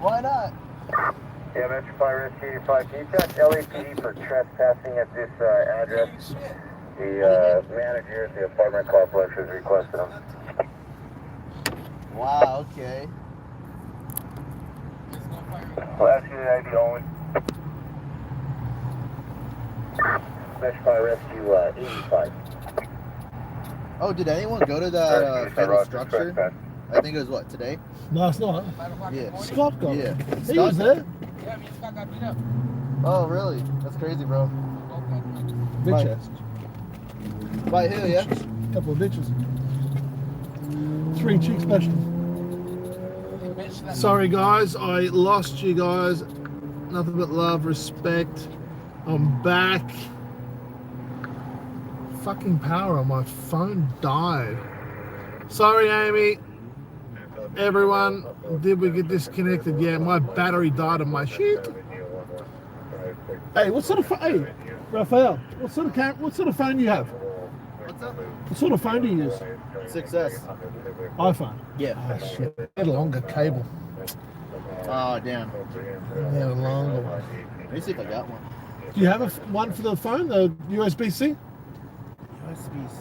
Why not? Yeah, Metro Fire Rescue 85. Can you check LAPD for trespassing at this address? The manager at the apartment complex has requested them. Wow, okay. Well, that's good ID only. Metro Fire Rescue 85. Oh, did anyone go to that fatal structure? I think it was what, today? No, it's not. Yeah. Scott got Yeah. it. He was there. Yeah, me and Scott got beat up. Oh, really? That's crazy, bro. Bitch ass. By who, yeah? Couple of bitches. 3 chicks special. Sorry guys, I lost you guys. Nothing but love, respect. I'm back. Fucking power on my phone died. Sorry, Amy. Everyone, did we get disconnected? Yeah, my battery died on my shit. Hey, what sort of hey, Raphael? What sort of phone do you have? What's up? What sort of phone do you use? 6S. iPhone. Yeah. Oh shit. Get a longer cable. Oh, damn. Yeah, a longer one. Let me see if I got one. Do you have one for the phone? The USB-C? USBs.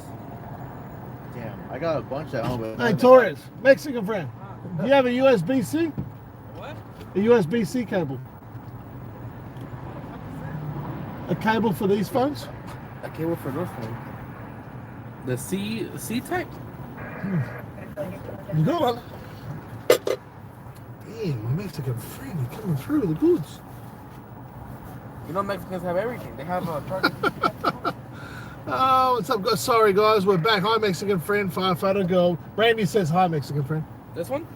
Damn, I got a bunch at home. But Hey, Torres, Mexican friend. Do you have a USB-C? What? A USB-C cable. A cable for these phones? A cable for this one. The C type? You got one? Damn, my Mexican friend, you're coming through with the goods. You know Mexicans have everything. They have a charger. Oh, what's up, guys? Sorry, guys, we're back. Hi, Mexican friend, firefighter girl. Brandy says hi, Mexican friend. This one?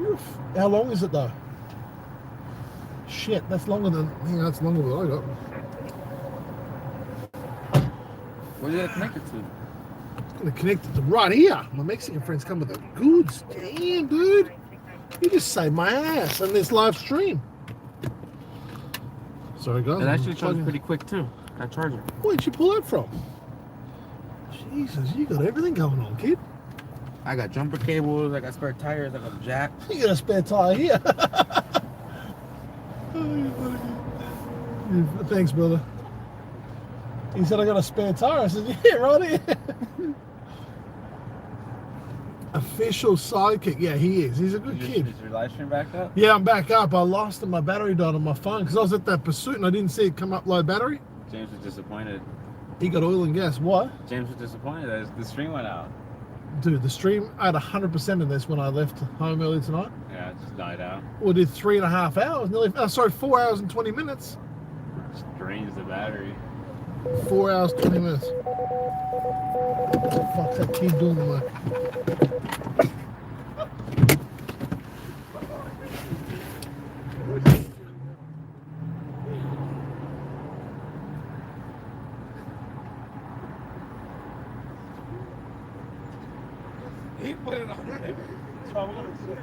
Oof. How long is it, though? Shit, that's longer than... Hang on, that's longer than I got. Where are you gonna connect it to? I'm going to connect it to right here. My Mexican friend's come with the goods. Damn, dude. You just saved my ass on this live stream. Sorry, guys. It actually charges pretty quick too. That charger. Where'd you pull that from? Jesus, you got everything going on, kid. I got jumper cables. I got spare tires. I got a jack. You got a spare tire here. Thanks, brother. He said I got a spare tire. I said, yeah, right here. Official sidekick. Yeah, he is. He's a good kid. Is your live stream back up? Yeah, I'm back up. I lost it. My battery died on my phone because I was at that pursuit and I didn't see it come up low battery. James was disappointed. He got oil and gas. What? James was disappointed that the stream went out. Dude, the stream, I had 100% of this when I left home early tonight. Yeah, it just died out. We did 3.5 hours. Nearly, 4 hours and 20 minutes. Just drains the battery. 4 hours, 20 minutes. What the fuck's that kid doing to work? He put it on there. So I'm gonna see.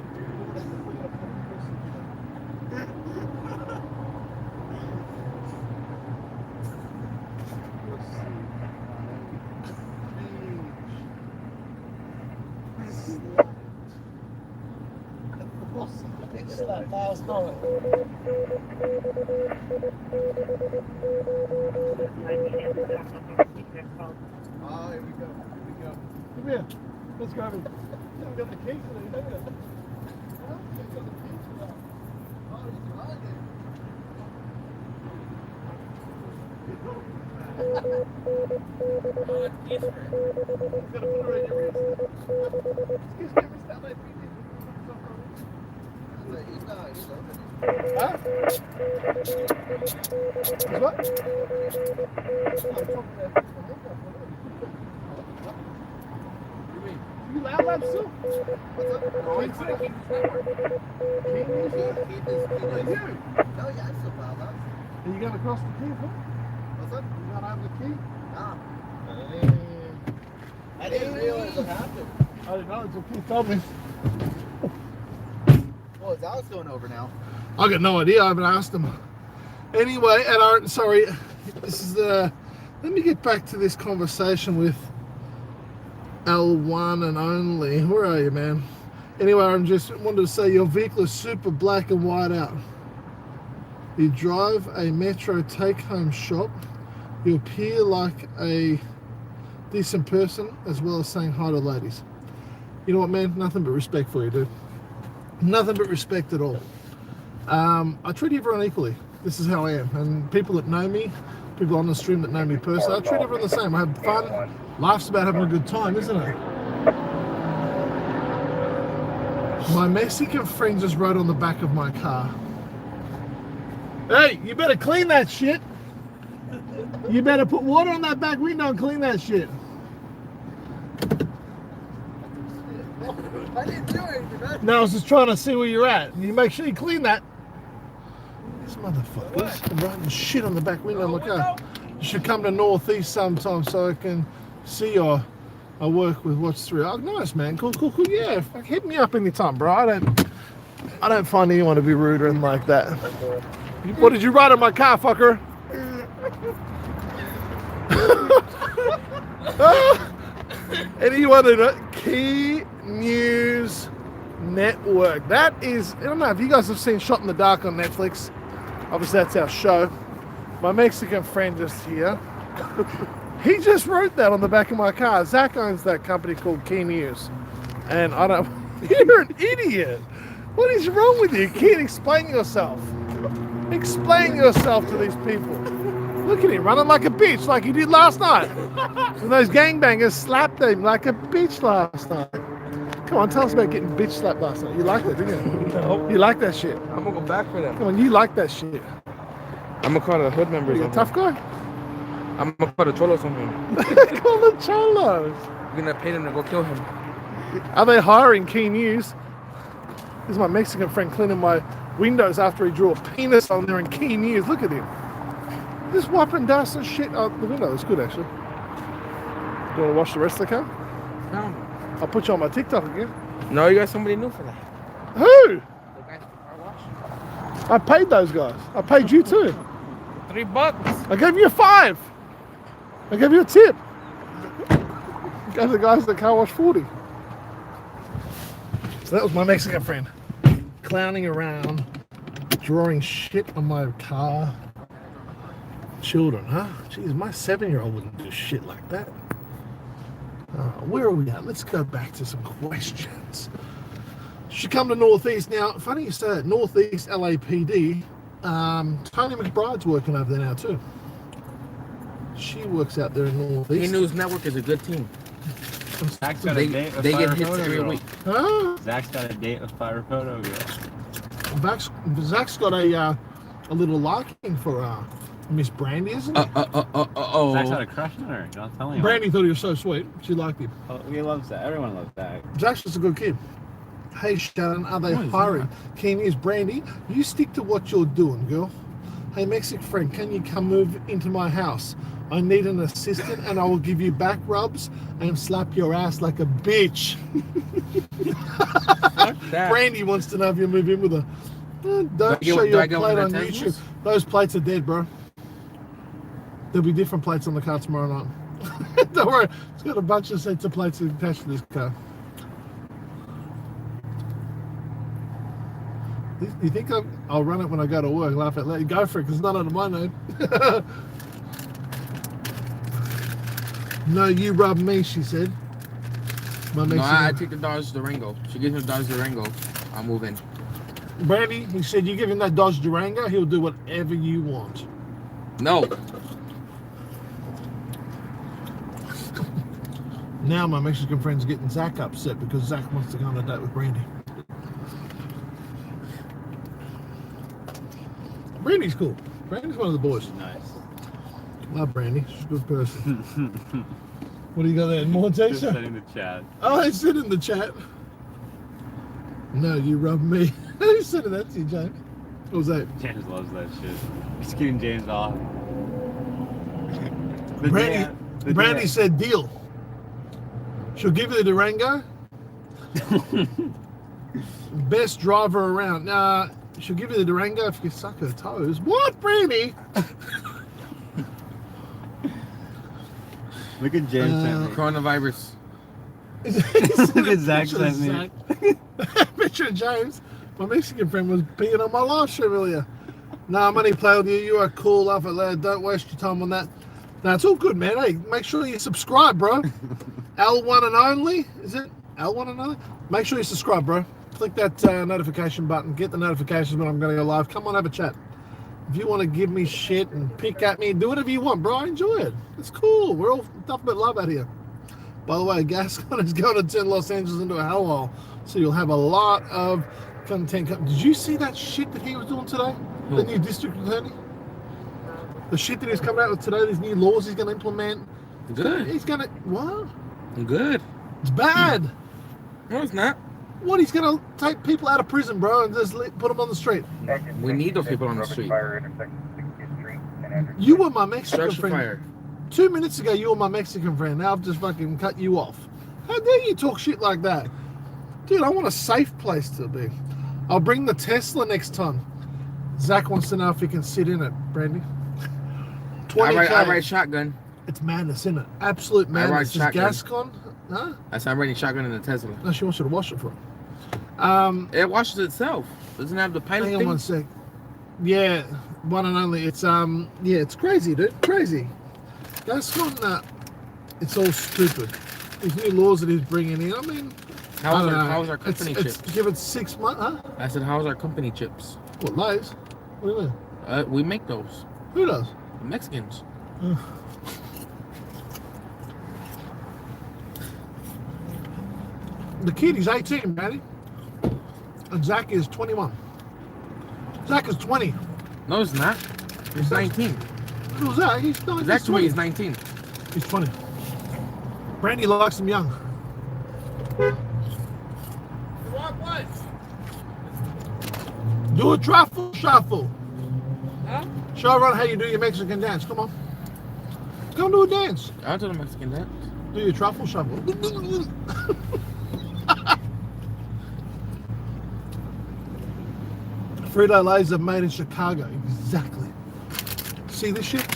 It's that last dollar. Oh, here we go. Come here. Let's grab it. You haven't got the key for it, have you? Huh? You haven't got the key for that. Oh, he's right there. He's gonna put it around your wrist. Excuse me, Mr. LAPD. He's open. Huh? He's what? You loud lab still? What's up? Going to keep You. Oh, yeah, I'm still loud labs. Are you going to cross the key, huh? What's up? You going to have the key? Nah. I didn't realize it happened. I didn't know until Keith told me. Well, is Alex going over now? I got no idea. I haven't asked him. Anyway, and sorry, this is the. Let me get back to this conversation with L1 and only. Where are you, man? Anyway, I just wanted to say your vehicle is super black and white out. You drive a Metro take-home shop. You appear like a decent person as well as saying hi to ladies. You know what, man? Nothing but respect for you, dude. Nothing but respect at all. I treat everyone equally. This is how I am. And people that know me, people on the stream that know me personally, I treat everyone the same. I have fun. Life's about having a good time, isn't it? My Mexican friend just rode on the back of my car. Hey, you better clean that shit. You better put water on that back window and clean that shit. I didn't do anything, man. No, I was just trying to see where you're at. You make sure you clean that. These motherfuckers are writing shit on the back window of my car. You should come to Northeast sometime so I can see your work with Watch 3. Oh, nice, man. Cool. Yeah, fuck, hit me up anytime, bro. I don't find anyone to be rude or anything like that. What did you write on my car, fucker? Anyone in it? Key News Network. That is, I don't know if you guys have seen Shot in the Dark on Netflix. Obviously, that's our show. My Mexican friend just here. He just wrote that on the back of my car. Zach owns that company called Key News. And I don't, you're an idiot. What is wrong with you? You can't explain yourself. Explain yourself to these people. Look at him running like a bitch like he did last night. And those gangbangers slapped him like a bitch last night. Come on, tell us about getting bitch slapped last night. You liked it, didn't you? No. You like that shit. I'm gonna go back for that. Come on, you like that shit. I'm gonna call the hood members. You a tough guy? I'm gonna call the cholos on him. Call the cholos. We're gonna pay them to go kill him. Are they hiring Key News? This is my Mexican friend cleaning my windows after he drew a penis on there in Key News. Look at him. Just wiping dust and shit out the window. It's good, actually. Do you want to wash the rest of the car? No. I'll put you on my TikTok again. No, you got somebody new for that. Who? The guy for car wash. I paid those guys. I paid you too. $3. I gave you a 5. I gave you a tip. Gave the guys the car wash 40. So that was my Mexican friend. Clowning around, drawing shit on my car. Children, huh? Jeez, my 7-year-old wouldn't do shit like that. Where are we at? Let's go back to some questions. Should come to Northeast. Now, funny you say that, Northeast LAPD. Tony McBride's working over there now too. She works out there in Northeast. Key News Network is a good team. Zach's got a date with They get Fire hits Photo every Girl. week. Huh? Zach's got a date with Fire Photo Girl. Zach's got a little liking for Miss Brandy, isn't it? Zach's got a crush on her. Don't tell anyone. Brandy thought he was so sweet. She liked him. Oh, he loves that. Everyone loves Zach. Zach's just a good kid. Hey, Shannon, are they hiring? Key News, Brandy, you stick to what you're doing, girl. Hey, Mexican friend, can you come move into my house? I need an assistant and I will give you back rubs and slap your ass like a bitch. Fuck that. Brandy wants to know if you move in with her. Don't show your plate on YouTube. Those plates are dead, bro. There'll be different plates on the car tomorrow night. Don't worry, it's got a bunch of sets of plates attached to this car. You think I'll run it when I go to work? Laugh out loud. Go for it, because it's not under my name. No, you rub me, she said. No, I take the Dodge Durango. She gives me the Dodge Durango. I'll move in. Brandy, he said you give him that Dodge Durango, he'll do whatever you want. No. Now my Mexican friend's getting Zach upset because Zach wants to go on a date with Brandy. Brandy's cool. Brandy's one of the boys. Nice. Love Brandy. She's a good person. What do you got there? More Just text? sending the chat. Oh, they said in the chat. No, you rub me. Who said that to you, James? What was that? James loves that shit. He's getting James off. Brandy said deal. She'll give you the Durango. Best driver around. Nah, she'll give you the Durango if you can suck her toes. What, Brandy? Look at James. Coronavirus. Zach sent me. Picture of James. My Mexican friend was peeing on my live stream earlier. No, I'm only playing with you. You are cool, love it, lad. Don't waste your time on that. No, it's all good, man. Hey, make sure you subscribe, bro. L1 and only. Is it L1 and only? Make sure you subscribe, bro. Click that notification button. Get the notifications when I'm going to go live. Come on, have a chat. If you want to give me shit and pick at me, do whatever you want, bro. I enjoy it. It's cool. We're all nothing but love out here. By the way, Gascon is going to turn Los Angeles into a hellhole, so you'll have a lot of content. Did you see that shit that he was doing today? Who? The new district attorney? The shit that he's coming out with today, these new laws he's going to implement. Good. He's going to, what? Good. It's bad. No, it's not. What, he's going to take people out of prison, bro, and just put them on the street. We need those people on the street. You were my Mexican Structure friend. fire. 2 minutes ago, you were my Mexican friend. Now I've just fucking cut you off. How dare you talk shit like that? Dude, I want a safe place to be. I'll bring the Tesla next time. Zach wants to know if he can sit in it, Brandy. 20K. I ride shotgun. It's madness, isn't it? Absolute madness. Is shotgun. Gascon? Huh? That's I'm riding shotgun in the Tesla. No, she wants you to wash it for her. It washes itself. Doesn't have the pilot Hang on thing. one sec. Yeah, one and only. It's yeah, it's crazy, dude. Crazy. Gascon, it's all stupid. These new laws that he's bringing in. I mean, How's our company chips? Give it 6 months, huh? I said, how's our company chips? What, Lays? What do you mean? We make those. Who does? The Mexicans. The kid, he's 18, Matty. And Zach is 21. Zach is 20. No, it's not. He's 19. Who's that? He's 19. Zach's 20. He's 19. He's 20. Brandy likes him young. What? Do a truffle shuffle. Huh? Show everyone how you do your Mexican dance. Come on. Come do a dance. I'll do the Mexican dance. Do your truffle shuffle. Frito-Lays are made in Chicago. Exactly. See this shit?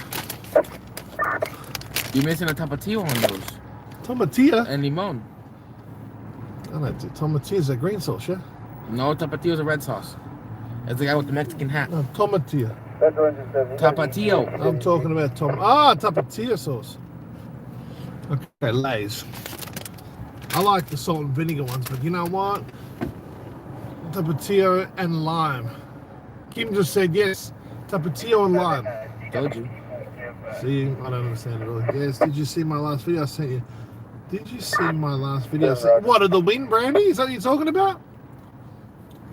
You're missing a tapatio on those. Tomatilla. And limon. I know, tomatillas are green sauce, yeah? No, tapatio's a red sauce. It's the guy with the Mexican hat. No, tomatilla. Tapatio. I'm talking about tapatilla sauce. Okay, Lays. I like the salt and vinegar ones, but you know what? Tapatio and lime. Kim just said yes. Tapatio and lime. Told you. See, I don't understand it really. Yes, did you see my last video I sent you? Did you see my last video I sent you? What, of the wind, Brandy? Is that what you're talking about?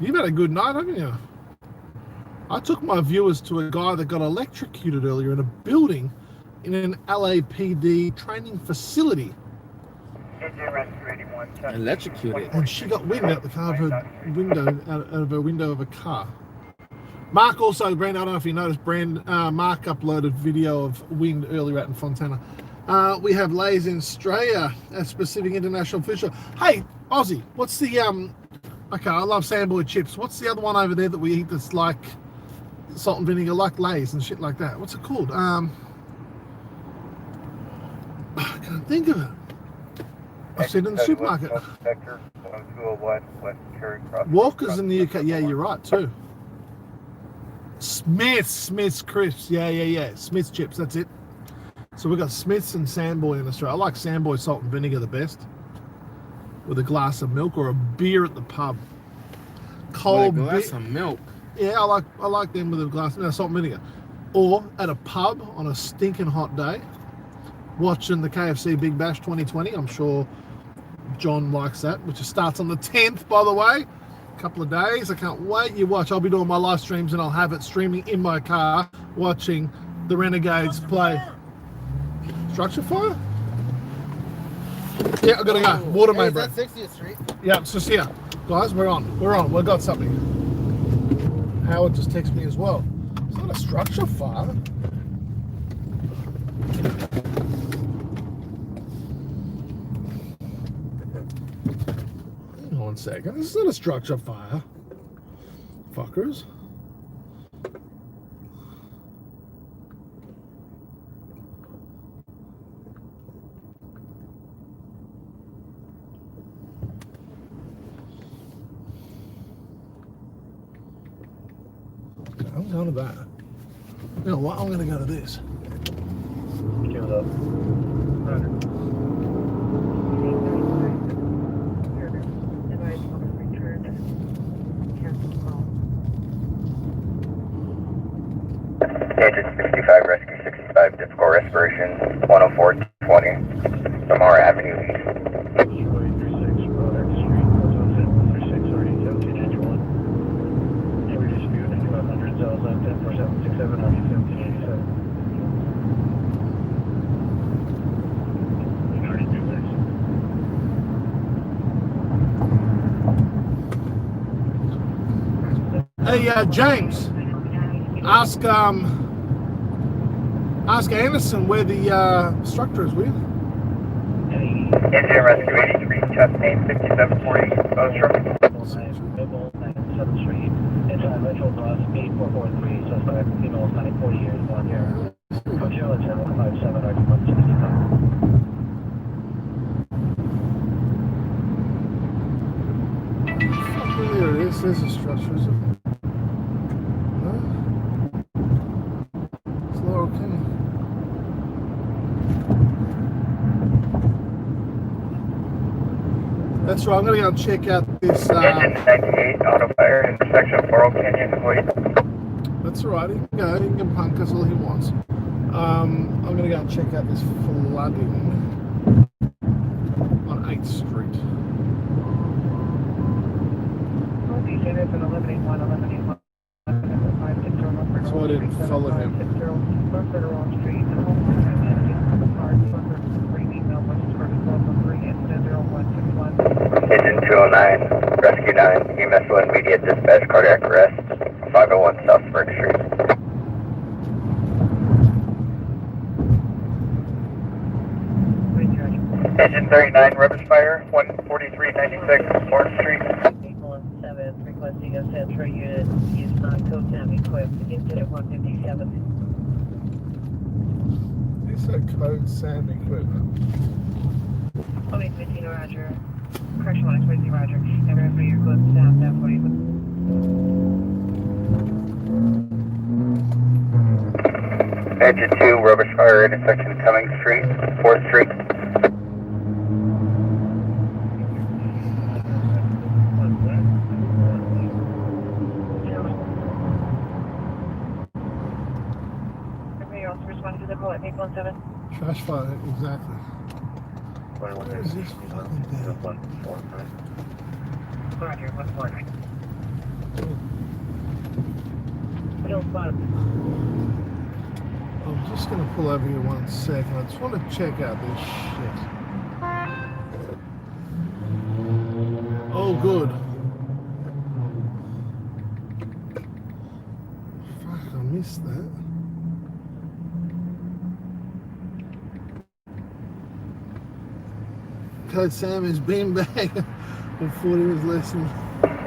You've had a good night, haven't you? I took my viewers to a guy that got electrocuted earlier in a building in an LAPD training facility. Electrocuted. And she got wind out the car of her window, out of her window of a car. Mark also, Brand, I don't know if you noticed, Mark uploaded video of wind earlier out in Fontana. We have Lays in Australia, a specific international official. Hey, Aussie, what's the, okay, I love Sandboy chips. What's the other one over there that we eat that's like salt and vinegar, like Lays and shit like that? What's it called? I can't think of it. I've seen it in the supermarket. Walker's in the UK. Yeah, you're right too. Smith's crisps. Yeah. Smith's chips. That's it. So we've got Smith's and Sandboy in Australia. I like Sandboy salt and vinegar the best, with a glass of milk or a beer at the pub. Cold beer. Glass of milk. Yeah, I like them with a glass of salt and vinegar, or at a pub on a stinking hot day, watching the KFC Big Bash 2020. I'm sure John likes that, which starts on the 10th, by the way. A couple of days. I can't wait. You watch. I'll be doing my live streams and I'll have it streaming in my car, watching the Renegades play. Structure fire? Yeah, I gotta go. Water main, bro. 60th Street. Yeah, it's just here. Guys, we're on. We've got something. Howard just texted me as well. Is that a structure fire? Hang on 1 second. This is not a structure fire. Fuckers. I'm going to that. You know what? I'm going to go to this. Give it up. Roger. Agent 65, Rescue 65, difficult respiration, 104-20, Samara Avenue East. 36, Rolex Street, 107-36, already 1791. Every dispute, 9500, Zell's on 104767, RD 1787. Hey, James, ask Anderson where the structure is, will you? Engine Rescue 83, chest name 5740, Bostrom. 7th Street, Engine Metro Bus 8443, suspect female, 40 years, blonde hair. Coachella 157, RD 165. There it is. There's the structures. It's Laurel Kenny. That's right. I'm going to go and check out this. Engine 98, auto fire, intersection of Laurel Canyon, wait. That's all right. He can go. He can punk us all he wants. I'm going to go and check out this flooding on 8th Street. So I didn't follow him. Engine 209, Rescue 9, EMS 1 immediate dispatch, cardiac arrest, 501 South Spring Street. Engine 39, rubbish fire, 14396 Orange Street. 817, requesting a Central unit is non-code SAM equipped, incident 157. He said code SAM equipment. 2015, Roger. Correction 120, Roger. Everyone for your code SAM, SAM 40. Engine 2, rubbish fire, intersection Cummings Street, 4th Street. Everybody else respond to the call at 817. Trash fire, exactly. Where is this fucking thing? Roger, 149. Still spot. I'm just going to pull over here 1 second. I just want to check out this shit. Oh, good. Fuck, I missed that. Code Sam is beanbag. I thought he was listening.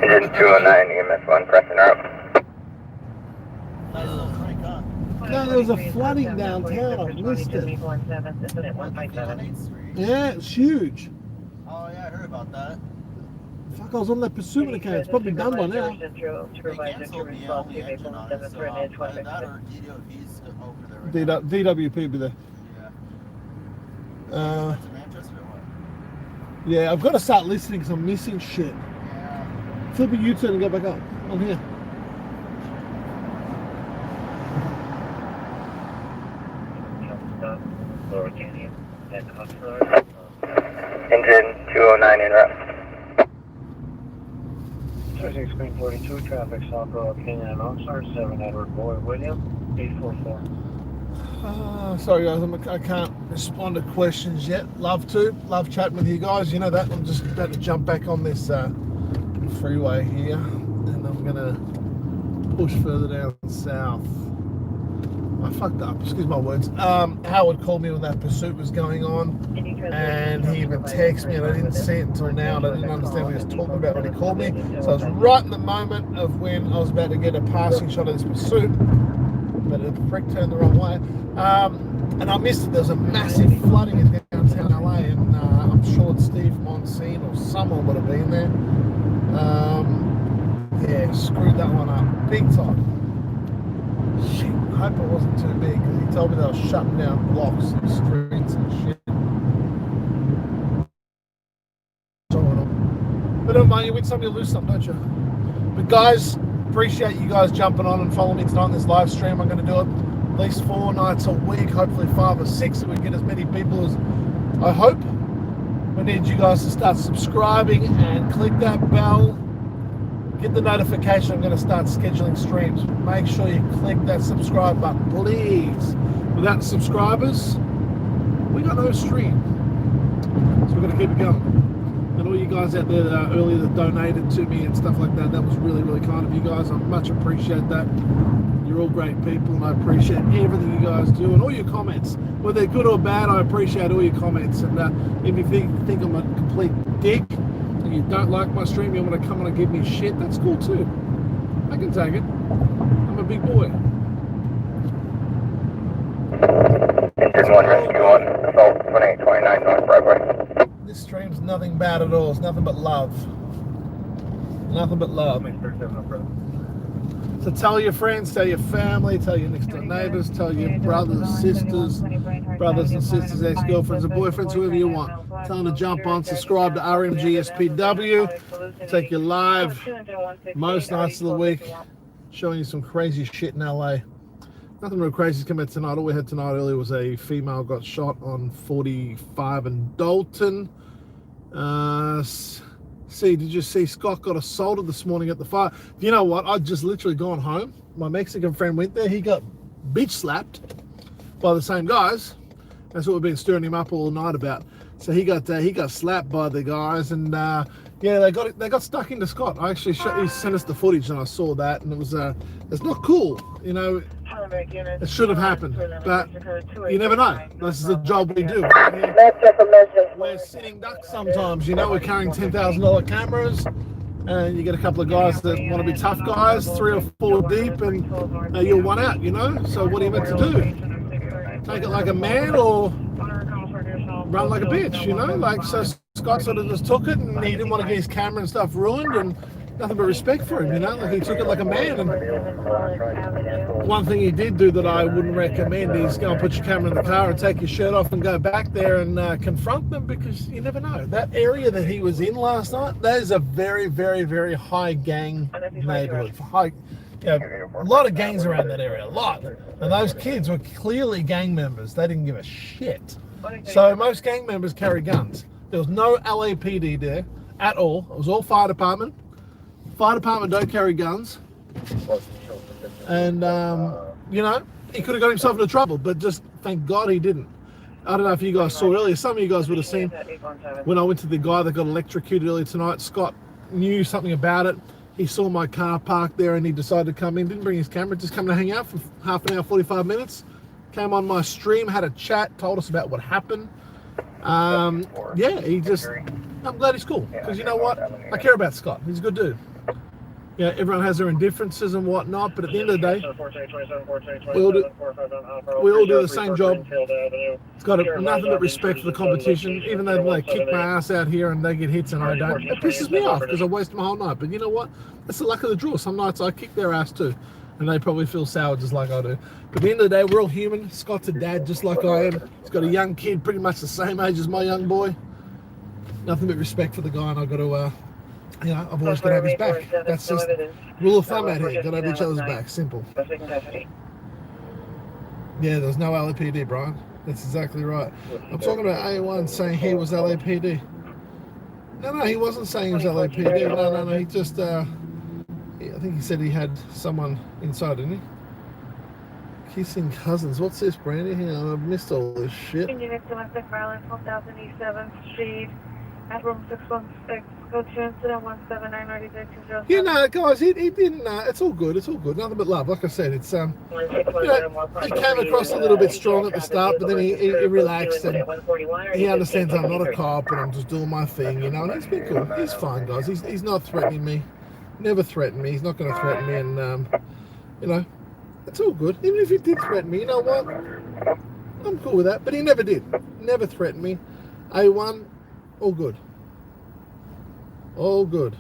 Engine 209, EMS 1, pressing her up. Nice little crank, huh? No, there was a flooding downtown. I missed it. Yeah, it's huge. Oh yeah, I heard about that. Fuck, I was on that pursuit account. It's probably done by now. They canceled the only engine on it, so either that or DWP's over there. Right DWP be there. now. To Manchester or what? Yeah, I've got to start listening because I'm missing shit. Yeah. Flip a U-turn and go back up. I'm here. Lower Canyon, and Engine 209 en route. 36 Green 42, traffic stop Lower Canyon and Oxnard, 7 Edward Boyd William, 844. Sorry guys, I can't respond to questions yet. Love chatting with you guys. You know that. I'm just about to jump back on this freeway here, and I'm gonna push further down south. I fucked up, excuse my words. Howard called me when that pursuit was going on, and he even texted me, and I didn't see it until now, and I didn't understand what he was talking about when he called me. So I was right in the moment of when I was about to get a passing shot of this pursuit, but the prick turned the wrong way. And I missed it. There was a massive flooding in downtown LA, and I'm sure Steve Monsine or someone would have been there. Yeah, screwed that one up big time. hope it wasn't too big, because he told me they were shutting down blocks and streets and shit. But don't mind, you win some, you lose some, don't you? But guys, appreciate you guys jumping on and following me tonight on this live stream. I'm going to do it at least 4 nights a week, hopefully 5 or 6, so we can get as many people as I hope. We need you guys to start subscribing and click that bell. Get the notification. I'm going to start scheduling streams. Make sure you click that subscribe button, please. Without subscribers, we got no stream. So we're going to keep it going. And all you guys out there earlier that donated to me and stuff like that, that was really, really kind of you guys. I much appreciate that. You're all great people, and I appreciate everything you guys do, and all your comments. Whether they're good or bad, I appreciate all your comments. And if you think I'm a complete dick, and you don't like my stream, you want to come on and give me shit, that's cool too. I can take it. I'm a big boy. Engine 1, Rescue 1, Assault 2829 North Broadway. This stream's nothing bad at all. It's nothing but love. Nothing but love. So tell your friends, tell your family, tell your next door neighbors, tell your brothers, sisters, ex-girlfriends and boyfriends, whoever you want. Tell them to jump on, subscribe to RMG SPW. Take you live most nights of the week, showing you some crazy shit in LA. Nothing real crazy is coming out tonight. All we had tonight earlier was a female got shot on 45 and Dalton. Did you see Scott got assaulted this morning at the fire? You know what? I'd just literally gone home. My Mexican friend went there. He got bitch slapped by the same guys. That's what we've been stirring him up all night about. So he got slapped by the guys, and yeah, they got stuck into Scott. I actually he sent us the footage, and I saw that, and it was it's not cool, you know. It should have happened, but you never know. This is the job we do. We're sitting ducks sometimes, you know. We're carrying $10,000 cameras, and you get a couple of guys that want to be tough guys, 3 or 4 deep, and you're one out, you know. So what are you meant to do? Take it like a man or run like a bitch, you know? Like, so Scott sort of just took it, and he didn't want to get his camera and stuff ruined, and nothing but respect for him, you know? Like, he took it like a man. And one thing he did do that I wouldn't recommend is go and put your camera in the car and take your shirt off and go back there and confront them, because you never know. That area that he was in last night, that is a very, very, very high gang neighborhood. A lot of gangs around that area, a lot. And those kids were clearly gang members. They didn't give a shit. So most gang members carry guns. There was no LAPD there at all. It was all fire department. Fire department don't carry guns. And, you know, he could have got himself into trouble, but just thank God he didn't. I don't know if you guys saw earlier. Some of you guys would have seen when I went to the guy that got electrocuted earlier tonight. Scott knew something about it. He saw my car parked there, and he decided to come in. Didn't bring his camera, just come to hang out for half an hour, 45 minutes. Came on my stream, had a chat, told us about what happened. Yeah, I'm glad he's cool, because you know what? I care about Scott. He's a good dude. Yeah, everyone has their indifferences and whatnot, but at the end of the day, we all do the same job. It's got nothing but respect for the competition, even though they kick my ass out here and they get hits and I don't. It pisses me off because I wasted my whole night. But you know what? That's the luck of the draw. Some nights I kick their ass too, and they probably feel sour just like I do. But at the end of the day, we're all human. Scott's a dad just like I am. He's got a young kid pretty much the same age as my young boy. Nothing but respect for the guy, and I've got to... you know, I've always got to have his back. That's just rule of thumb out here. Got to have each other's back. Simple. Yeah, there's no LAPD, Brian. That's exactly right. I'm talking about A1 saying he was LAPD. No, he wasn't saying he was LAPD. No. He just, I think he said he had someone inside, didn't he? Kissing cousins. What's this, Brandy? Hang on, I've missed all this shit. Unit domestic violence, 1000 East 7th Street, at room 616. Go to incident 17993. You know, guys, he didn't. It's all good. It's all good. Nothing but love. Like I said, it's you know, he came across a little bit strong at the start, but then he relaxed and he understands I'm not a cop and I'm just doing my thing. You know, and he's been cool. He's fine, guys. He's not threatening me. Never threatened me. He's not going to threaten me, and you know, it's all good. Even if he did threaten me, you know what? I'm cool with that. But he never did. Never threatened me. A1, all good. All good.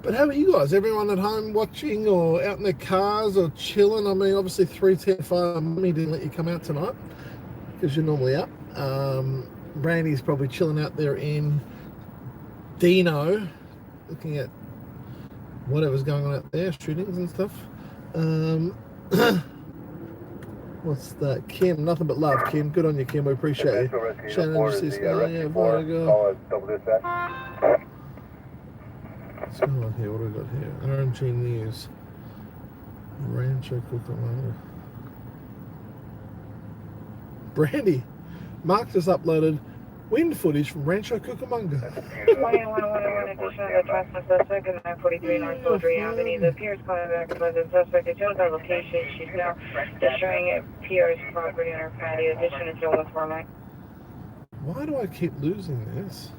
But how are you guys? Everyone at home watching or out in their cars or chilling? I mean, obviously 310 Mummy didn't let you come out tonight because you're normally up. Brandy's probably chilling out there in Dino, looking at whatever's going on out there, shootings and stuff. What's that? Kim, nothing but love, Kim. Good on you, Kim. We appreciate you. Shannon, just this guy. Yeah, Vigo. What's going on here? What do we got here? RMGNews. Rancho Cucamonga. Brandy. Mark just uploaded wind footage from Rancho Cucamonga. 2111 addition of the traffic suspect at 943 North Audrey Avenue. The Pierce calling back about the suspect. They chose that location. She's now destroying at Pierce property on her patio. Addition is still with Formac. Why do I keep losing this?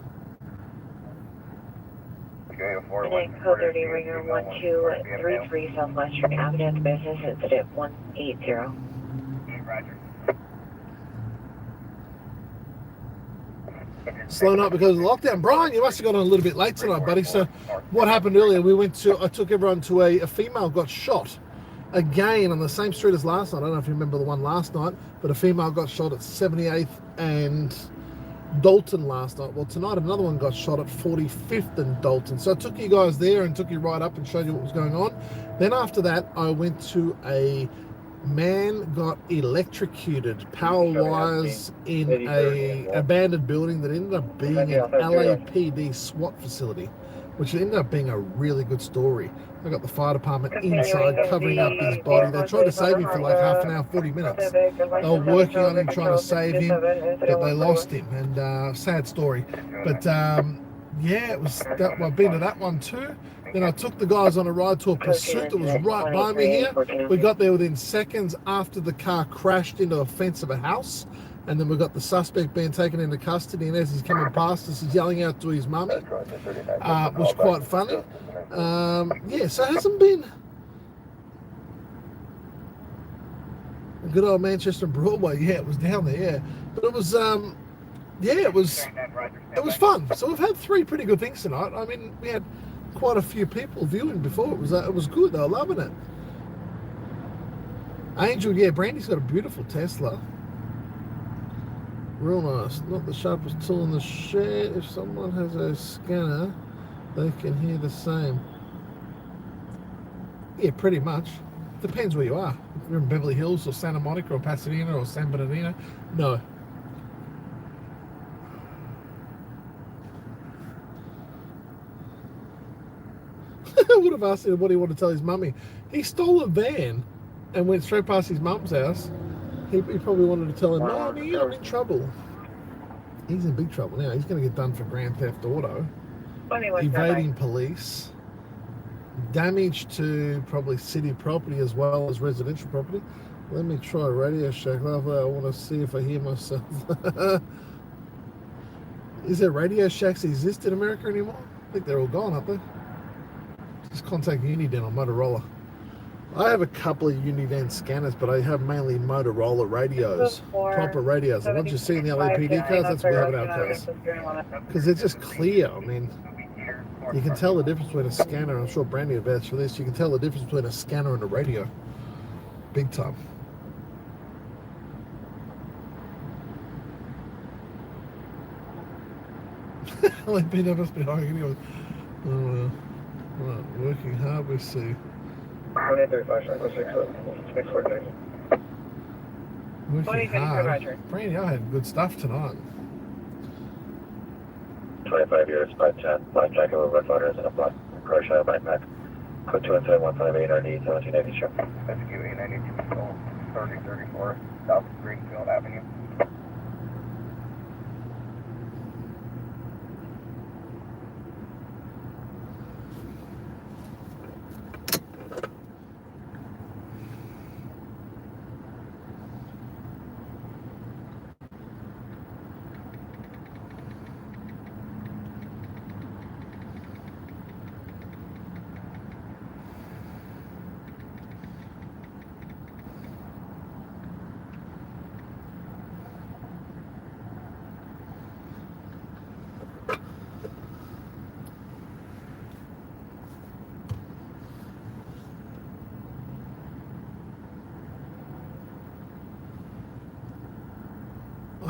Code 30 Ringer 1233 Southwestern Avenue at the business incident 180. Roger. Slowing up because of the lockdown. Brian, you must have got on a little bit late tonight, buddy. So what happened earlier, I took everyone to a female got shot again on the same street as last night. I don't know if you remember the one last night, but a female got shot at 78th and Dalton last night. Well, tonight another one got shot at 45th and Dalton. So I took you guys there and took you right up and showed you what was going on. Then after that, I went to a man got electrocuted, power wires in a abandoned building that ended up being an LAPD SWAT facility, which ended up being a really good story. I got the fire department inside covering up his body. They tried to save him for like half an hour, 40 minutes. They were working on him, trying to save him, but they lost him. And sad story. But yeah, it was that. I've been to that one too. Then I took the guys on a ride to a pursuit that was right by me here. We got there within seconds after the car crashed into a fence of a house. And then we got the suspect being taken into custody. And as he's coming past us, he's yelling out to his mummy, which was quite funny. Yeah, so it hasn't been a good old Manchester Broadway. Yeah, it was down there, yeah. But it was, yeah, it was fun. So we've had 3 pretty good things tonight. I mean, we had quite a few people viewing before. It was good. They were loving it. Angel, yeah, Brandy's got a beautiful Tesla. Real nice. Not the sharpest tool in the shed. If someone has a scanner, they can hear the same. Yeah, pretty much. Depends where you are. If you're in Beverly Hills or Santa Monica or Pasadena or San Bernardino, no. I would have asked him what he wanted to tell his mummy. He stole a van and went straight past his mum's house. He probably wanted to tell him, Mommy, I'm in trouble. He's in big trouble now. He's going to get done for grand theft auto, evading police, damage to probably city property as well as residential property. Let me try Radio Shack. I want to see if I hear myself. Is there Radio Shacks exist in America anymore? I think they're all gone, aren't they? Just contact Uniden on Motorola. I have a couple of Uniden scanners, but I have mainly Motorola radios, proper radios. The ones you see in the LAPD cars, that's what we have in our cars. Because they're just clear. I mean, you can tell the difference between a scanner. I'm sure Brandy will vouch for this. You can tell the difference between a scanner and a radio. Big time. LAPD must be hiring anyone. Right, working hard, we see. Working hard. Brandy, I had good stuff tonight. 25 years, 510, black jacket with red letters and a black crush out backpack. Code 217-158 RD 1780 show. SPW-Media 3034 South Greenfield Avenue.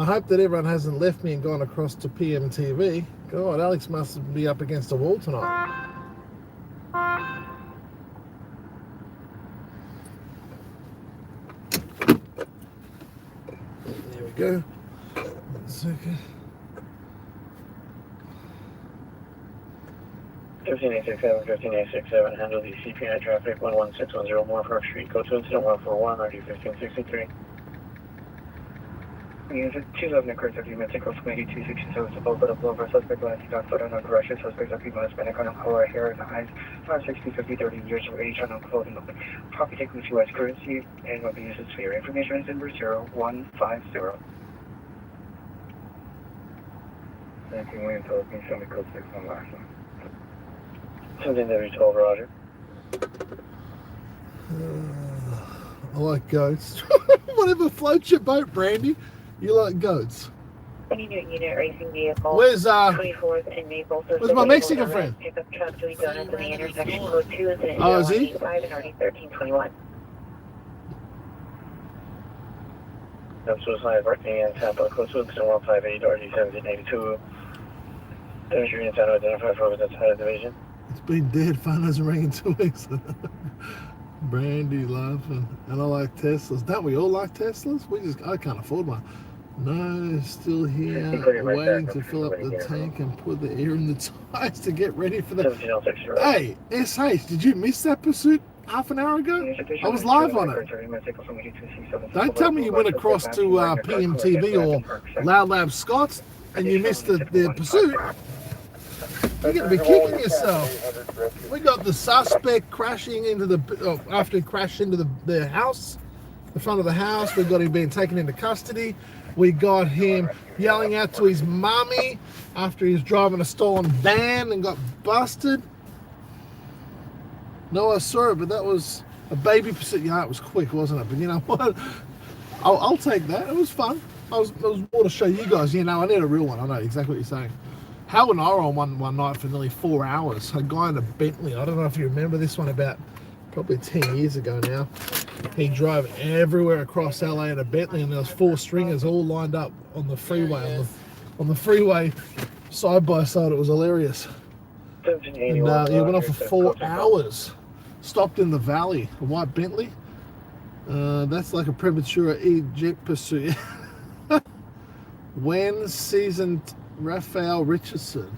I hope that everyone hasn't left me and gone across to PMTV. God, Alex must be up against a wall tonight. There we go. 1 second. 15867, 15867, handle the CPI traffic 11610 Moorpark Street, go to incident 141, RD 1563. Unit 211 occurred 30 minutes ago from 8267 to both of the blow for suspect last got photo on correction. Suspects are people Hispanic on color, hair, and eyes, 5, 60, 50, 30 years of age, on clothing. Property taken to U.S. currency and will be used as fair. Information is number 0150. Thank you, William Philippines, show me code 61 last one. Something that we told Roger. I like goats. Whatever floats your boat, Brandy. You like goats. Unit racing vehicle. Where's 24th and Maple. Where's my Mexican friend? Pickup truck to be done at the intersection code 2 is in Oh, is he? 5 and RD 1321. No suicide, birthday in Tampa, code 158, RD 1782. Demonstrating intent to identify for that side of the division. It's been dead. Phone hasn't rang in 2 weeks. Brandy laughing. And I like Teslas. Don't we all like Teslas? I can't afford one. No, still here, waiting to fill up the tank and put the air in the tires to get ready for the... Hey, SH, did you miss that pursuit half an hour ago? I was live on it. Don't tell me you went across to PMTV or Loud Lab Scott's and you missed the pursuit. You're going to be kicking yourself. We got the suspect crashing into after he crashed into the house, the front of the house. We got him being taken into custody. We got him yelling out to his mummy after he was driving a stolen van and got busted. No, I saw it, but that was a baby pursuit. Yeah, it was quick, wasn't it? But you know what? I'll take that. It was fun. It was more to show you guys. You know, I need a real one. I know exactly what you're saying. Hal and I were on one night for nearly 4 hours. A guy in a Bentley. I don't know if you remember this one, about probably 10 years ago now. He drove everywhere across LA in a Bentley, and there was 4 stringers all lined up on the freeway, on the freeway side by side. It was hilarious. And he went off for 4 hours. Stopped in the valley. A white Bentley. That's like a premature eject pursuit. When seasoned Raphael Richardson.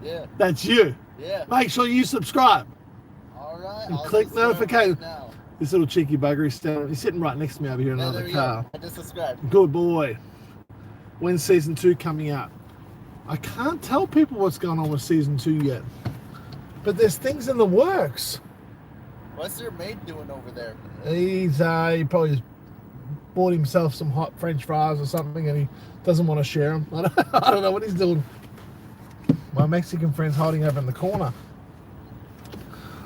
Yeah. That's you. Yeah. Make sure you subscribe. All right. And click notification. Right, this little cheeky bugger he's sitting right next to me over here in another car. Go. I just subscribed. Good boy. When's season 2 coming out? I can't tell people what's going on with season 2 yet. But there's things in the works. What's your mate doing over there? He probably just bought himself some hot French fries or something, and he doesn't want to share them. I don't know what he's doing. My Mexican friend's hiding over in the corner.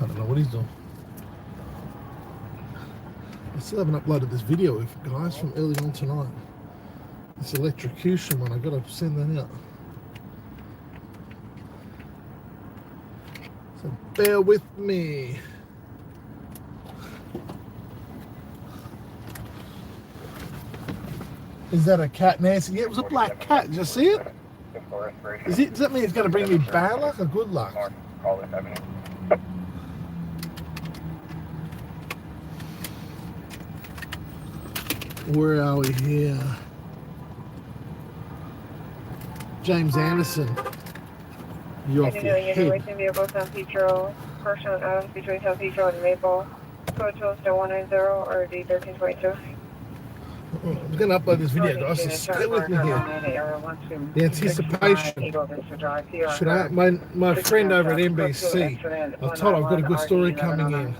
I don't know what he's doing. I still haven't uploaded this video, guys, from early on tonight. This electrocution one, I've got to send that out. So bear with me. Is that a cat, Nancy? Yeah, it was a black cat. Did you see it? Does that mean it's going to bring me bad luck or good luck? Where are we here? James Anderson. You're off your head. Racing vehicle South Petro, Person Adams between South Petro and Maple. Code 19190 or D 1322. I'm going to upload this video, guys, so stay with me here. The anticipation. Should I? My friend over at NBC, I told I've got a good story coming in.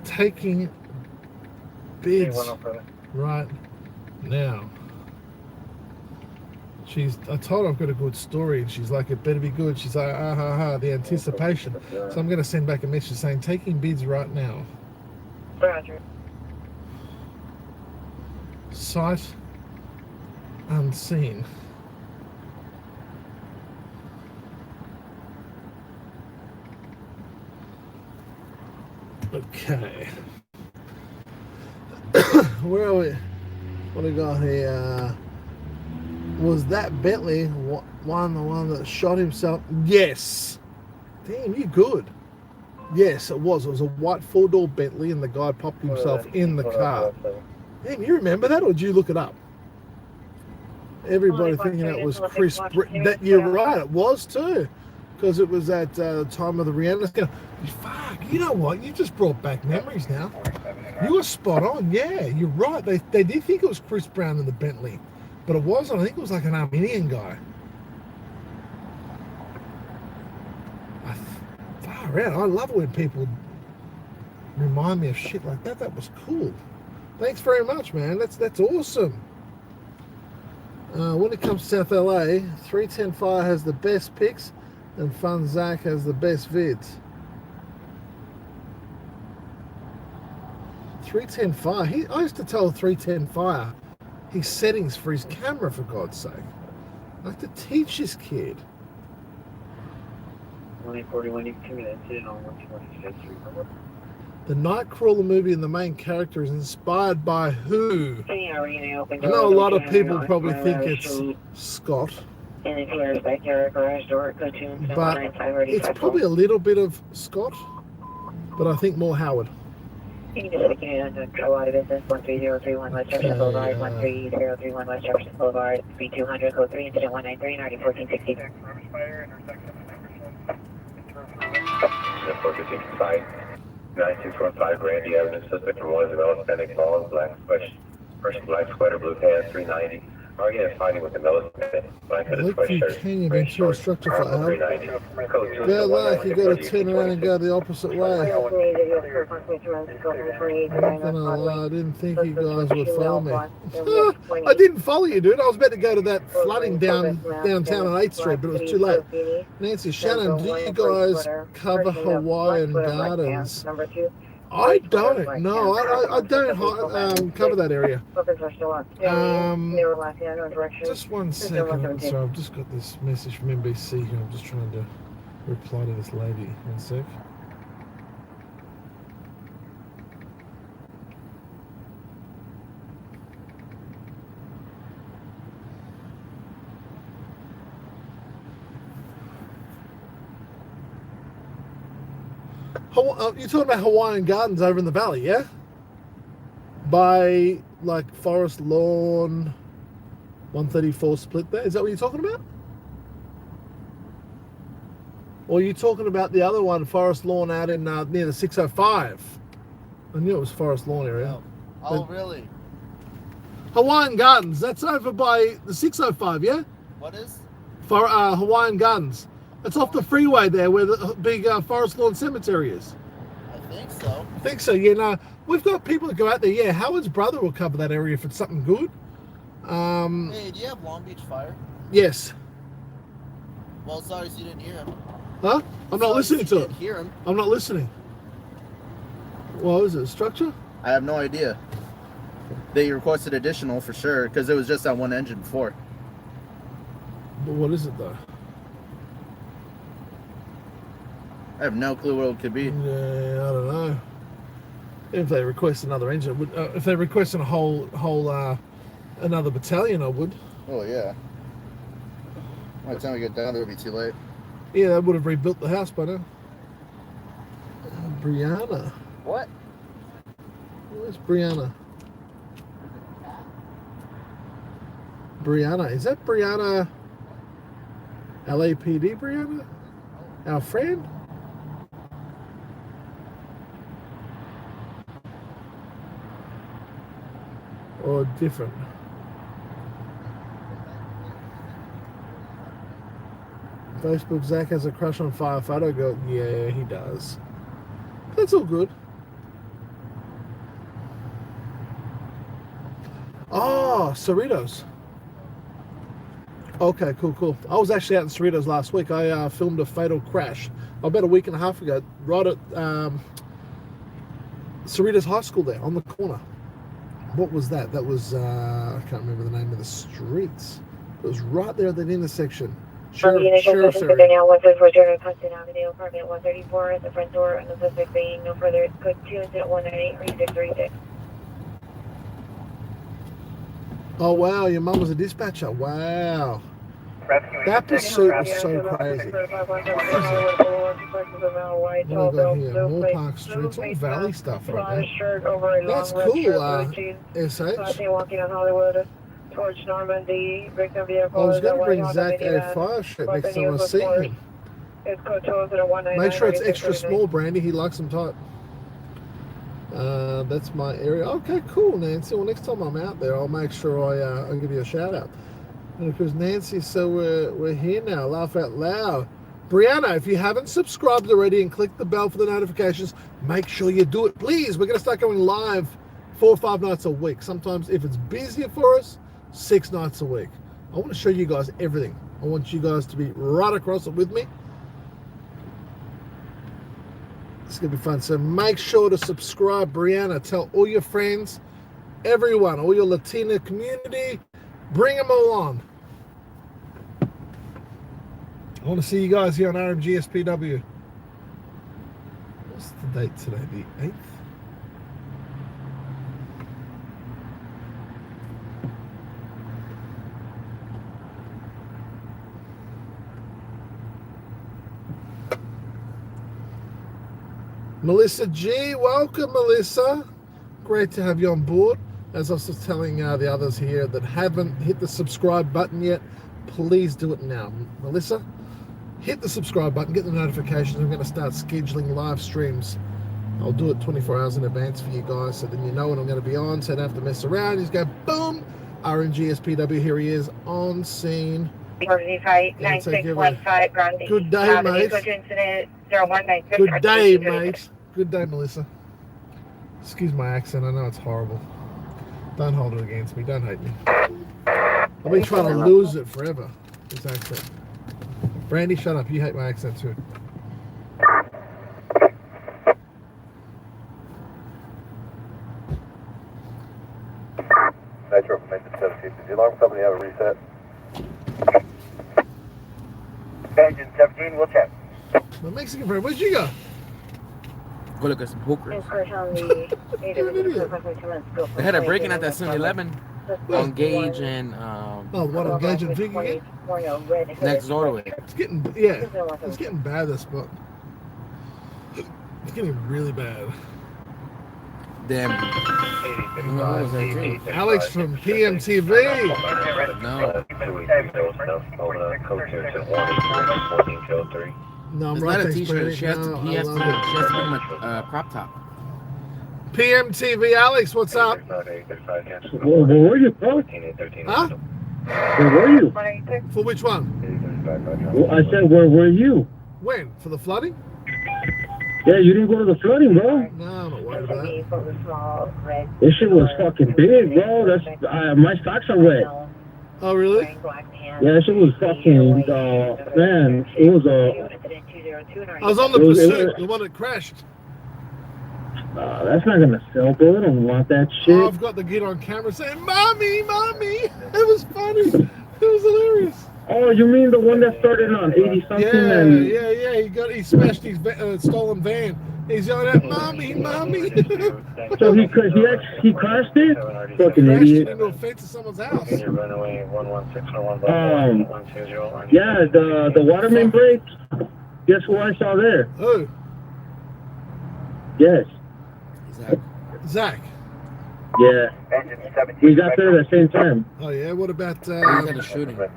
Taking bids right now. I told her I've got a good story, and she's like, it better be good. She's like, the anticipation. So I'm going to send back a message saying, taking bids right now. Roger. Sight unseen. Okay. Where are we? What do we got here? Was that Bentley the one that shot himself? Yes. Damn, you good. Yes, it was. It was a white four-door Bentley, and the guy popped himself in the car. Damn, you remember that, or did you look it up? Everybody thinking that was Chris. That you're right, it was too, because it was at the time of the Rihanna scandal. Fuck, you know what? You just brought back memories now. You were spot on. Yeah, you're right. They did think it was Chris Brown in the Bentley, but it wasn't. I think it was like an Armenian guy. Far out. I love it when people remind me of shit like that. That was cool. Thanks very much, man. That's awesome. When it comes to South LA, 310 Fire has the best picks, and Fun Zach has the best vids. 310 Fire. I used to tell 310 Fire his settings for his camera, for God's sake. I have to teach this kid. 141, you can incident on 126. The Nightcrawler movie and the main character is inspired by who? I know a lot of people probably think it's Scott, but it's probably a little bit of Scott, but I think more Howard. You can just get on a lot of business, 13031 West Jefferson Boulevard, 13031 West Jefferson Boulevard, 3200, code 3, incident 193, already 1460. 455, 9615 Randy Avenue, suspect from one of the Hispanic Falls, black sweater, blue pants, 390. Arguing fighting with the military. Hanging into a structure for Howard. Bad luck, you gotta turn around and go the opposite way. Not gonna lie, I didn't think you guys would follow me. I didn't follow you, dude. I was about to go to that flooding downtown on 8th Street, but it was too late. Nancy, Shannon, do you guys cover Hawaiian Gardens? I don't. No, I don't cover that area. Just 1 second. So I've just got this message from NBC here. I'm just trying to reply to this lady. 1 sec. You're talking about Hawaiian Gardens over in the valley, yeah? By, like, Forest Lawn, 134 split there? Is that what you're talking about? Or are you talking about the other one, Forest Lawn, out in near the 605? I knew it was Forest Lawn area. Oh, really? Hawaiian Gardens, that's over by the 605, yeah? What is? For Hawaiian Gardens. It's off the freeway there where the big Forest Lawn Cemetery is. I think so, yeah. No, we've got people that go out there. Yeah, Howard's brother will cover that area if it's something good. Hey, do you have Long Beach Fire? Yes. Well, sorry you didn't hear him. Huh? I'm not listening to it. Hear him. I'm not listening. What is it, structure? I have no idea. They requested additional for sure, because it was just that one engine before. But what is it, though? I have no clue what it could be. Yeah, I don't know. If they request another engine, if they request a whole another battalion, I would. Oh yeah. By the time we get down there, it'll be too late. Yeah, they would have rebuilt the house by now. Brianna. What? Where's Brianna? Brianna, is that Brianna? LAPD Brianna? Our friend? Or different? Facebook, Zach has a crush on Firefighter Girl. Yeah, he does. That's all good. Oh, Cerritos. Okay, cool. I was actually out in Cerritos last week. I filmed a fatal crash about a week and a half ago, right at Cerritos High School there, on the corner. What was that? That was, I can't remember the name of the streets. It was right there at that intersection. Sheriff's area. 134 Hudson Avenue, apartment 134 at the front door, and the suspect being no further, code 2, incident 198, 3636. Oh wow, your mum was a dispatcher. Wow. That pursuit was so crazy. What do we got here? Moore Park Street. It's all valley stuff right now. That's cool, SH. Walking on Hollywood towards Normandy. Victim vehicle. I was going to bring Zach a fire shirt next time I see him. Make sure it's extra small, Brandy. He likes them tight. That's my area. Okay, cool, Nancy. Well, next time I'm out there, I'll make sure I'll give you a shout out. And because Nancy, so we're here now. Laugh out loud. Brianna, if you haven't subscribed already and clicked the bell for the notifications, make sure you do it, please. We're going to start going live 4 or 5 nights a week. Sometimes, if it's busier for us, 6 nights a week. I want to show you guys everything. I want you guys to be right across it with me. It's going to be fun. So make sure to subscribe, Brianna. Tell all your friends, everyone, all your Latina community. Bring them all on. I want to see you guys here on RMG SPW. What's the date today? The 8th? Melissa G, welcome, Melissa. Great to have you on board. As I was just telling the others here that haven't hit the subscribe button yet, please do it now. Melissa, hit the subscribe button, get the notifications. I'm going to start scheduling live streams. I'll do it 24 hours in advance for you guys, so then you know when I'm going to be on, so you don't have to mess around. You just go, boom, RMG SPW, here he is, on scene. Good day, mate. Good day, mate. Good day, Melissa. Excuse my accent. I know it's horrible. Don't hold it against me. Don't hate me. I've been trying to lose it forever, this accent. Brandy, shut up. You hate my accent too. Nitro from 17. Did the alarm company have a reset? Engine 17, we'll check. My Mexican friend, where'd you go? Go look at some hookers. They had a break-in at that 7-Eleven on Gage and what on Gage and Vic again? next door to it. It's getting bad, this spot. It's getting really bad. Damn. Alex from PMTV. No. No, I'm It's right. not a t-shirt. She has to bring him a crop top. PMTV, Alex, what's up? Where were you, bro? Huh? Where were you? For which one? Well, I said, where were you? When? For the flooding? Yeah, you didn't go to the flooding, bro. No, I'm not worried about it. This shit was fucking big, bro. That's my socks are wet. Oh, really? Yeah, that shit was fucking, man, it was I was on the Pursuit, the one that crashed. that's not gonna sell, bro. I don't want that shit. Oh, I've got the kid on camera saying, Mommy, Mommy. It was funny. It was hilarious. Oh, you mean the one that started on 80-something? Yeah. He smashed his stolen van. He's yelling at Mommy, Mommy. So he crashed it? Fucking Crashed idiot. into a fence of someone's house. Yeah, the water main break. Guess who I saw there? Who? Yes. Zach. Yeah. We got there at the same time. Oh, yeah? What about... We got a shooting. What?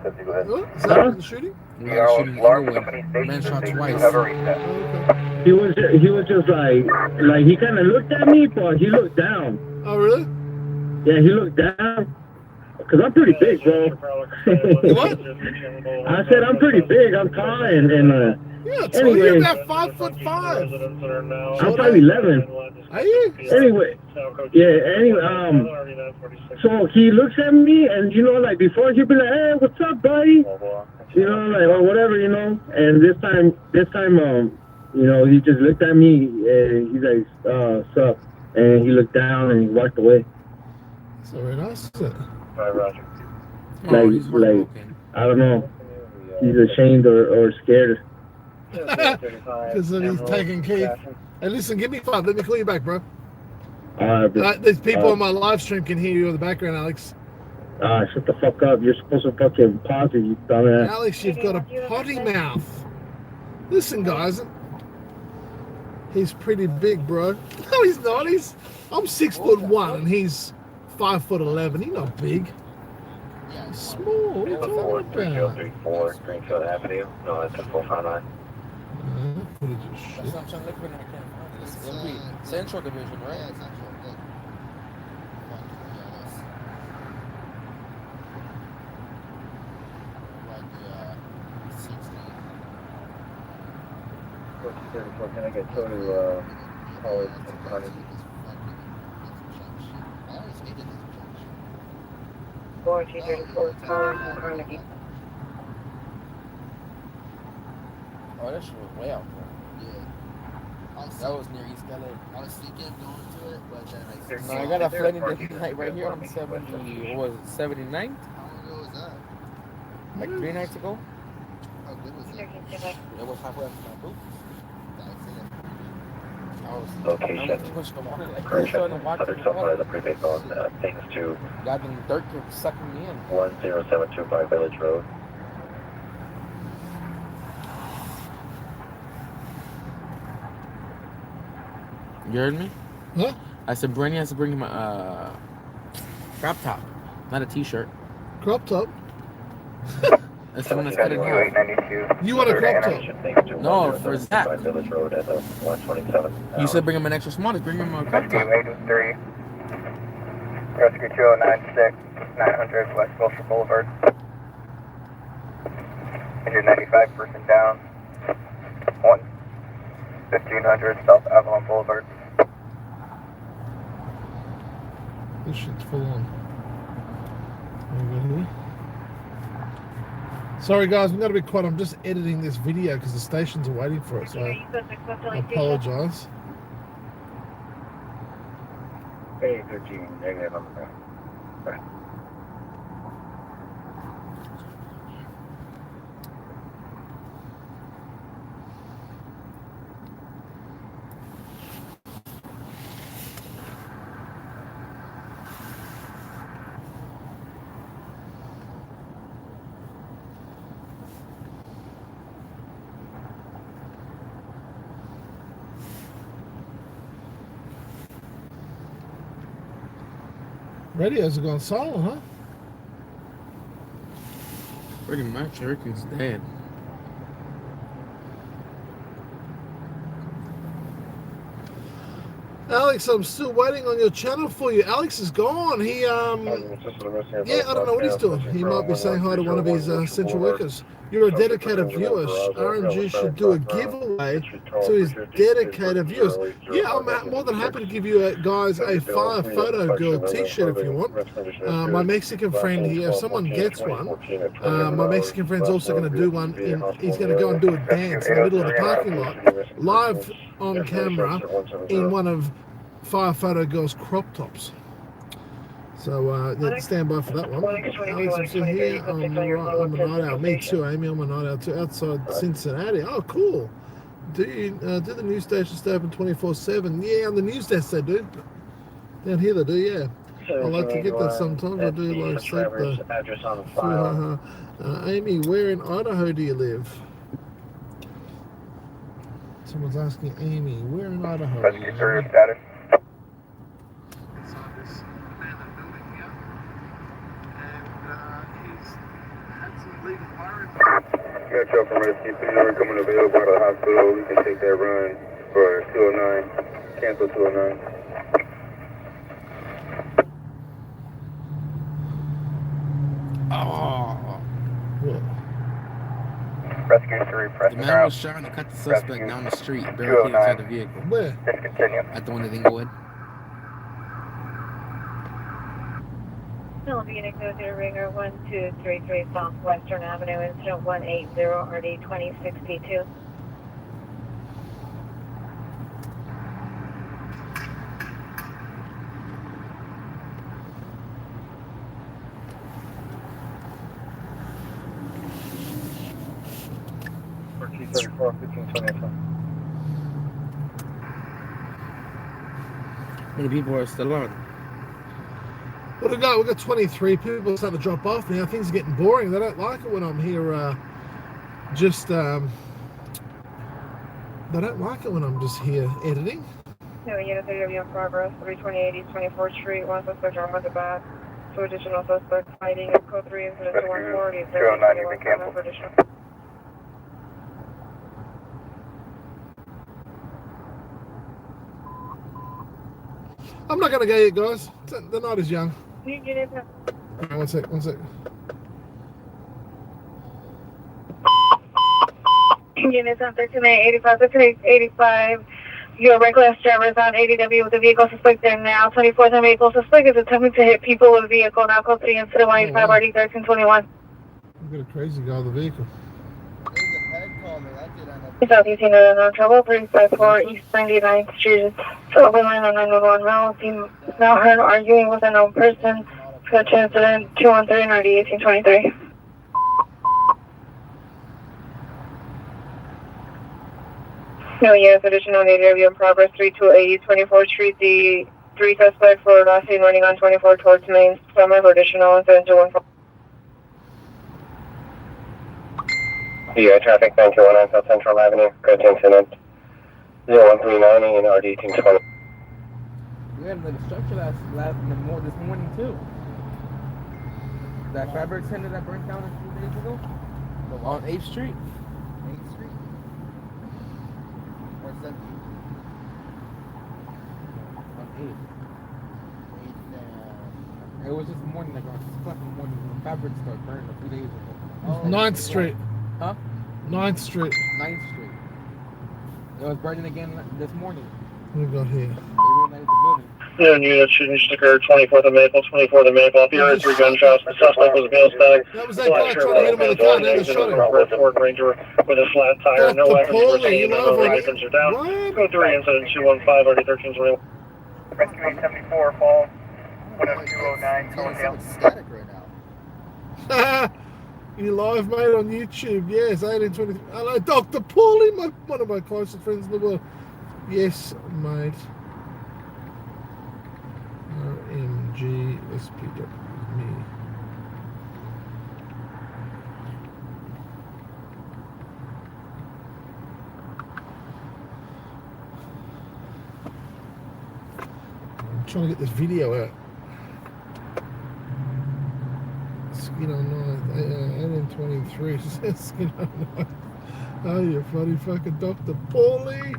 Is that the shooting? We got a shooting in Inglewood. Man shot twice. He was just like he kind of looked at me, but he looked down. Oh, really? Yeah, he looked down. Cause I'm pretty big, bro. What? I said I'm pretty big. I'm tall and yeah, so anyway, you're about 5'5". I'm 5'11". Are you? Anyway, so he looks at me, and like before he'd be like, "Hey, what's up, buddy?" Or whatever, And this time, he just looked at me, and he's like, "What's up?" And he looked down and he walked away. That's very nice. Roger. Like I don't know, he's ashamed or scared. Because he's taking Keith. Hey, listen, give me 5. Let me call you back, bro. But, These people on my live stream can hear you in the background, Alex. Shut the fuck up. You're supposed to fucking pause it, you dumbass. Alex, you've got a potty mouth. Listen, guys. He's pretty big, bro. No, he's not. I'm 6'1" and he's 5'11". He's not big. Yeah, He's small. What are you talking about? 3034 Greenfield Avenue. No, that's a 459. Footage of shit. That's what I'm trying to look for and I can't find it. It's Central Division, right? Yeah, it's actual. Look. Fuck, yeah, that's like the 16. 1434, can I get Joe to call it in Carnegie? I always hated this junction. 1434, calling from Carnegie. Oh, that shit was way out there. Yeah. That was near East LA. I was thinking of going to it, but then No, I got a flooding night right here on 70, what was it, 79th? How long ago was that? Like 3 nights ago? How good was it? It was halfway up to my boots. That's it. I was Location. pushed the water like this, Correction. so I didn't walk Other through the software water. the previous on things to Got the dirt kept sucking me in. 10725 Village Road. You heard me? Huh? I said Brandy has to bring him a crop top, not a t-shirt. Crop top? That's the one that's cut in half. 892. You want a crop top? No, for Zach. Village Road at the 127. You said bring him an extra small, just bring him a crop Rescue top. 803. Rescue 2096. 900 West Wilshire Boulevard. Injured 95, person down. 1500 South Avalon Boulevard. This shit's full on. Over here. Sorry guys, I'm gonna be quiet. I'm just editing this video because the stations are waiting for it, so I apologize. 813, negative on the back. Radios are going silent, huh? Pretty much, everything's dead. Alex, I'm still waiting on your channel for you. Alex is gone. He yeah, I don't know what he's doing. He might be saying hi to one of his central workers. You're a dedicated viewer. RMG should do a giveaway to his dedicated viewers. Yeah, I'm more than happy to give you guys a Fire Photo Girl t-shirt if you want. My Mexican friend here, if someone gets one, my Mexican friend's also going to do one. He's going to go and do a dance in the middle of the parking lot, live on camera in one of Fire Photo Girl's crop tops. So yeah, stand by for that one. Alex, I'm still here. I'm a night owl. Me too, Amy. I'm a night owl too. Outside Cincinnati. Oh, cool. Do the news stations stay open 24/7? Yeah, on the news desk they do. Down here they do. Yeah. I like to get that sometimes. I do like sleep though. Amy, where in Idaho do you live? Someone's asking Amy, where in Idaho? Rescue 3 status. Inside this abandoned building here, and he's had some legal wiring. Metro from Rescue 3, you're coming available at the hospital. You can take that run for 209. Cancel 209. Oh, What? Rescue 3, press the man around. was trying to cut the suspect down the street, barricaded inside the vehicle. Where? Discontinue. At the one that didn't go in. Philippine Executive Ringer 1233 Southwestern Avenue, incident 180 RD 2062. Rescue 34, 1520. How many people are still on? What we got? We got 23 people starting to drop off now. Things are getting boring. They don't like it when I'm here. They don't like it when I'm just here editing. No, unit 30 in progress. 328 East 24th Street. One suspect armed with a bat. Two additional suspects fighting at code 3 incident 240. 209, you can cancel. For additional. I'm not going to go yet, guys. The night is young. Unit Right, one sec. Units on 1385, 1385. Your regular driver is on 80W with the vehicle suspect there now. 24th and vehicle suspect is attempting to hit people with vehicle. Now code 3 incident 185 RD 1321. We've got a crazy guy with the vehicle. There's a peg call me. That did end up. Southeast United on trouble 354 East 99th Street. So open line on 911 now heard arguing with a known person. Coach incident 213 RD 1823. No, yes, additional interview in progress 328 24th Street. The 3 suspects were last seen running on 24 towards Main Summit for additional incident 214. Yeah, traffic 9219 South Central Avenue. Coach incident 01390 and RD 1820. We had the structure this morning too. That fabric center that burnt down a few days ago on 8th Street. 8th Street? Or 17th? On 8th. 8th, It was just morning, like around 6 o'clock in the morning, when the fabric started burning a few days ago. 9th Street. Huh? 9th Street. 9th Street. It was burning again this morning. What we got here? They reignited the building. No unit shooting occurred 24th of Maple, 24th of Maple. Up here, 3 gunshots. The suspect was a male stag. That was that guy trying to hit him with a car. Now they shot him. Ford Ranger with a flat tire. No weapons were seen. No items are down. What? Code 3 incident 215 RD 1321. Rescue 874, fall Oh, 10209, so going down. much static right now. You live, mate, on YouTube. Yes, 1823. Hello, Dr. Paulie, one of my closest friends in the world. Yes, mate. RMG SPW-Me. I'm trying to get this video out. Skin on night, 1823 says skin on night. Oh, you funny fucking Dr. Paulie.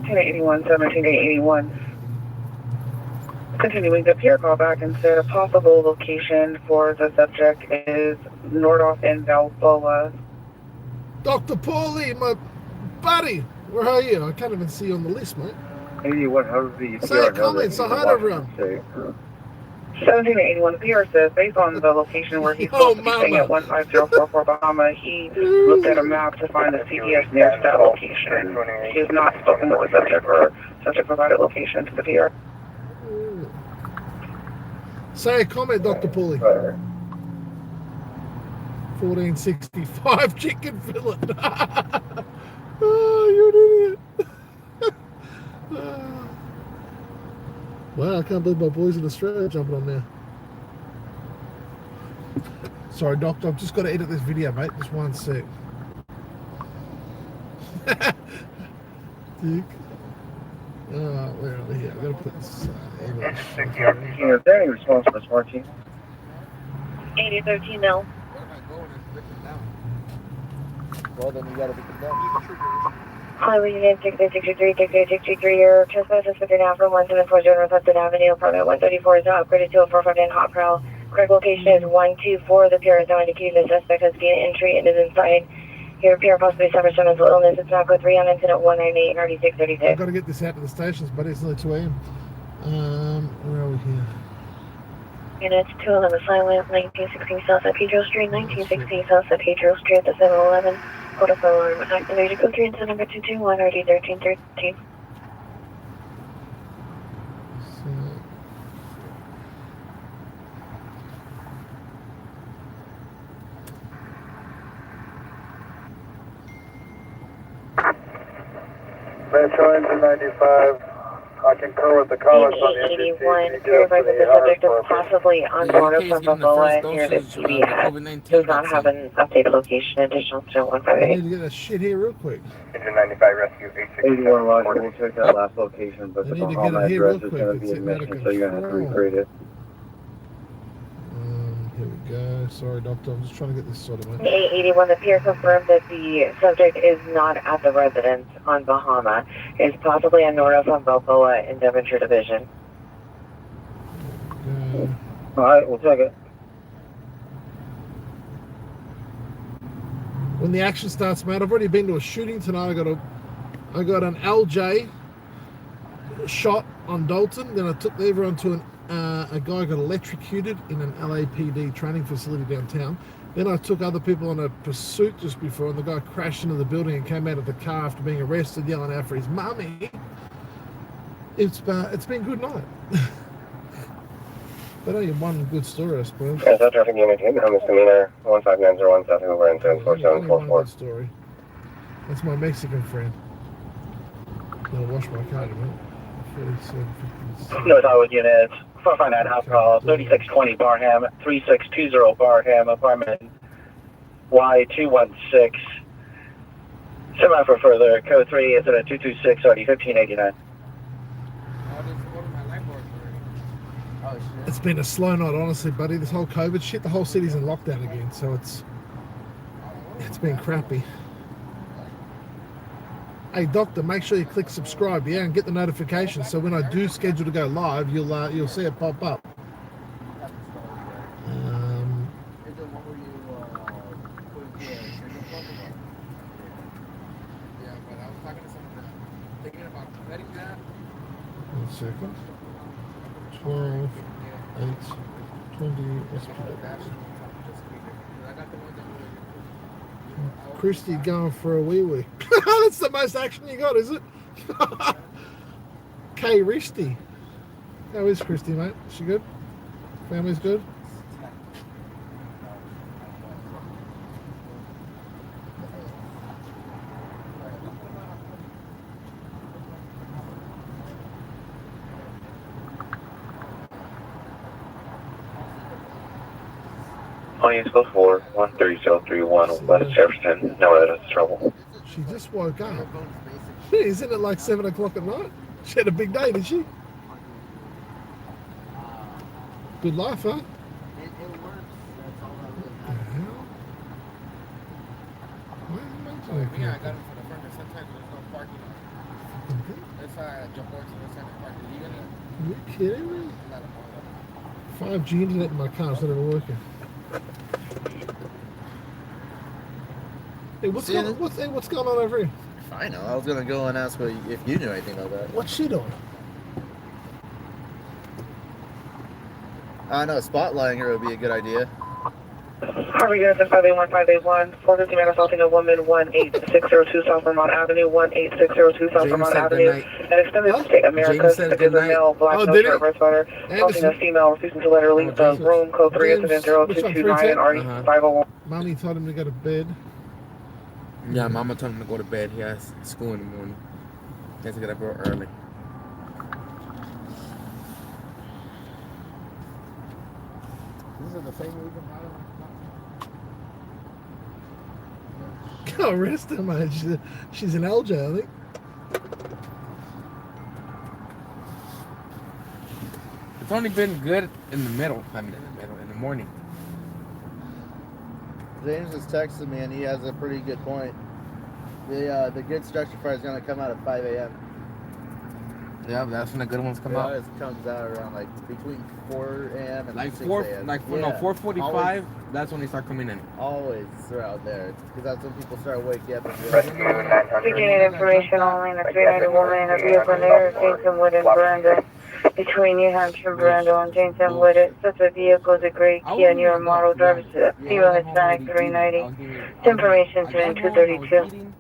1081, 1781. Continuing the peer callback and said a possible location for the subject is Nordoff and Balboa. Dr. Paulie, my buddy, where are you? I can't even see you on the list, mate. 81, how's the... Say a comment, say hi to everyone. 1781 PR says, based on the location where he's Oh, supposed to be staying mama. at 15044 Bahama, he looked at a map to find the CPS nearest that location. He has not spoken with the subject or subject provided location to the PR. Say a comment, Dr. Paulie. 1465 chicken fillet. Oh, you're an idiot. Wow, I can't believe my boys in Australia are jumping on there. Sorry, Doctor, I've just got to edit this video, mate. Just one sec. Dick. Where are we here? I've got to put this English. Is there any response for Smart Team? 8013 L. Well, then you gotta pick them down. Highway Union 6363, your trespass is figured out from 174 Northwestern Avenue, apartment 134 is now upgraded to a 459 hot prowl. Correct location is 124. The pier is now indicating the suspect has gained entry and is inside. Your pier possibly suffers from mental illness. It's now code 3 on incident 198 and RD 636. I've got to get this out to the stations, but it's only 2 a.m. Where are we here? Units 211 Silent, 1916 South San Pedro Street, 1916 South San Pedro Street at the 711. Code of alarm activated. Code 3 incident number 221 RD 1313. Metro engine 95, I concur with the comments on the 81, verifies that the subject is possibly on board from Balboa near the CB does not have an updated location. Additional to I 158. need to get that shit here real quick. Engine 95 rescue 81 Roger, we'll check that last location, but I the need to get Bahama it here real address is quick. going to It's be getting out of admission, so you're going to have to control. recreate it. Here we go. Sorry, doctor. I'm just trying to get this sorted out. 81, the peer confirmed that the subject is not at the residence on Bahama. Is possibly on Nora from Balboa in Devonshire Division. Alright, we'll check it. When the action starts, mate, I've already been to a shooting tonight. I got an LJ shot on Dalton. Then I took everyone to a guy got electrocuted in an LAPD training facility downtown. Then I took other people on a pursuit just before, and the guy crashed into the building and came out of the car after being arrested, yelling out for his mummy. It's been a good night. But only one good story, I suppose. South traffic unit, misdemeanor 15901 South Hoover and Only one 74744. good story. That's my Mexican friend. Gonna wash my car in a minute. 47, North Hollywood units, 459 house call, 3620 Barham, 3620 Barham, apartment Y216. Semi for further, code 3 is at a 226 RD 1589. It's been a slow night, honestly, buddy. This whole COVID shit, the whole city's in lockdown again, so it's been crappy. Hey, doctor, make sure you click subscribe, yeah, and get the notifications so when I do schedule to go live, you'll see it pop up. One second. 12, 8, 20, SPW. Christy going for a wee-wee. That's the most action you got, is it? K. Risty. How is Christy, mate? Is she good? Family's good? On East Coast 4, 13031 West Jefferson, no evidence of trouble. She just woke up. Isn't it like 7 o'clock at night? She had a big day, did she? Good life, huh? It works. That's all that really What the hell? Why is it mentioning Yeah, I got it for the front, but sometimes there's no parking lot. That's why I jump over to the side of the parking. Are you kidding me? 5G internet in my car, it's not even working. Hey, what's going on over here? I know. I was gonna go and ask if you knew anything about that. What's she doing? I know spotlighting her would be a good idea. Harvey units 581, 450 man assaulting a woman, 18602 South Vermont Avenue, 18602 South Vermont Avenue. An extended state America, is a male black no shirt responder, assaulting a female, refusing to let her leave the room, code 3 incident 0229 and RE 501. Mommy told him to go to bed. Yeah, Mama told him to go to bed. He has school in the morning. He has to get up real early. This is the same movie. Go arrest her, man. She's an LJ, I think. It's only been good in the middle. I mean, in the morning. James just texted me and he has a pretty good point. The good structure fire is gonna come out at 5 a.m. Yeah, that's when the good ones come It out. always comes out around like between 4 a.m. and Like 6 4, a.m. like Yeah. no 4:45. Always- That's when they start coming in. Always around there because that's when people start waking up. Rescue 900. We need information only. The 390 woman in a vehicle near Jameson Wood and Veranda. Between New Hampshire and Veranda on Jameson Wood. Such a vehicle is a gray Kia newer model. Driver female Hispanic 390. Information to 232.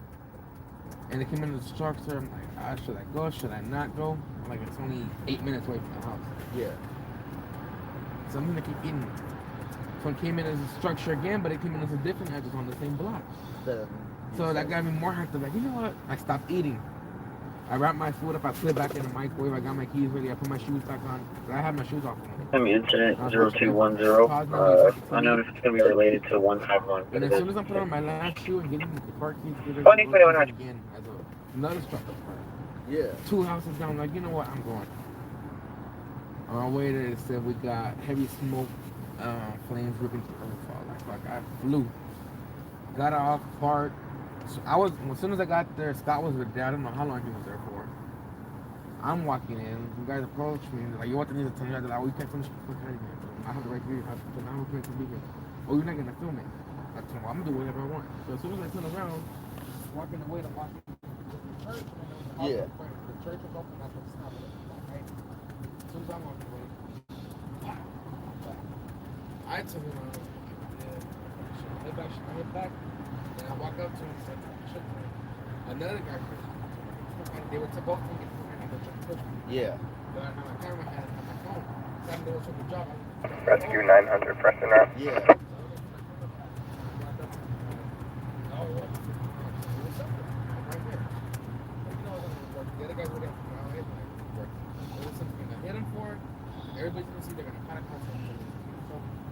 And they came in the structure. I'm like, should I go? Should I not go? I'm like, it's only 8 minutes away from the house. Yeah. So I'm gonna keep eating. So it came in as a structure again, but it came in as a different address on the same block. So that got me more hyped. I'm like, you know what? I stopped eating. I wrap my food up, I put it back in the microwave, I got my keys ready, I put my shoes back on, but I have my shoes off. Incident 0210. I know if it's going to be related to 151. And as soon as I put on my last shoe and get in the car keys, get it 2021. again as another structure. Yeah. 2 houses down, like, you know what, I'm going. On our way there, it said we got heavy smoke, flames ripping through earth. Like I flew. Got off, parked. So as soon as I got there, Scott was there. I don't know how long he was there for. I'm walking in. The guys approach me. They're like, you want the news to tell me? They're like, oh, you can't finish the here. I have the right to be here. I have the right to be here. Oh, you're not going to film it. I told him, well, I'm going to do whatever I want. So as soon as I turn around, walking away to walk into the church. Yeah. The church was open. That's what stopped it. Right? As soon as I'm walking away, I told him, I went back. And I walk up to him and said, another guy pushed me. They were both taking push me. Yeah. But I had my camera had on my phone. So I'm doing the job. Rescue 900, pressing route. Yeah. The other guys were there. There was something I hit him for. Everybody's gonna see they're gonna kind of come from him.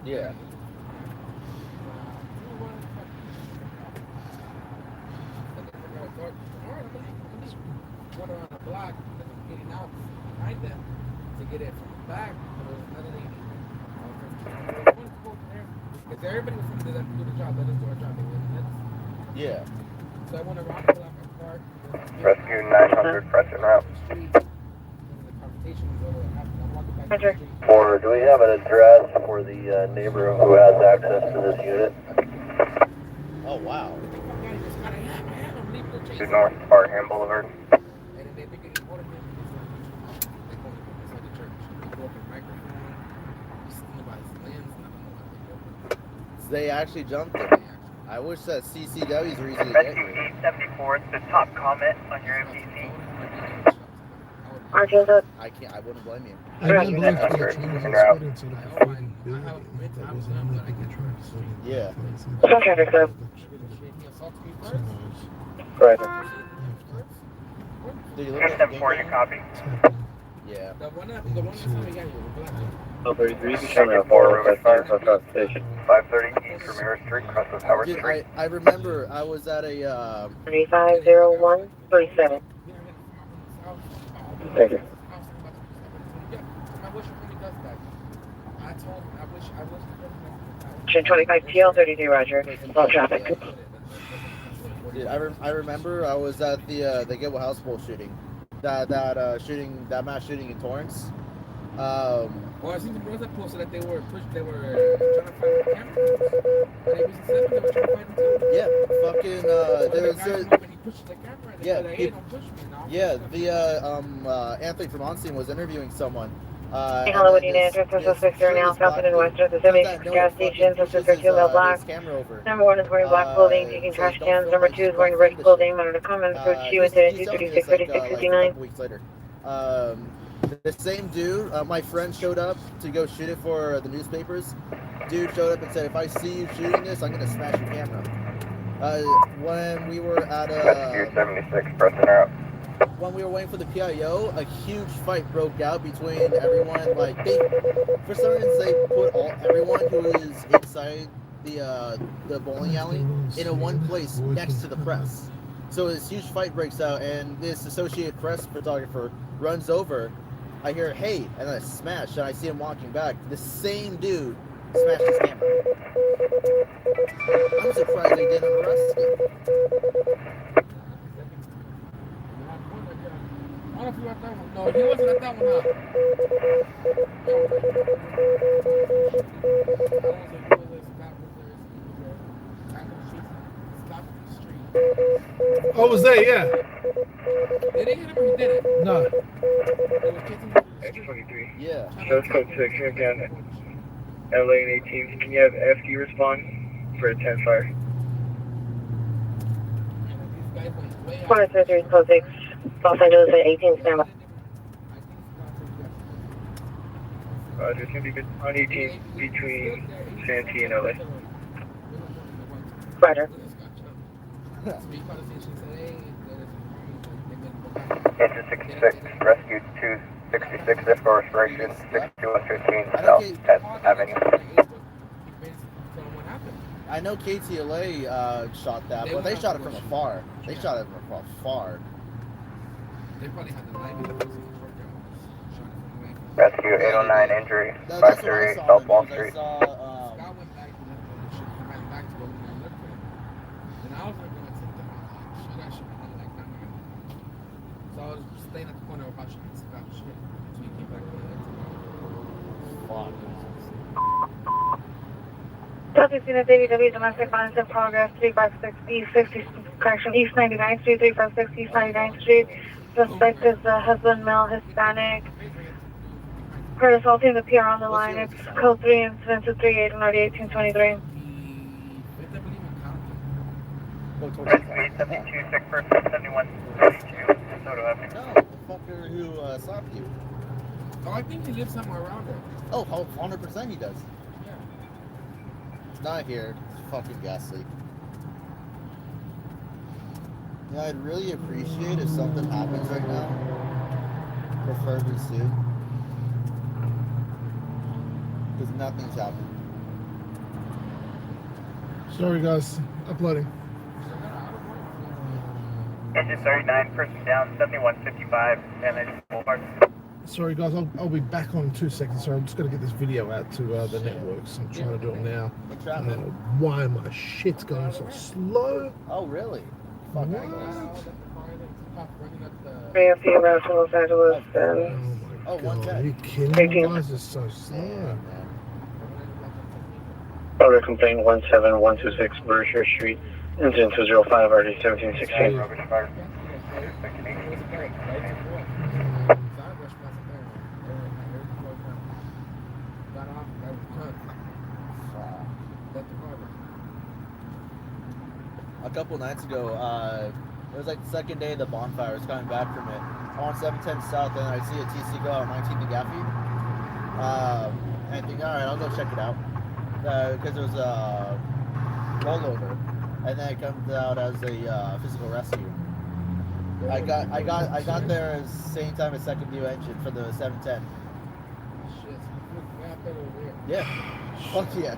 Yeah. Went around the block and then getting out behind them to get it from the back. There was another lady. Because everybody was saying they do the job, let us do our job. They wouldn't let us. Yeah. So I went around, pulled out my car. Rescue 900, pressing route. Roger. Or do we have an address for the neighbor who has access to this unit? Oh, wow. To North Parham Boulevard. They actually jumped it. I wish that CCWs were easy to get Rescue here. 874, it's the top comment on your MPC. Arkansas. I wouldn't blame you. I can't believe they changed the students in a freaking building. Yeah. Some traffic club. Right. Do you look at the 874, you game? copy? Yeah. The one that we got here was black. 33, Channel 4, West South Station. 530 East Ramirez Street, across with Howard Dude, Street. I remember I was at a 350137. Thank you. Mission 25 TL 33, Roger. Low traffic. Dude, I remember I was at the Gilwell House Bowl shooting. That mass shooting in Torrance. Well, I seen the bros that posted that they were trying to find the cameras. But it was a 7, they were trying to find them too. Yeah, fucking there was When he pushed the camera, and yeah, they said, hey, don't push me now. yeah, the Anthony from On Scene was interviewing someone. Hello, what do you need? Address is 660 now, south and west of the 76 gas station, 662 Mill Block. Number 1 is wearing black clothing, taking trash cans. Number 2 is wearing red clothing. Monitor comments, route 2 incident 236 3659. Weeks later. The same dude, my friend showed up to go shoot it for the newspapers. Dude showed up and said, if I see you shooting this, I'm going to smash your camera. When we were at Rescue 76, pressing route. when we were waiting for the PIO, a huge fight broke out between everyone. Like for some reason, they put everyone who is inside the bowling alley in one place next to the press. So this huge fight breaks out, and this Associated Press photographer runs over. I hear, hey, and then I smash, and I see him walking back. The same dude smashed his camera. I'm surprised they didn't arrest him. I don't know if you were at that one. No, he wasn't at that one, huh? Oh, was there? Yeah. Did they hit him or he did it? No. X23. Yeah. Shows code 6, here again. LA and 18. Can you have FD respond for a 10 fire? 433 code 6, Los Angeles at 18 standby. There's going to be good on 18 between Santee and LA. Roger. Engine 66, rescue 266, if for restoration, 6115 I know South Kate- 10th Avenue. I know KTLA shot that, They but they went shot off it the from shoot. afar. They Yeah. shot it from afar. They probably had the live videos of the shot it from away. Rescue 809 injury, That's what I 538 saw. South on Wall the news. Street. I saw. Scott went back to that and shit. He ran back to go and look for it. And I was like, going to take them out. Shit, I should have like that. So I was staying at the corner watching Scott shit. So he came back to the Fuck. Southeast Unit ADW, domestic violence in progress, 356 East 60, correction, East 99th Street, 356 East 99th Street. Suspect is a husband, male, Hispanic. Heard assaulting the PR on the line. It's code 3 incident 238 and 1823. Go towards Rescue 872, sick person 7132, Soto Avenue. No, the fucker who slapped you. Oh, I think he lives somewhere around there. Oh, 100% he does. Yeah. It's not here. It's fucking ghastly. Yeah, I'd really appreciate if something happens right now. Preferably soon. Because nothing's happening. Sorry, guys. Uploading. Engine 39, person down, 7155, damage Boulevard. Sorry, guys. I'll be back on 2 seconds. Sorry, I'm just going to get this video out to the networks. I'm trying to do it now. In I traffic. don't know why my shit's going so slow. Oh, really? Fuck, I What? guess. AFC route to Los Angeles Oh and my Oh, god. 110. Are you kidding me? Guys, it's so slow. Other complaint 17126 Berkshire Street, incident 205 RD 1716. Rubbish fire. A couple nights ago, it was like the second day of the bonfire. I was coming back from it. I'm on 710 South, and I see a TC go on 19 McGaffey. And I think, all right, I'll go check it out because it was a rollover, and then it comes out as a physical rescue. I got there at the same time as second view engine for the 710. Yeah, fuck yeah,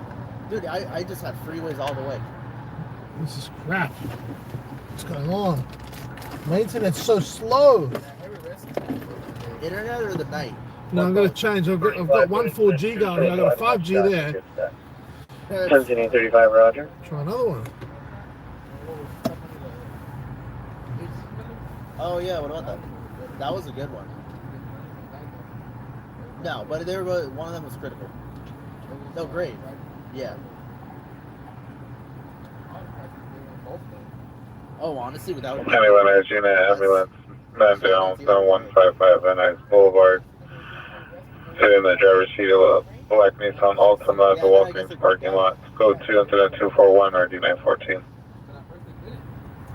dude. I just had freeways all the way. This is crap. What's going on? My internet's so slow. Internet or the night? No, I'm going to change. I've got one 4G going here. I've got a 5G there. 1735 Roger. Try another one. Oh yeah, what about that? That was a good one. No, but there was one of them was critical. No, great. Yeah. Oh, honestly, without Anyone, unit, ambulance, man down, 7155 NX Boulevard. Sitting in the driver's seat of a black Nissan Altima at the Walgreens parking lot. Code 2 incident 241 RD 914.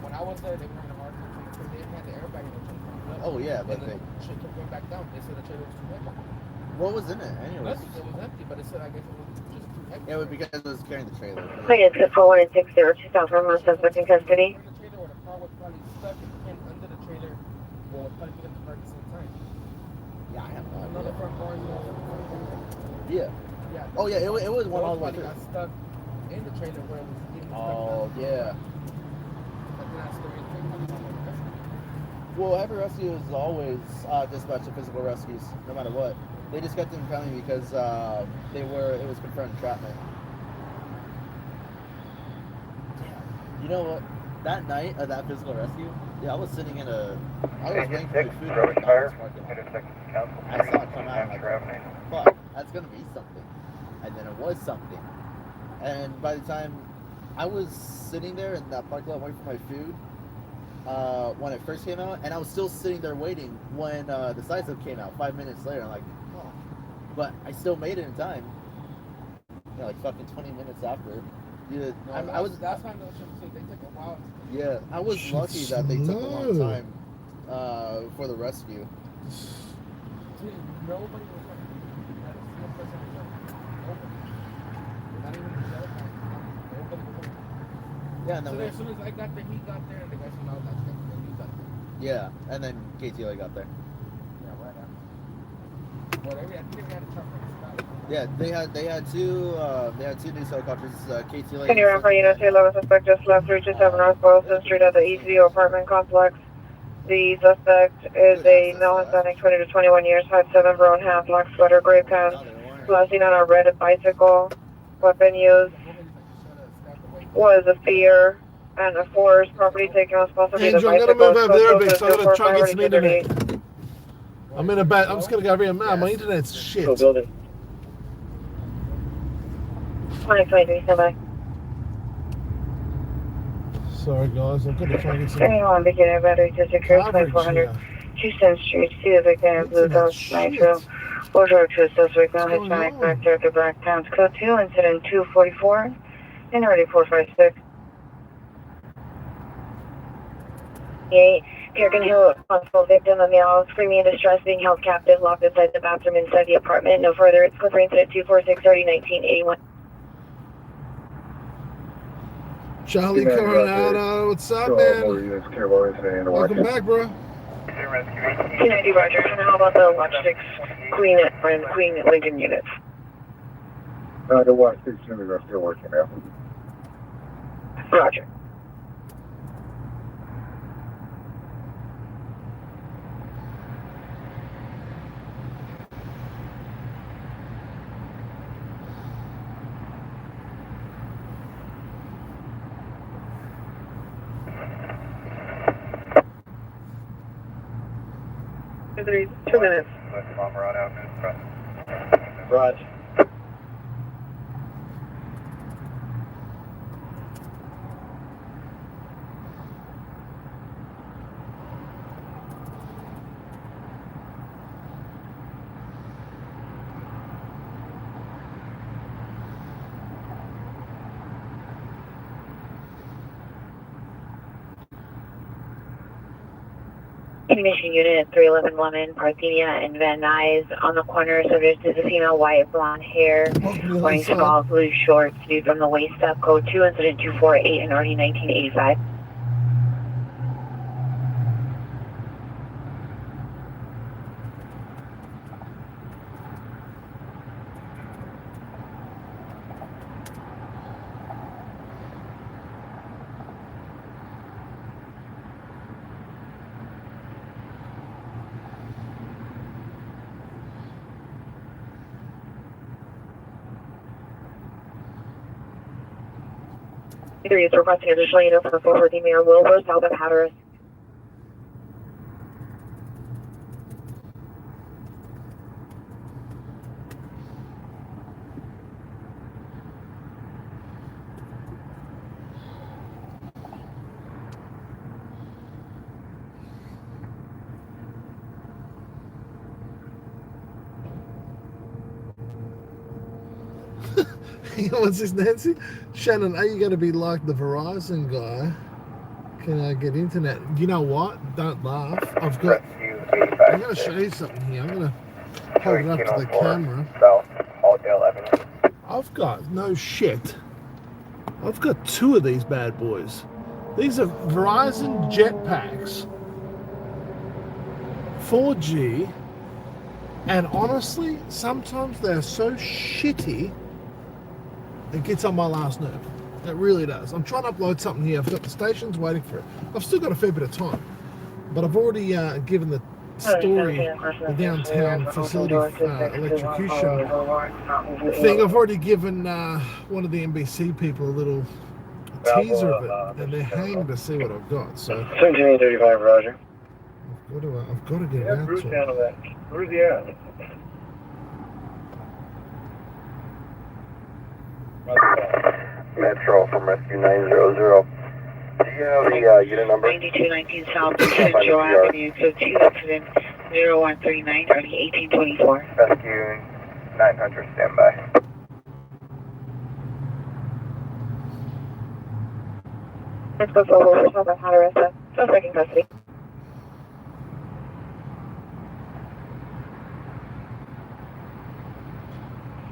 When I was there, they were in a hard time because they had the airbag in the trailer. Oh yeah, but And they, the shit kept going back down. They said the trailer was too heavy. what was in it anyways? Nothing, it was empty, but it said I guess it was just too heavy. It was because it was carrying the trailer. Please get forward and 602 South Vermont, suspect in custody. The trailer or the car was probably stuck and pinned under the trailer. Well, probably be in the car at the same time. Yeah, I have no Another idea. front car and another front car. Yeah. Yeah. Oh yeah, it was one all the way Both through. got stuck in the trailer where it was getting stuck Oh down. yeah. But then I still really couldn't talk about the rest. Well, heavy rescue is always dispatch of physical rescues, no matter what. They just kept them coming because it was confirmed entrapment. You know what? That night of that physical rescue, yeah, I was sitting in I was waiting for my food. at Rubbish the fire. McDonald's parking lot. Intersection Council I saw Street, it come out. I'm like, Hampshire Avenue. fuck, that's gonna be something. And then it was something. And by the time I was sitting there in that parking lot waiting for my food, when it first came out, and I was still sitting there waiting when the size up came out 5 minutes later. I'm like, oh. But I still made it in time. You know, like fucking 20 minutes after. Yeah, No, I was. that's why those ships they take a while. Yeah, I was lucky that they took a long Slow. time for the rescue. Nobody was there. Not a single person was there. Nobody. Not even the sheriff. Nobody was there. Yeah, and So then then as soon as I got there, he got there, and the guy said, "No, that's good." And he got there. Yeah, and then KTLA got there. Yeah, right after. Whatever. I think they had a truck from the sky. Yeah, they had two news helicopters. KTLA. Can you run for Unit 211 suspect just left 327 North Boylston Street at the ECO apartment complex? The suspect is a male Hispanic, 20 to 21 years, 5'7", brown hat, black sweater, gray pants, last seen on a red bicycle. Weapon used was a fear and a force. Property taken was possibly the Andrew, I'm bicycle. gonna move over there a bit, so I'm gonna try and get some internet. I'm in a bad. I'm just gonna go over here now. My internet's shit. 2023, stand by. Sorry guys, I've got to try and get some 31 beginning battery to secure coverage 2400 here. Houston Street. See the victim, Blue Dust Nitro. Or drug to suspect, non Hispanic, black character, black pants, code 2, incident 244, and already 456. 8. Pierkin Hill, responsible victim, a male, screaming in distress, being held captive, locked inside the bathroom inside the apartment. No further. It's code for incident 246, 1981. Charlie Coronado, what's up, man? Welcome back, bro. 290, Roger. And how about the Watch 6 Queen and Queen Lincoln units? The Watch 6 units are still working now. Roger. Two minutes. Roger. Ignition unit 311 Lemon, Parthenia, and Van Nuys on the corner. Subject is a female, white, blonde hair, wearing small blue shorts, viewed from the waist up. Code 2, incident 248, and already 1985. Either is requesting additional unit for 414 Mayor Wilbur, south of Hatteras. What's this, Nancy? Shannon, are you going to be like the Verizon guy? Can I get internet? You know what? Don't laugh. I'm going to show you something here. I'm going to hold it up to the camera. I've got, no shit, I've got two of these bad boys. These are Verizon Jetpacks. 4G. And honestly, sometimes they're so shitty, it gets on my last nerve. It really does. I'm trying to upload something here. I've got the stations waiting for it. I've still got a fair bit of time. But I've already given the story, the downtown facility electrocution thing. I've already given one of the NBC people a little teaser of it. And they're hanging to see what I've got. So 1735, Roger. I've got to get it out to them. Where's he at? Metro from Rescue 900. Do you have the unit number? 9219 South Central Avenue, so 2 incident 0139, already 1824. Rescue 900, standby. Let's go forward. South of Hatteras, suspect in custody.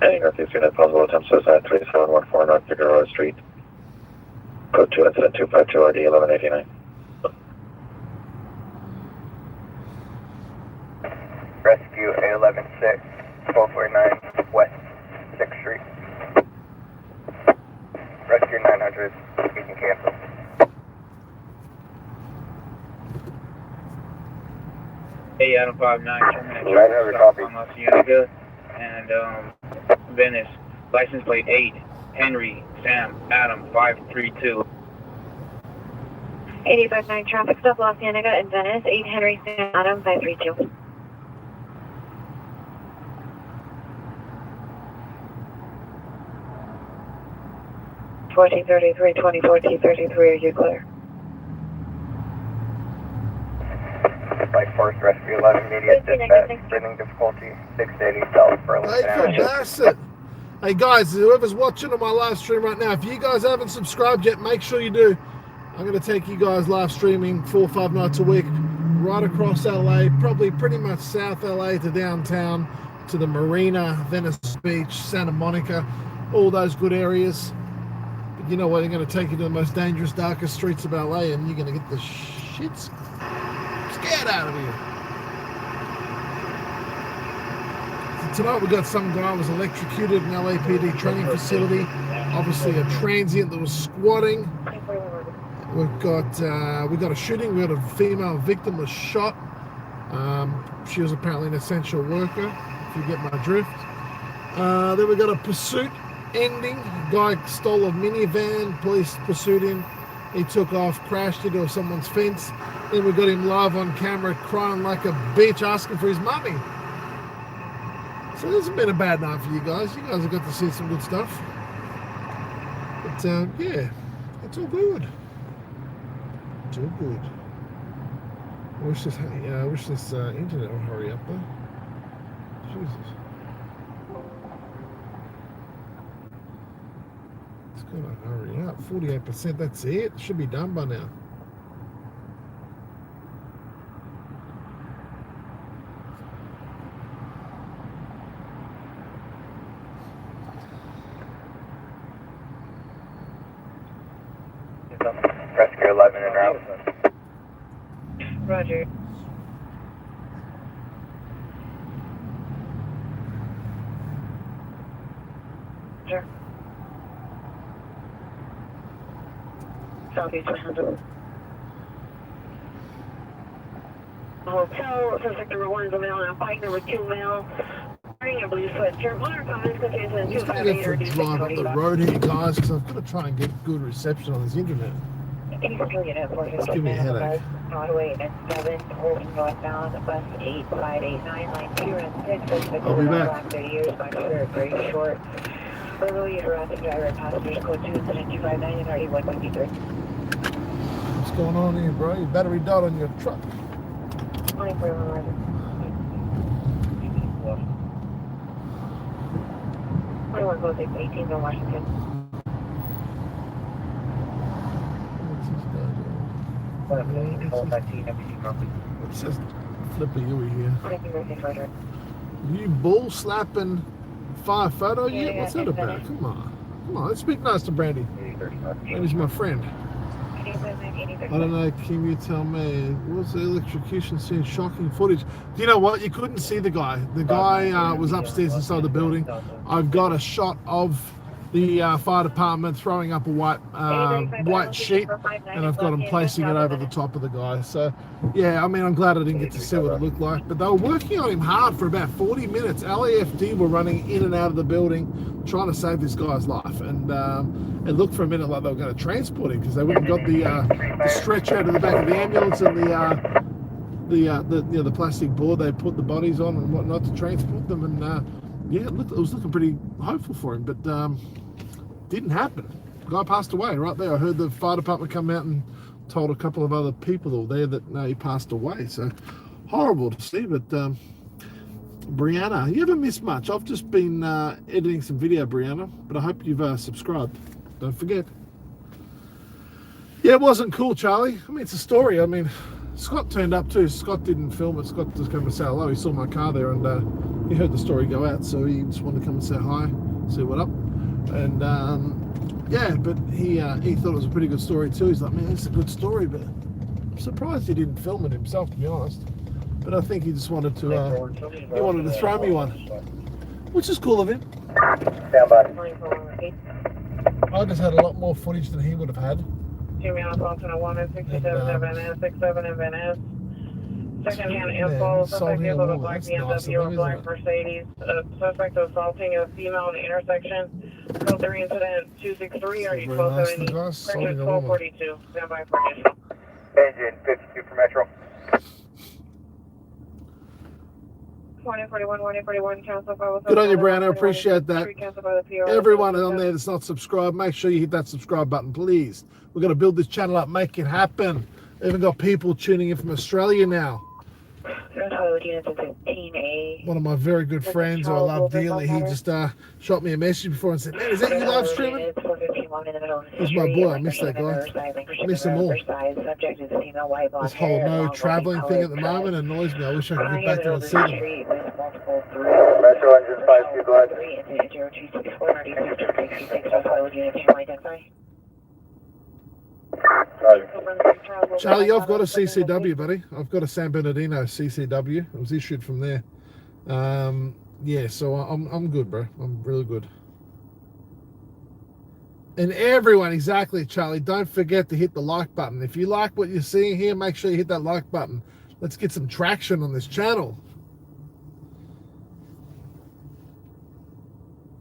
Heading Northeast unit, possible attempt suicide 3714 North Figueroa Street. Code 2, incident 252, RD 1189. Rescue A116, 1249 West 6th Street. Rescue 900, you can cancel. Hey, Adam 59, terminate 900 copy. on LosAngeles and Venice. License plate 8, Henry, Sam, Adam 532. 859 traffic stop Los Angeles and Venice, 8 Henry, Sam, Adam 532. $1433, 24T33, are you clear? Like Forest Rescue 11, immediate dispatch, breathing difficulty, 680 South Burlington Avenue. Fantastic. Hey guys, whoever's watching on my live stream right now, if you guys haven't subscribed yet, make sure you do. I'm going to take you guys live streaming 4 or 5 nights a week, right across LA, probably pretty much South LA to downtown, to the Marina, Venice Beach, Santa Monica, all those good areas. But you know what, I'm going to take you to the most dangerous, darkest streets of LA, and you're going to get the shit scared out of here. So tonight we got some guy who was electrocuted in an LAPD training facility, obviously a transient that was squatting. We got a shooting. We got a female victim was shot. She was apparently an essential worker, if you get my drift. Then we got a pursuit ending. Guy stole a minivan. Police pursued him. He took off, crashed into someone's fence. Then we got him live on camera crying like a bitch, asking for his money. So this has been a bad night for you guys. You guys have got to see some good stuff. But yeah, it's all good. It's all good. I wish this internet would hurry up though. Jesus. It's gotta hurry up. 48%, that's it. Should be done by now. Rescue 11 en route. Roger. Sure. Southeast 100. Hotel, suspect number 1 is a male, and Pike number 2 male. I believe foot. Your water comments contains I'm just going to get for a drive up the road here, guys, because I've got to try and get good reception on this internet. It's giving me a headache. Broadway N7, holding northbound, bus 8589, line 2 and 6, I'll be back. 30 years, by clear, very short. Further, you harassing driver and passengers, code 2, incident 259 and 3153. What's going on here, bro? Your battery died on your truck. 2411. 21 code 6, 18 in Washington. It's just flippy Huey here. You bull slapping fire photo yet? What's that about? Come on, let's speak nice to Brandy. Brandy's my friend. I don't know, can you tell me, was the electrocution scene shocking footage? Do you know what? You couldn't see the guy. The guy was upstairs inside the building. I've got a shot of the fire department throwing up a white sheet, and I've got them placing it over the top of the guy. So, yeah, I mean, I'm glad I didn't get to see what it looked like. But they were working on him hard for about 40 minutes. LAFD were running in and out of the building trying to save this guy's life. And it looked for a minute like they were going to transport him because they wouldn't got the stretcher out of the back of the ambulance and the plastic board they put the bodies on and whatnot to transport them. And yeah, it was looking pretty hopeful for him, but didn't happen. The guy passed away right there. I heard the fire department come out and told a couple of other people that were there that no, he passed away. So horrible to see. But Brianna, you haven't missed much. I've just been editing some video, Brianna, but I hope you've subscribed. Don't forget. Yeah, it wasn't cool, Charlie. I mean, it's a story. I mean, Scott turned up too. Scott didn't film it. Scott just came to say hello. He saw my car there and he heard the story go out, so he just wanted to come and say hi, see what up. And yeah, but he thought it was a pretty good story too. He's like, man, it's a good story, but I'm surprised he didn't film it himself, to be honest. but I think he just wanted to throw me one, which is cool of him. Stand by. I just had a lot more footage than he would have had. Jimmy on Fontana 1 and 67 Van 67 and Van Ness. Second-hand info, suspect vehicle of black BMW and black Mercedes. Suspect assaulting a female in the intersection. Code 3 incident 263, RD 1270. Correction 1242. Stand by for additional. Engine 52 for Metro. 141, cancel by Good on you, Brown. I appreciate that. Everyone on there that's not subscribed, make sure you hit that subscribe button, please. We're going to build this channel up, make it happen. Even got people tuning in from Australia now. One of my very good friends who I love dearly, he just shot me a message before and said, man, is that you live streaming? He's my boy. I miss that guy. I miss him all. This whole no traveling thing at the moment annoys me. I wish I could get back there and see them. Metro engine 52, go ahead. Charlie, I've got a CCW, buddy. I've got a San Bernardino CCW. It was issued from there. Yeah, so I'm good, bro. I'm really good. And everyone, exactly, Charlie, don't forget to hit the like button. If you like what you're seeing here, make sure you hit that like button. Let's get some traction on this channel.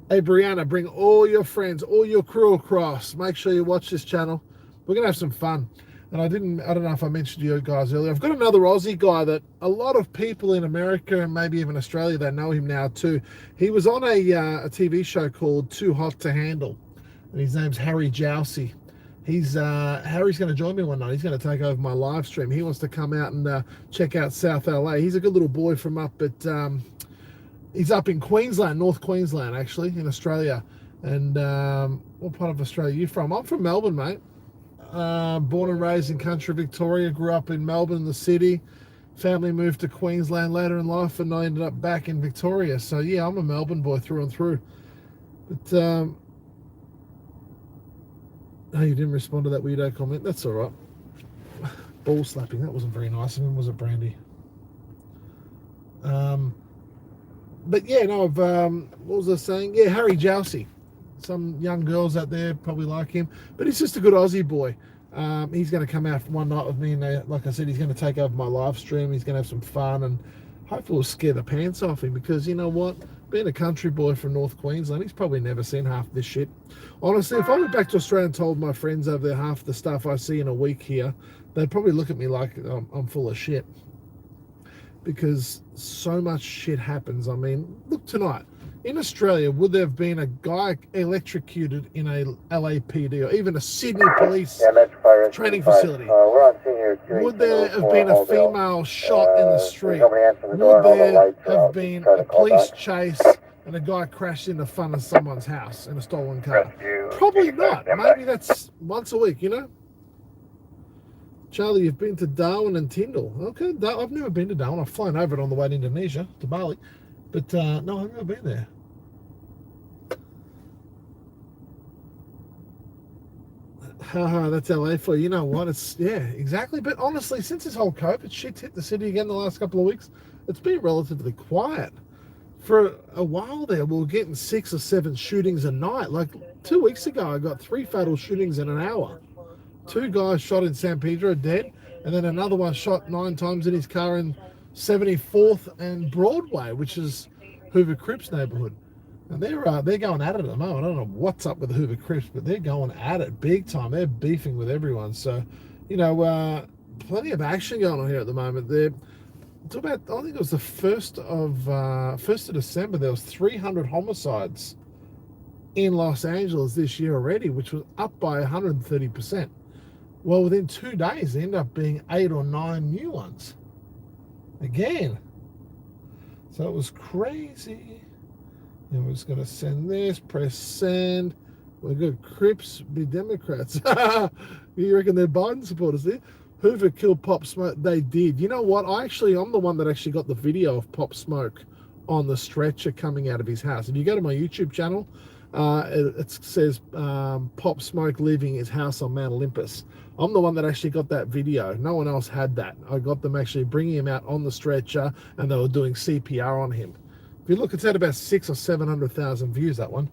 Hey, Brianna, bring all your friends, all your crew across. Make sure you watch this channel. We're going to have some fun. And I don't know if I mentioned to you guys earlier, I've got another Aussie guy that a lot of people in America and maybe even Australia, they know him now too. He was on a TV show called Too Hot to Handle. And his name's Harry Jousey. Harry's going to join me one night. He's going to take over my live stream. He wants to come out and check out South LA. He's a good little boy from up at, he's up in Queensland, North Queensland actually, in Australia. And what part of Australia are you from? I'm from Melbourne, mate. Born and raised in country Victoria, grew up in Melbourne, the city. Family moved to Queensland later in life, and I ended up back in Victoria. So yeah, I'm a Melbourne boy through and through. But oh, you didn't respond to that weirdo comment. That's all right. Ball slapping. That wasn't very nice. And was it Brandy? But yeah, no. What was I saying? Yeah, Harry Jousey. Some young girls out there probably like him, but he's just a good Aussie boy. He's going to come out one night with me, and like I said, he's going to take over my live stream. He's going to have some fun, and hopefully we'll scare the pants off him, because you know what? Being a country boy from North Queensland, he's probably never seen half this shit. Honestly, if I went back to Australia and told my friends over there half the stuff I see in a week here, they'd probably look at me like I'm full of shit, because so much shit happens. I mean, look tonight. In Australia, would there have been a guy electrocuted in a LAPD or even a Sydney police training facility? Would there have been a female shot in the street? Would there have been a police chase and a guy crashed in the front of someone's house in a stolen car? Probably not. Maybe that's once a week, you know? Charlie, you've been to Darwin and Tyndall. Okay, I've never been to Darwin. I've flown over it on the way to Indonesia, to Bali. But no, I've never been there. Haha, that's LA for you. You know what? It's, yeah, exactly. But honestly, since this whole COVID shit's hit the city again the last couple of weeks, it's been relatively quiet. For a while there, we were getting 6 or 7 shootings a night. Like 2 weeks ago, I got 3 fatal shootings in an hour. 2 guys shot in San Pedro dead, and then another one shot 9 times in his car in 74th and Broadway, which is Hoover Cripps neighborhood. And they're going at it at the moment. I don't know what's up with the Hoover Cripps, but they're going at it big time. They're beefing with everyone. So, you know, plenty of action going on here at the moment. It's about, I think it was the 1st of December, there was 300 homicides in Los Angeles this year already, which was up by 130%. Well, within 2 days, there ended up being 8 or 9 new ones. Again. So it was crazy. And we're just going to send this, press send. We're good. Crips be Democrats. You reckon they're Biden supporters there? Hoover killed Pop Smoke. They did. You know what? I'm the one that actually got the video of Pop Smoke on the stretcher coming out of his house. If you go to my YouTube channel, It says Pop Smoke leaving his house on Mount Olympus. I'm the one that actually got that video. No one else had that. I got them actually bringing him out on the stretcher, and they were doing CPR on him. If you look, it's had about 600,000 or 700,000 views, that one.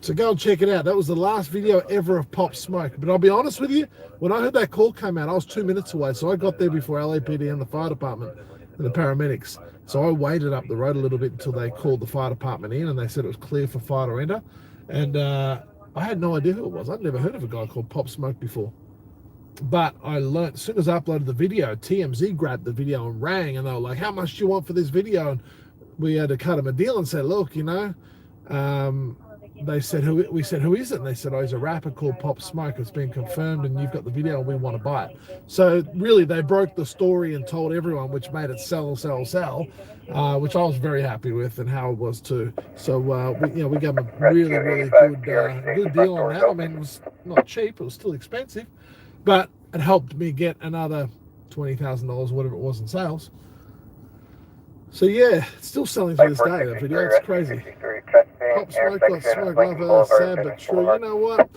So go and check it out. That was the last video ever of Pop Smoke. But I'll be honest with you, when I heard that call came out, I was 2 minutes away. So I got there before LAPD and the fire department and the paramedics. So I waited up the road a little bit until they called the fire department in, and they said it was clear for fire to enter. And I had no idea who it was. I'd never heard of a guy called Pop Smoke before. But I learned, as soon as I uploaded the video, TMZ grabbed the video and rang, and they were like, how much do you want for this video? And we had to cut them a deal and say, look, you know, they said, we said, who is it? And they said, oh, he's a rapper called Pop Smoke. It's been confirmed, and you've got the video, and we want to buy it. So really, they broke the story and told everyone, which made it sell, which I was very happy with, and Howard was too. So we gave them a really good deal on that. I mean, it was not cheap; it was still expensive, but it helped me get another $20,000, whatever it was, in sales. So yeah, it's still selling to this day, that video. It's crazy. Pop Smoke got smoked off, sad but true. You know what?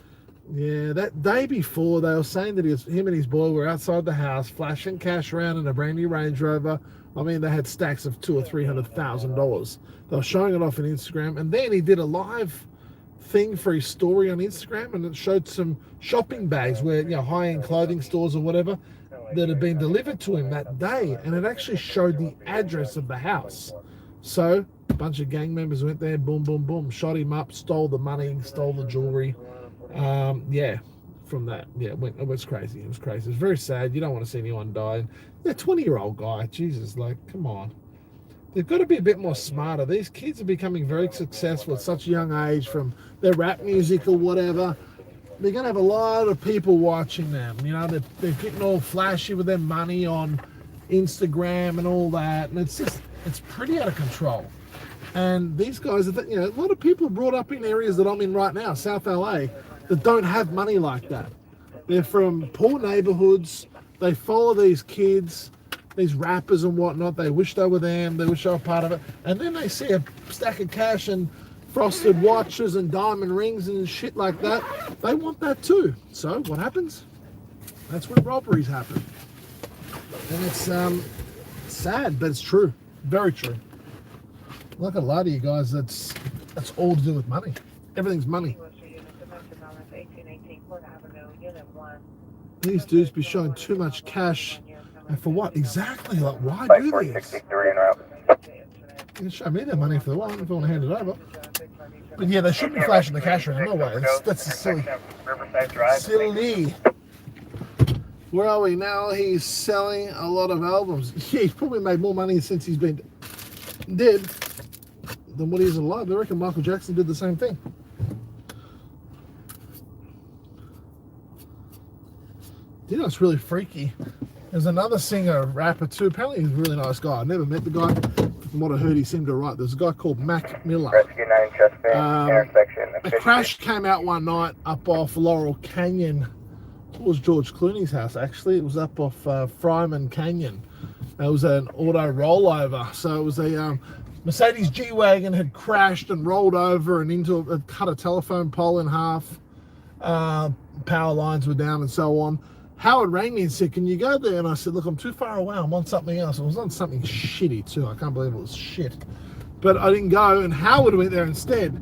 Yeah, that day before, they were saying that him and his boy were outside the house flashing cash around in a brand new Range Rover. I mean, they had stacks of $200,000 or $300,000. They were showing it off on Instagram, and then he did a live thing for his story on Instagram, and it showed some shopping bags where, you know, high-end clothing stores or whatever that had been delivered to him that day, and it actually showed the address of the house. So a bunch of gang members went there, boom, boom, boom, shot him up, stole the money, stole the jewelry. From that, yeah, it was crazy. It was crazy. It was very sad. You don't want to see anyone die. The 20-year-old guy, Jesus, like, come on. They've got to be a bit more smarter. These kids are becoming very successful at such a young age from their rap music or whatever. They're going to have a lot of people watching them. You know, they're getting all flashy with their money on Instagram and all that. And it's pretty out of control. And these guys, you know, a lot of people brought up in areas that I'm in right now, South LA, that don't have money like that. They're from poor neighborhoods. They follow these kids, these rappers and whatnot. They wish they were them. They wish they were part of it. And then they see a stack of cash and frosted watches and diamond rings and shit like that. They want that too. So what happens? That's when robberies happen. And it's sad, but it's true. Very true. I'm not gonna lie to you guys, that's all to do with money. Everything's money. These dudes be showing too much cash, and for what exactly? Like, why do this? You can show me their money if they want, if they want to hand it over. But yeah, they shouldn't be flashing the cash around. No way. That's silly. Silly. Where are we now? He's selling a lot of albums. Yeah, he's probably made more money since he's been dead than what he's alive. I reckon Michael Jackson did the same thing. You know, it's really freaky. There's another singer, rapper too. Apparently he's a really nice guy. I never met the guy. From what I heard, he seemed to write. There's a guy called Mac Miller. Rescue 9, chest pain, intersection. A crash came out one night up off Laurel Canyon. It was George Clooney's house, actually. It was up off Fryman Canyon. It was an auto rollover. So it was a Mercedes G-Wagon had crashed and rolled over and cut a telephone pole in half. Power lines were down and so on. Howard rang me and said, can you go there? And I said, look, I'm too far away. I'm on something else. It was on something shitty too. I can't believe it was shit. But I didn't go, and Howard went there instead.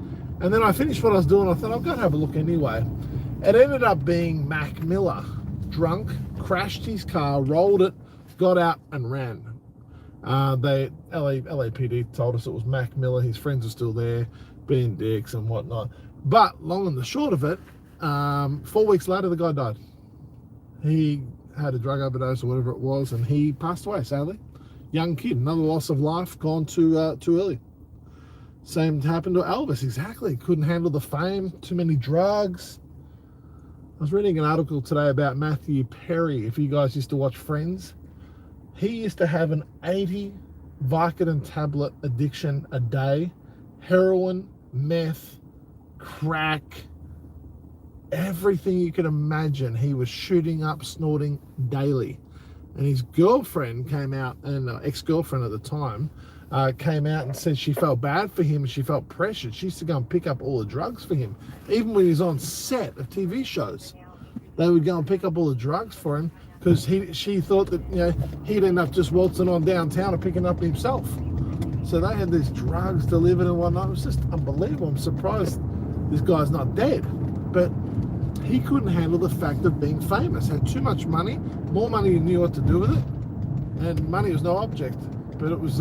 And then I finished what I was doing. I thought, I'll go and have a look anyway. It ended up being Mac Miller, drunk, crashed his car, rolled it, got out and ran. LAPD told us it was Mac Miller. His friends are still there, being dicks and whatnot. But long and the short of it, 4 weeks later, the guy died. He had a drug overdose or whatever it was, and he passed away, sadly. Young kid, another loss of life, gone too early. Same happened to Elvis, exactly. Couldn't handle the fame, too many drugs. I was reading an article today about Matthew Perry. If you guys used to watch Friends, he used to have an 80 Vicodin tablet addiction a day. Heroin, meth, crack, everything you could imagine he was shooting up, snorting daily. And his girlfriend came out, and ex-girlfriend at the time, came out and said she felt bad for him and she felt pressured. She used to go and pick up all the drugs for him. Even when he was on set of TV shows, they would go and pick up all the drugs for him because she thought that, you know, he'd end up just waltzing on downtown and picking up himself. So they had these drugs delivered and whatnot. It was just unbelievable. I'm surprised this guy's not dead. But he couldn't handle the fact of being famous. Had too much money, more money than he knew what to do with it. And money was no object. But it was,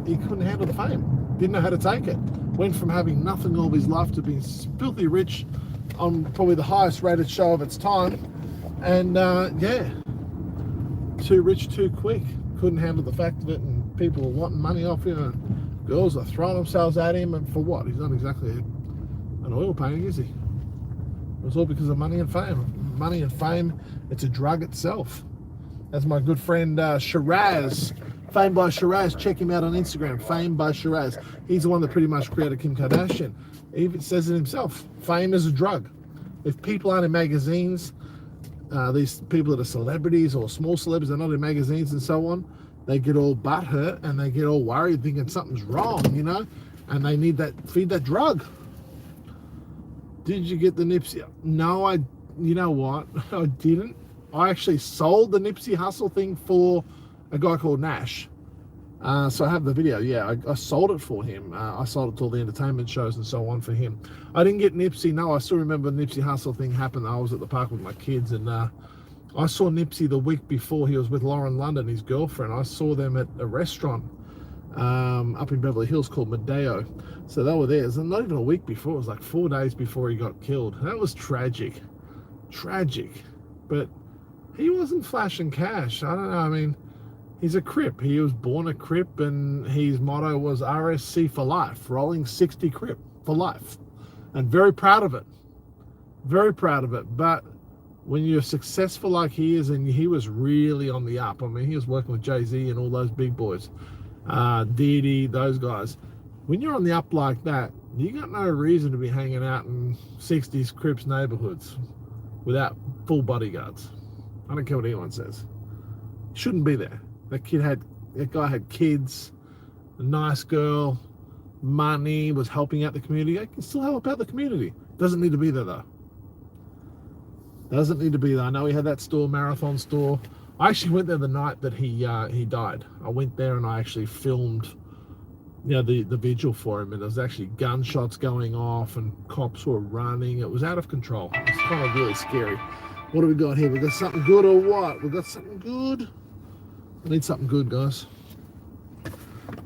he couldn't handle the fame. Didn't know how to take it. Went from having nothing all of his life to being filthy rich on probably the highest rated show of its time. And yeah, too rich too quick. Couldn't handle the fact of it, and people were wanting money off him, and girls are throwing themselves at him, and for what? He's not exactly an oil painting, is he? It was all because of money and fame. Money and fame, it's a drug itself. As my good friend Shiraz, Fame by Shiraz, check him out on Instagram, Fame by Shiraz. He's the one that pretty much created Kim Kardashian. He even says it himself, fame is a drug. If people aren't in magazines, these people that are celebrities or small celebs, they're not in magazines and so on, they get all butthurt and they get all worried thinking something's wrong, you know, and they need that, feed that drug. Did you get the Nipsey? No, you know what? I didn't. I actually sold the Nipsey Hussle thing for a guy called Nash. So I have the video. Yeah, I sold it for him. I sold it to all the entertainment shows and so on for him. I didn't get Nipsey. No, I still remember the Nipsey Hussle thing happened. I was at the park with my kids, and I saw Nipsey the week before. He was with Lauren London, his girlfriend. I saw them at a restaurant up in Beverly Hills called Medeo. So they were there. It was not even a week before. It was like 4 days before he got killed. That was tragic. Tragic. But he wasn't flashing cash. I don't know. I mean, he's a Crip. He was born a Crip, and his motto was RSC for life, rolling 60 Crip for life. And very proud of it. Very proud of it. But when you're successful like he is, and he was really on the up. I mean, he was working with Jay-Z and all those big boys. Diddy, those guys. When you're on the up like that, you got no reason to be hanging out in 60s Crips neighborhoods without full bodyguards. I don't care what anyone says. Shouldn't be there. That guy had kids, a nice girl, money, was helping out the community. I can still help out the community. Doesn't need to be there though. Doesn't need to be there. I know he had that store, Marathon store. I actually went there the night that he died. I went there and I actually filmed, you know, the vigil for him, and there was actually gunshots going off and cops were running. It was out of control. It's kind of really scary. What do we got here? We got something good or what? We got something good. I need something good, guys. I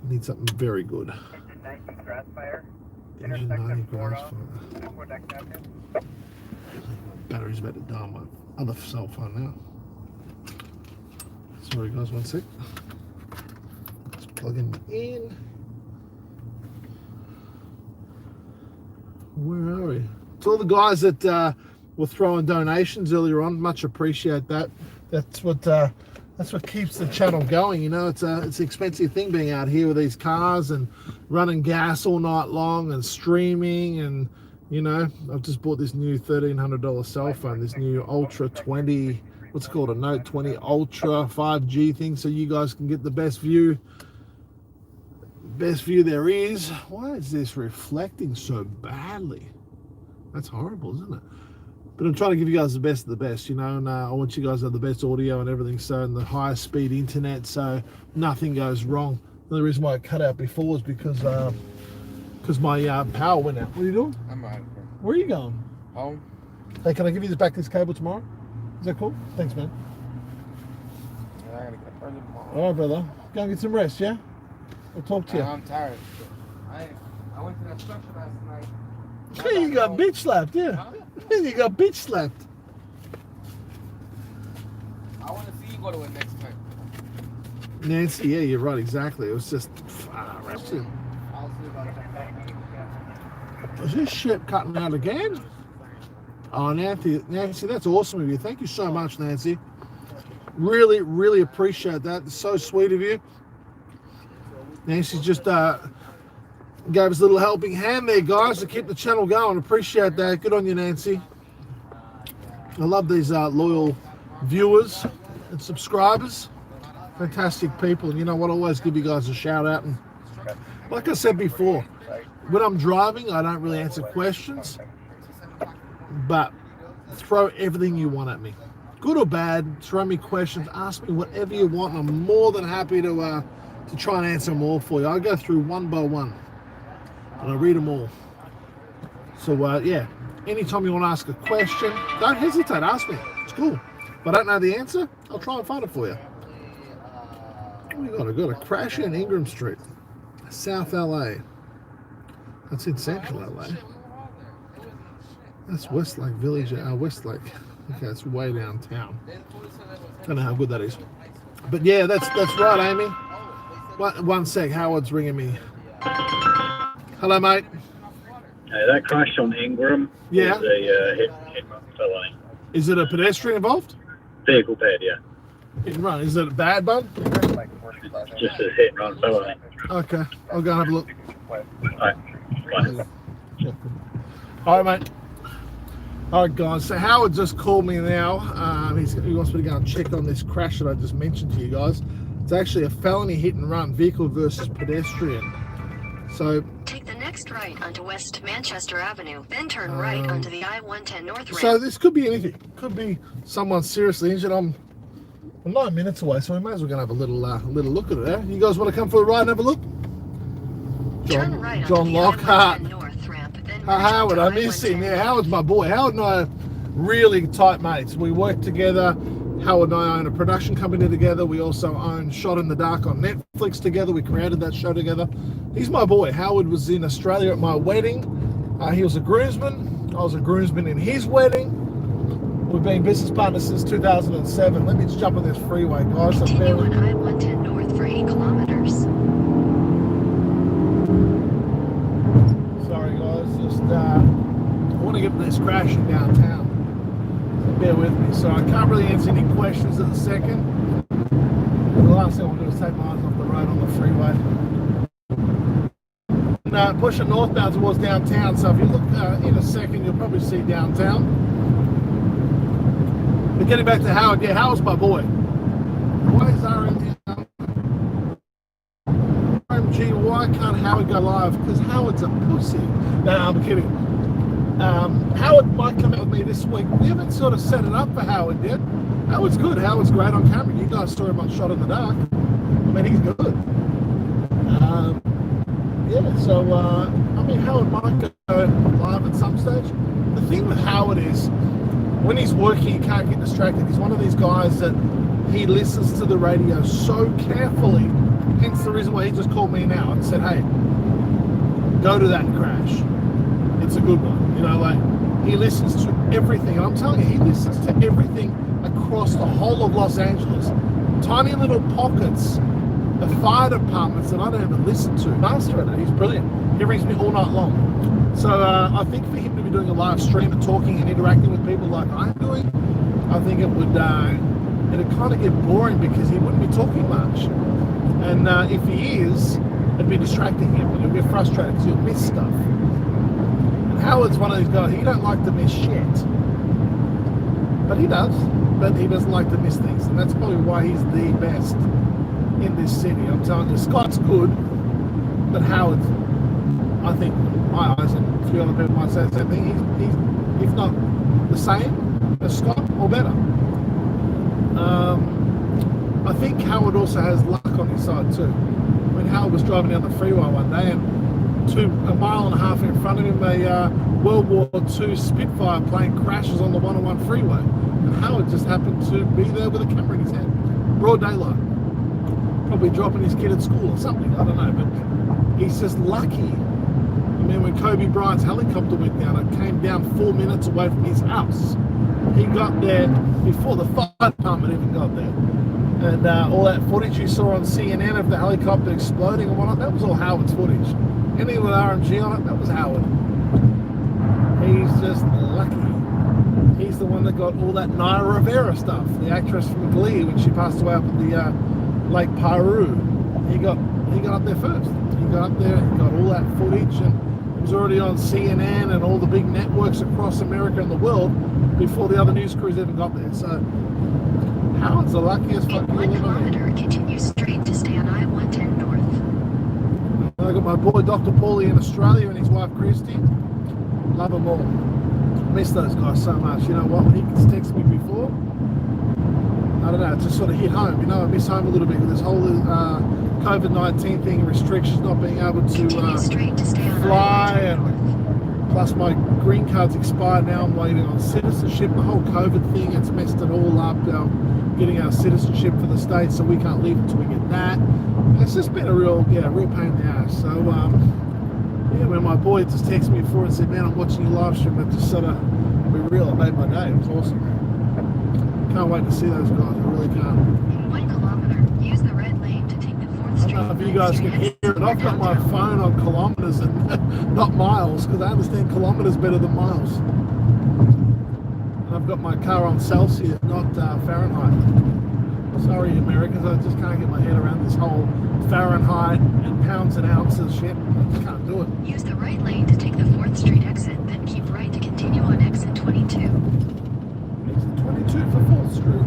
need something very good. Engine 90 grass fire. Engine 90 grass fire. Battery's about to die on my other cell phone now. Sorry, guys, one sec. Let's plug him in. Where are we? To all the guys that were throwing donations earlier on, much appreciate that. That's what keeps the channel going. You know, it's an expensive thing being out here with these cars and running gas all night long and streaming. And you know, I've just bought this new $1,300 cell phone, this new Ultra 20, what's it called, a Note 20 Ultra 5G thing, so you guys can get the best view there is. Why is this reflecting so badly? That's horrible, isn't it? But I'm trying to give you guys the best of the best, you know, and I want you guys to have the best audio and everything, so, and the highest speed internet, so nothing goes wrong. The reason why I cut out before was because my power went out. What are you doing? I'm out. Where are you going? Home. Hey, can I give you this cable tomorrow? Is that cool? Thanks, man. I gotta get early tomorrow. All right, brother. Go and get some rest, yeah? I'll talk to you. I'm tired. I went to that structure last night. Hey, you got bitch slapped, yeah. Huh? You got bitch slapped. I want to see you go to it next time. Nancy, yeah, you're right, exactly. It was just, I'll see about that. is this shit cutting out again? Oh, Nancy, that's awesome of you. Thank you so much, Nancy. Really, really appreciate that. It's so sweet of you. Nancy just gave us a little helping hand there, guys, to keep the channel going. Appreciate that. Good on you, Nancy. I love these loyal viewers and subscribers. Fantastic people. And you know what? I always give you guys a shout out and Like I said before, when I'm driving, I don't really answer questions, but throw everything you want at me. Good or bad, throw me questions, ask me whatever you want, and I'm more than happy to try and answer them all for you. I go through one by one, and I read them all. So, yeah, anytime you want to ask a question, don't hesitate, ask me. It's cool. If I don't know the answer, I'll try and find it for you. What do we got? I've got a crash in Ingram Street, South LA. That's in Central LA. That's Westlake Village, Westlake. Okay, it's way downtown. Don't know how good that is. But yeah, that's right, Amy. One sec, Howard's ringing me. Hello, mate. That crash on Ingram. Yeah. Was a hit and run felony. Is it a pedestrian involved? Vehicle pad, yeah. Hit and run. Is it a bad, bud? Just a hit and run felony. Okay, I'll go and have a look. Alright. All right, mate. All right, guys. So Howard just called me now. He wants me to go and check on this crash that I just mentioned to you guys. It's actually a felony hit and run, vehicle versus pedestrian. So take the next right onto West Manchester Avenue, then turn right onto the I-110 North ramp. So this could be anything. Could be someone seriously injured. I'm 9 minutes away, so we may as well go and have a little look at it. Eh? You guys want to come for a ride and have a look? Turn right John onto the Lockhart. I-110 North ramp, then Howard, I miss him. Yeah, Howard's my boy. Howard and I are really tight mates. We work together. Howard and I own a production company together. We also own Shot in the Dark on Netflix together. We created that show together. He's my boy. Howard was in Australia at my wedding. He was a groomsman. I was a groomsman in his wedding. We've been business partners since 2007. Let me just jump on this freeway, guys. Continue on I-110 North for 8 kilometers. Sorry, guys. Just I want to get this crashing downtown. Bear with me. So I can't really answer any questions at the second. The last thing I want to do is take my eyes off the road on the freeway. And pushing northbound towards downtown. So if you look in a second, you'll probably see downtown. But getting back to Howard, yeah, Howard's my boy. Why is RMG? Why can't Howard go live? Because Howard's a pussy. No, I'm kidding. Howard might come out with me this week. We haven't sort of set it up for Howard yet. Howard's good. Howard's great on camera. You guys saw him on Shot in the Dark. I mean, he's good. Yeah, so, I mean, Howard might go live at some stage. The thing with Howard is, when he's working, he can't get distracted. He's one of these guys that he listens to the radio so carefully. Hence the reason why he just called me now and said, hey, go to that crash. It's a good one. You know, like, he listens to everything. And I'm telling you, he listens to everything across the whole of Los Angeles. Tiny little pockets of fire departments that I don't even listen to. Master at it. He's brilliant. He rings me all night long. So I think for him to be doing a live stream and talking and interacting with people like I'm doing, I think it would it'd kind of get boring because he wouldn't be talking much. And if he is, it'd be distracting him and he'll get frustrated because he'll miss stuff. Howard's one of these guys, he don't like to miss shit. But he does. But he doesn't like to miss things. And that's probably why he's the best in this city. I'm telling you, Scott's good, but Howard, I think, in my eyes, and a few other people might say the same thing, he's if not the same as Scott, or better. I think Howard also has luck on his side too. When Howard was driving down the freeway one day and a mile and a half in front of him, a World War II Spitfire plane crashes on the 101 freeway. And Howard just happened to be there with a camera in his hand. Broad daylight. Probably dropping his kid at school or something, I don't know, but he's just lucky. I mean, when Kobe Bryant's helicopter went down, it came down 4 minutes away from his house. He got there before the fire department even got there. And all that footage you saw on CNN of the helicopter exploding and whatnot, that was all Howard's footage. Anything with RMG on it, that was Howard. He's just lucky. He's the one that got all that Naya Rivera stuff, the actress from Glee when she passed away up at the Lake Paru. He got up there first. He got up there, got all that footage, and it was already on CNN and all the big networks across America and the world before the other news crews even got there. So Howard's the luckiest fucking in 1 kilometer, continue straight to stay on I-110 North. Good my boy Dr. Paulie in Australia and his wife Christy. Love them all. Miss those guys so much. You know what? When he texted me before, I don't know, it just sort of hit home. You know, I miss home a little bit with this whole COVID-19 thing, restrictions, not being able to fly, and plus my green card's expired now. I'm waiting on citizenship. The whole COVID thing, it's messed it all up. Getting our citizenship for the States, so we can't leave until we get that. And it's just been a real pain in the ass. So, yeah, when my boy just texted me before and said, man, I'm watching your live stream, it just sort of, be real, it made my day. It was awesome. Can't wait to see those guys. I really can't. In 1 kilometer, use the red lane to take the 4th Street. I don't know if you guys can hear it. I've got my phone on kilometers and not miles, because I understand kilometers better than miles. I've got my car on Celsius, not Fahrenheit. Sorry, Americans, I just can't get my head around this whole Fahrenheit and pounds and ounces shit. I just can't do it. Use the right lane to take the 4th Street exit, then keep right to continue on exit 22. Exit 22 for 4th Street.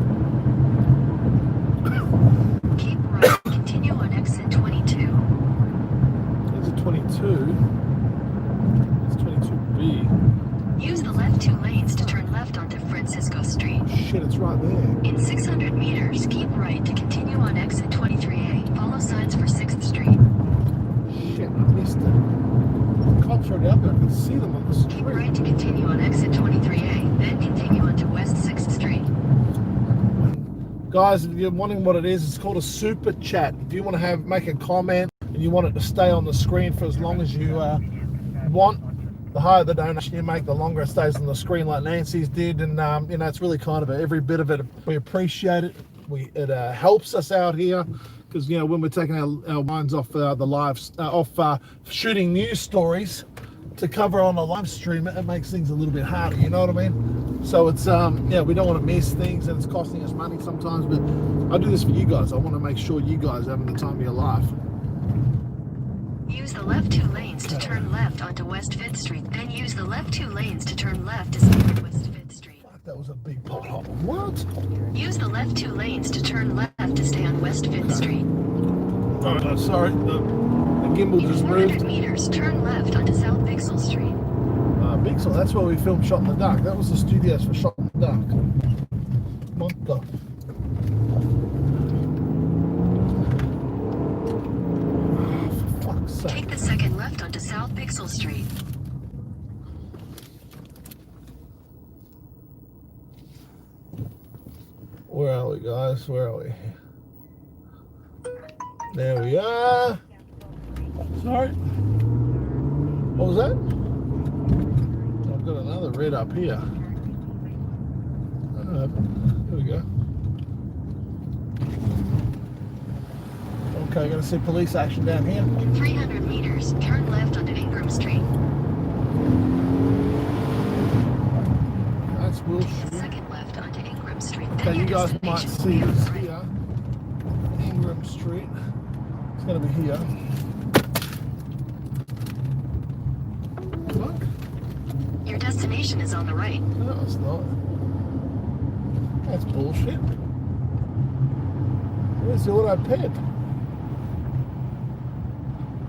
Keep right, continue on exit 22. Exit 22. It's 22B. Use the left 2 lanes to turn left onto Francisco Street. Shit, it's right there. In 600 meters, keep right to continue on exit 23A. Follow signs for 6th Street. Shit, I missed it. The cops are out there. I can see them on the street. Keep right to continue on exit 23A, then continue onto West 6th Street. Guys, if you're wondering what it is, it's called a super chat. If you want to make a comment and you want it to stay on the screen for as long as you want, the higher the donation you make, the longer it stays on the screen, like Nancy's did. And you know, it's really kind of every bit of it. We appreciate it. It helps us out here, because you know, when we're taking our minds off the lives, off shooting news stories to cover on a live stream, it makes things a little bit harder. You know what I mean? So it's yeah, we don't want to miss things, and it's costing us money sometimes. But I do this for you guys. I want to make sure you guys are having the time of your life. Use the left 2 lanes to turn left onto West 5th Street. Then use the left 2 lanes to turn left to stay on West 5th Street. Fuck, that was a big pothole. What? Use the left 2 lanes to turn left to stay on West 5th Street. Oh, sorry, the gimbal In just 400 moved. meters, turn left onto South Bixel Street. Bixel, that's where we filmed Shot in the Dark. That was the studios for Shot in the Dark. Monster. Take the 2nd left onto South Bixel Street. Where are we, guys? Where are we? There we are. Sorry. What was that? I've got another red up here. There we go. Okay, gonna see police action down here. In 300 meters, turn left onto Ingram Street. That's Take bullshit. the 2nd left onto Ingram Street. Okay, Then you your guys might destination see will be on this the right. here. Ingram Street. It's gonna be here. Look. Your destination is on the right. No, it's not. That's bullshit. Where's the auto ped?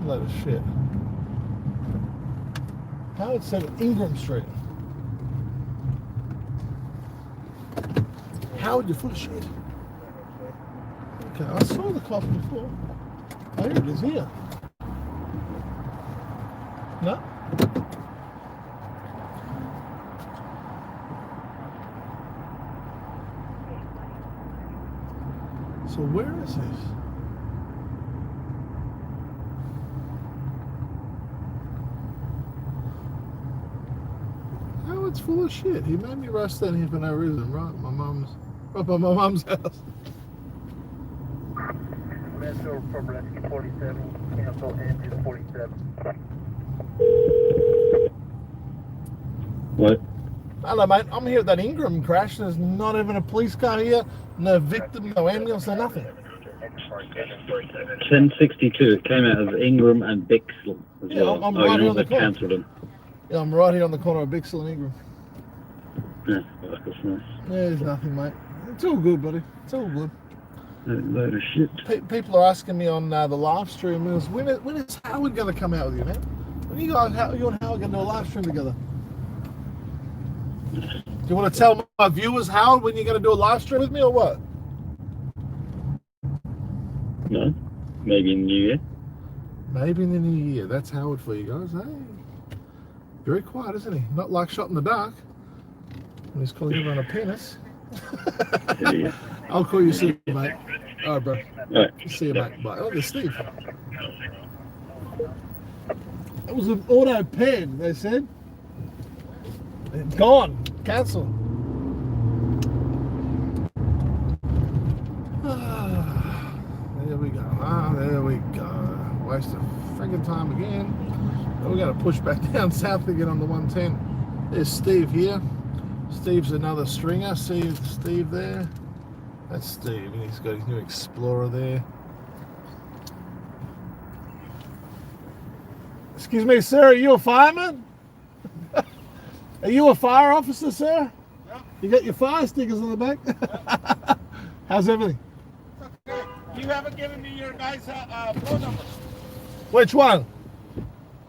Load of shit. Howard said Ingram Street. Howard, you're full of shit. Okay, I saw the cop before. Oh, here it is here. No? So where is this? Howard's full of shit. He made me rush down here for no reason, right? Right by my mum's house. Metro from Rescue 47, cancel engine 47. What? Hello, mate. I'm here at that Ingram crash. There's not even a police car here, no victim, no ambulance, no nothing. 1062. It came out of Ingram and Bixel as Yeah, well. I'm Oh, right you here know on the they corner. cancelled them. Yeah, I'm right here on the corner of Bixel and Ingram. Yeah, that's nice. Yeah, there's nothing, mate. It's all good, buddy. It's all good. Load of shit. People are asking me on the live stream, when is Howard going to come out with you, man? When you guys, you and Howard going to do a live stream together? Do you want to tell my viewers, Howard, when you're going to do a live stream with me or what? No, maybe in the new year. Maybe in the new year. That's Howard for you guys. Hey, very quiet, isn't he? Not like shot in the dark. And he's calling everyone a penis. Yeah. I'll call you soon, mate. All right, bro. All right. See you, mate. Bye. Oh, there's Steve. It was an auto pen, they said. It's gone. Cancel. There we go. There we go. Waste of friggin' time again. We got to push back down south again on the 110. There's Steve here. Steve's another stringer. See Steve there? That's Steve, and he's got his new Explorer there. Excuse me, sir, are you a fireman? Are you a fire officer, sir? Yeah. You got your fire stickers on the back? Yeah. How's everything? Okay. You haven't given me your guy's phone number. Which one?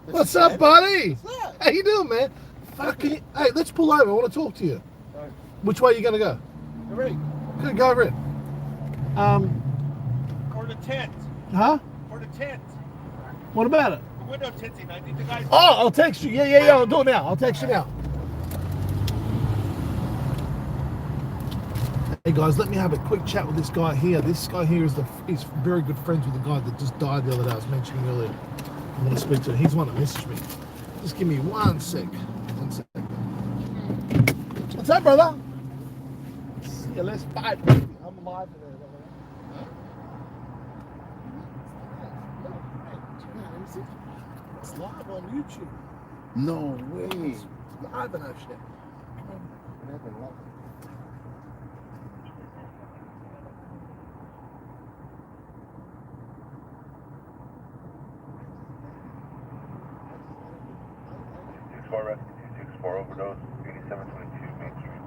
What's up, buddy? How you doing, man? Fucking, hey, let's pull over. I want to talk to you. All right. Which way are you going to go? You're ready. Good, go over it. For the tent. Huh? For the tent. What about it? The window tinting. I need the guy's. Oh, I'll text you. Yeah. I'll do it now. I'll text you now. Hey guys, let me have a quick chat with this guy here. This guy here he's very good friends with the guy that just died the other day I was mentioning earlier. I'm going to speak to him. He's the one that messaged me. Just give me 1 sec. 1 sec. What's up, brother? See you, let's fight. I'm live today. It's live on YouTube. No way. It's live and that shit. Rescue 264 overdose, 8722 Main Street.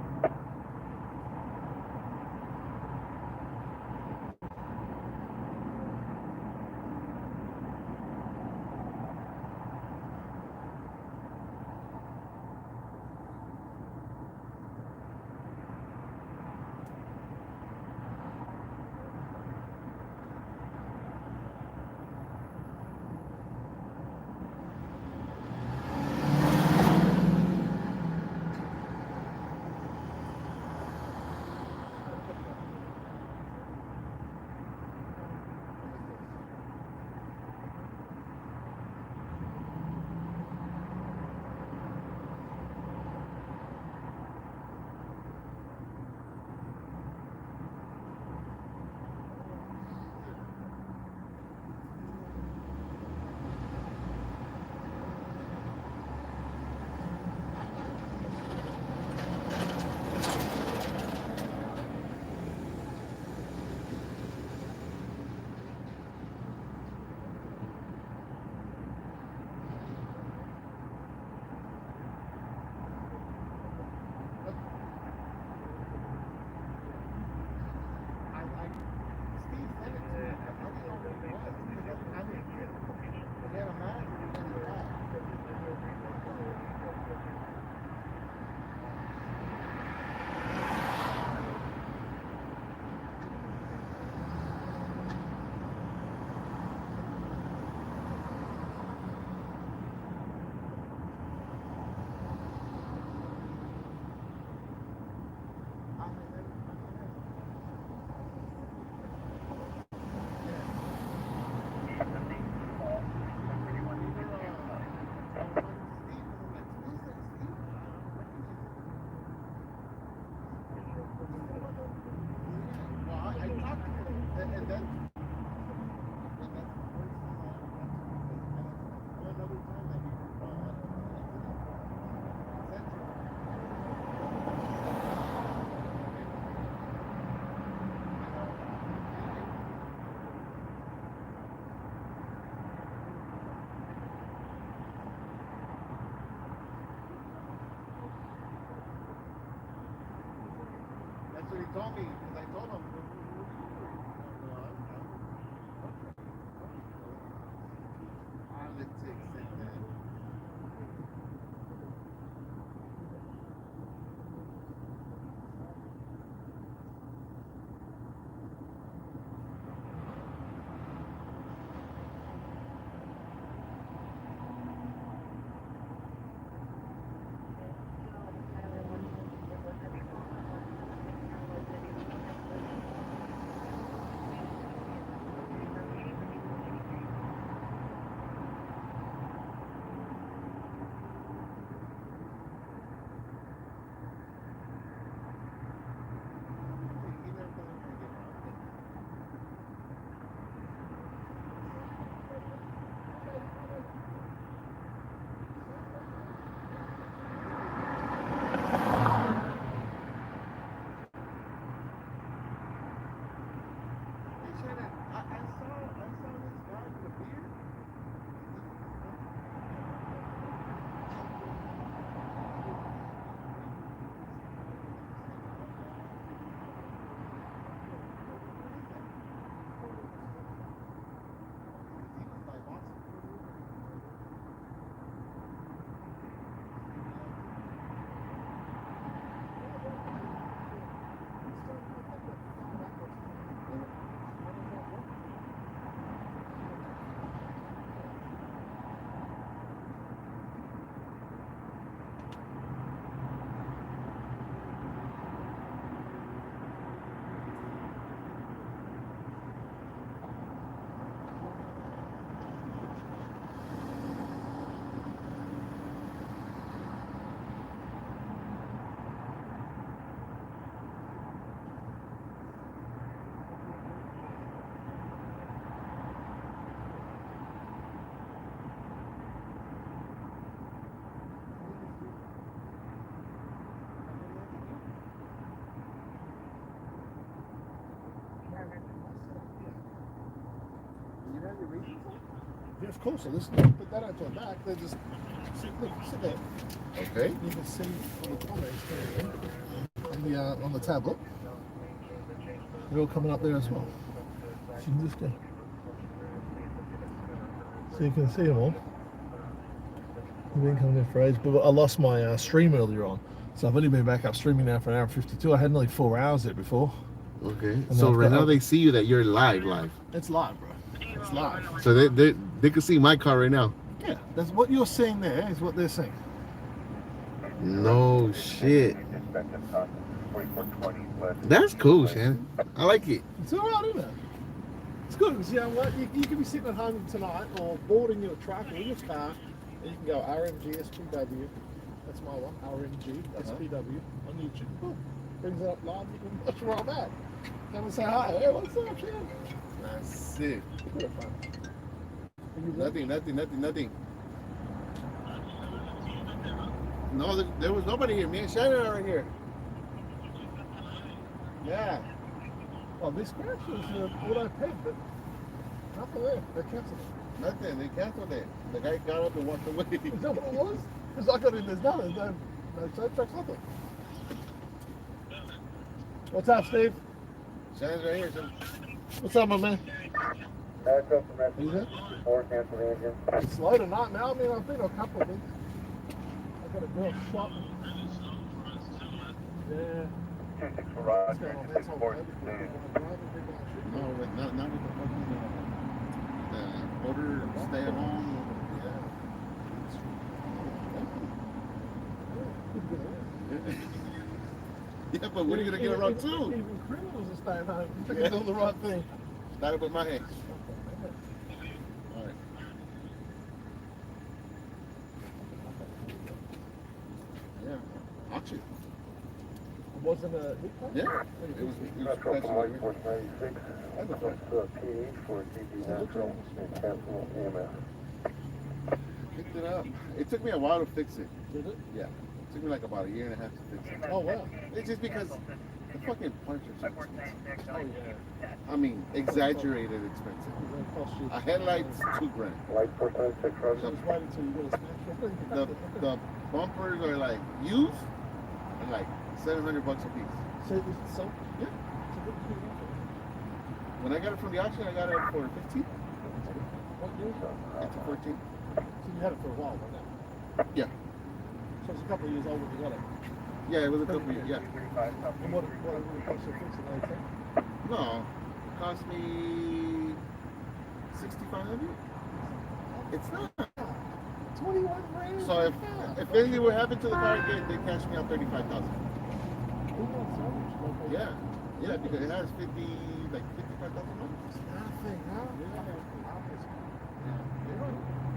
That's what he told me, because I told him. Of course, so this but they don't turn back. They just sit there. Okay. You can see all the comments on the tablet. They're all coming up there as well. So you can just go. So you can see them all. I've been coming there for ages, but I lost my stream earlier on. So I've only been back up streaming now for an hour and 52. I had nearly 4 hours there before. Okay. And So right now they see you that you're live. It's live, bro. It's live. So they can see my car right now. Yeah, that's what you're seeing there is what they're seeing. No shit. That's cool, Shannon. I like it. It's all right, isn't it? It's good because you know what? You can be sitting at home tonight or boarding your truck or your car, and you can go RMG SPW. That's my one. RMG SPW on YouTube. Cool. Brings it up live. You can watch right back. Come and say hi. Hey, what's up, Shannon? That's it. Bit of fun. Nothing. No, there was nobody here. Me and Shannon are right here. Yeah. Well, this crash was auto pen, but nothing there. They canceled it. Nothing. They canceled it. The guy got up and walked away. Is that what it was? Because I got in, there's no tow trucks, nothing. What's up, Steve? Shannon's right here. What's up, my man? Back up from that. Is it? Or cancel the engine. It's slow tonight now. I mean, I've been to a couple of things. I've got a girl shop. Yeah. 26 for Roger. That's 64 all. No, but not with the fucking the order stay at home. Yeah, but when are you gonna get around too? Even criminals are staying home. They're doing the right thing. Started with my hand. All right. Yeah. Auction. It wasn't a hit car? Yeah. It was Metro from White special. Force 96. That's PH for DB Natural and cancel EMS. Picked it up. It took me a while to fix it. Did it? Yeah. It took me like about a year and a half to fix it. Oh, wow. It's just because the fucking parts are so expensive. Oh, yeah. I mean, exaggerated expensive. It cost you. A headlight's $2,000. White Force 96, I Roger. was waiting until you got a smash. The bumpers are like used and like $700 a piece. So, is it sold? Yeah. It's a good deal. When I got it from the auction, I got it for 15. What year? It's a 14. So you had it for a while, right now? Yeah. So it's a couple of years old when you got it. Yeah, it was a couple of years. Yeah. And what it really cost you to fix it? No, it cost me $6,500. It's not. 21 grand. So if anything would happen to the car, they cashed me out $35,000. Yeah, yeah, because it has 55,000 miles. Nothing, huh? Yeah.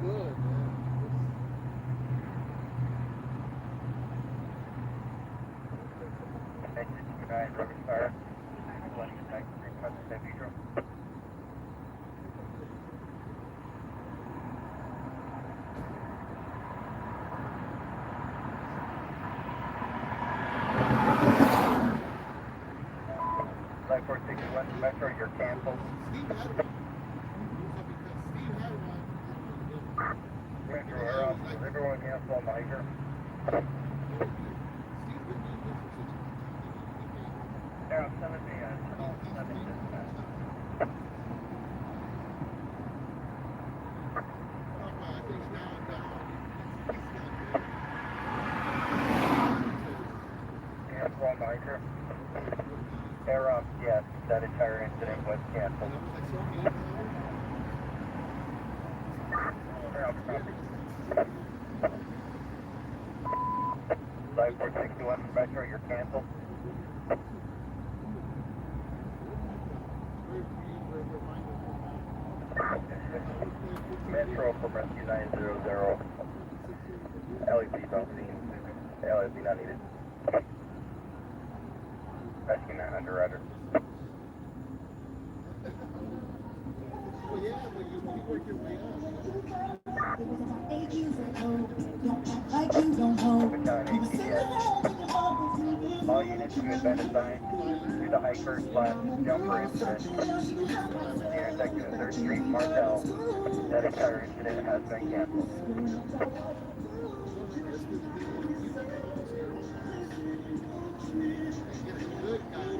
Good, man. Like 461 Metro, you're canceled. Steve had one. Steve had one. Metro, is everyone canceled on the hiker? Yeah, I'm sending the cancel on the hiker. Yes, that entire incident was canceled. Live 461 Metro, you're canceled. Metro from Rescue 900. LEC don't see. LEC not needed. Rescue 900, Roger. Well, yeah, but you work your way up. All units and 2 advantage signs due to hiker/jumper incident near section of 3rd Street, Martel. That entire incident has been canceled. That's because the thing is, you have to look into your own hearts and get a good guy,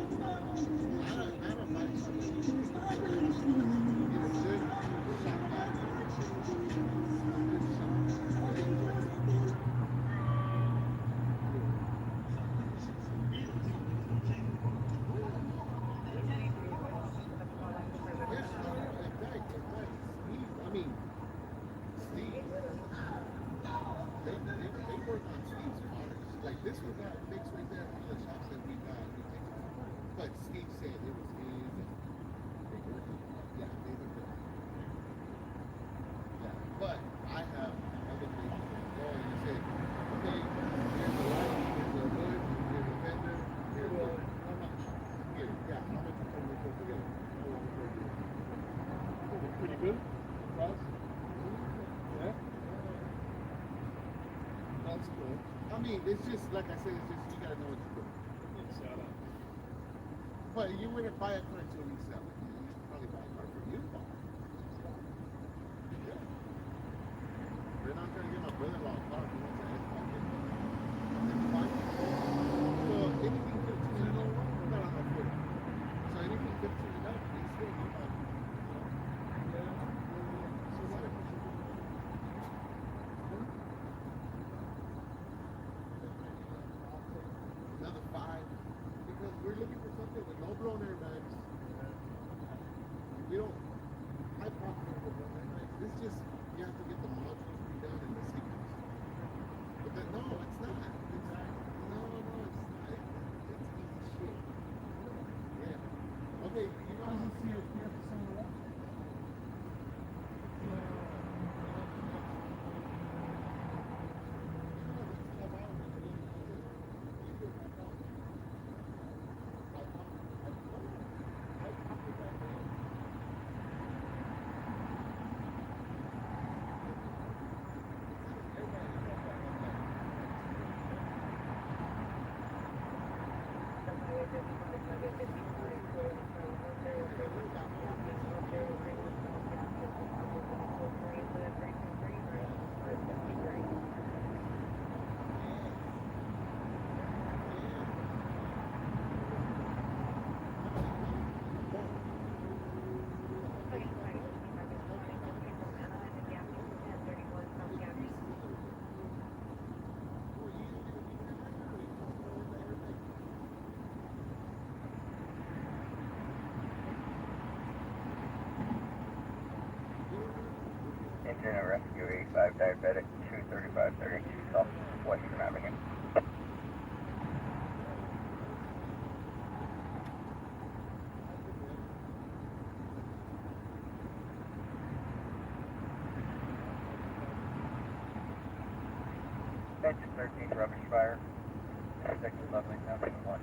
not a bypass. Get a good shop guy. A good shop guy. Steve, they work on Steve's cars. Like this was not fixed right there. One of the shops that we fixed it. But Steve said it was his. And they worked on it. Yeah, they looked at it. Yeah, but I have other things that go and you say, okay, here's the light, here's the hood, here's the fender, here's the. How much? Here, yeah, how much can we put together? Pretty good. Cross. Yeah. That's cool. I mean, it's just like I said. It's just you gotta know what you're doing. Shout out. But you wouldn't buy a car until you sell it. You probably buy a car for you. Yeah. We're not trying to get my brother-in-law a car. He wants an S-Pocket. That's fine. So anything 15 and over, we're not on our foot. So anything 15 and up, we still do that. Another 5, because we're looking for something with no blown airbags. We don't. I profit with blown airbags. This just you have to get the modules redone and the sequence. But then no, it's not. It's no, it's not. It's easy shit. Yeah. Okay, you know how to see it. You have to sum it up. Incident rescue 85 diabetic 23532 South Western Avenue. Section 13 rubbish fire. Section 11 Avenue 1.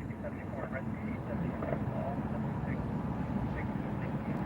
7274, rescue 78, all 76, 6, 6.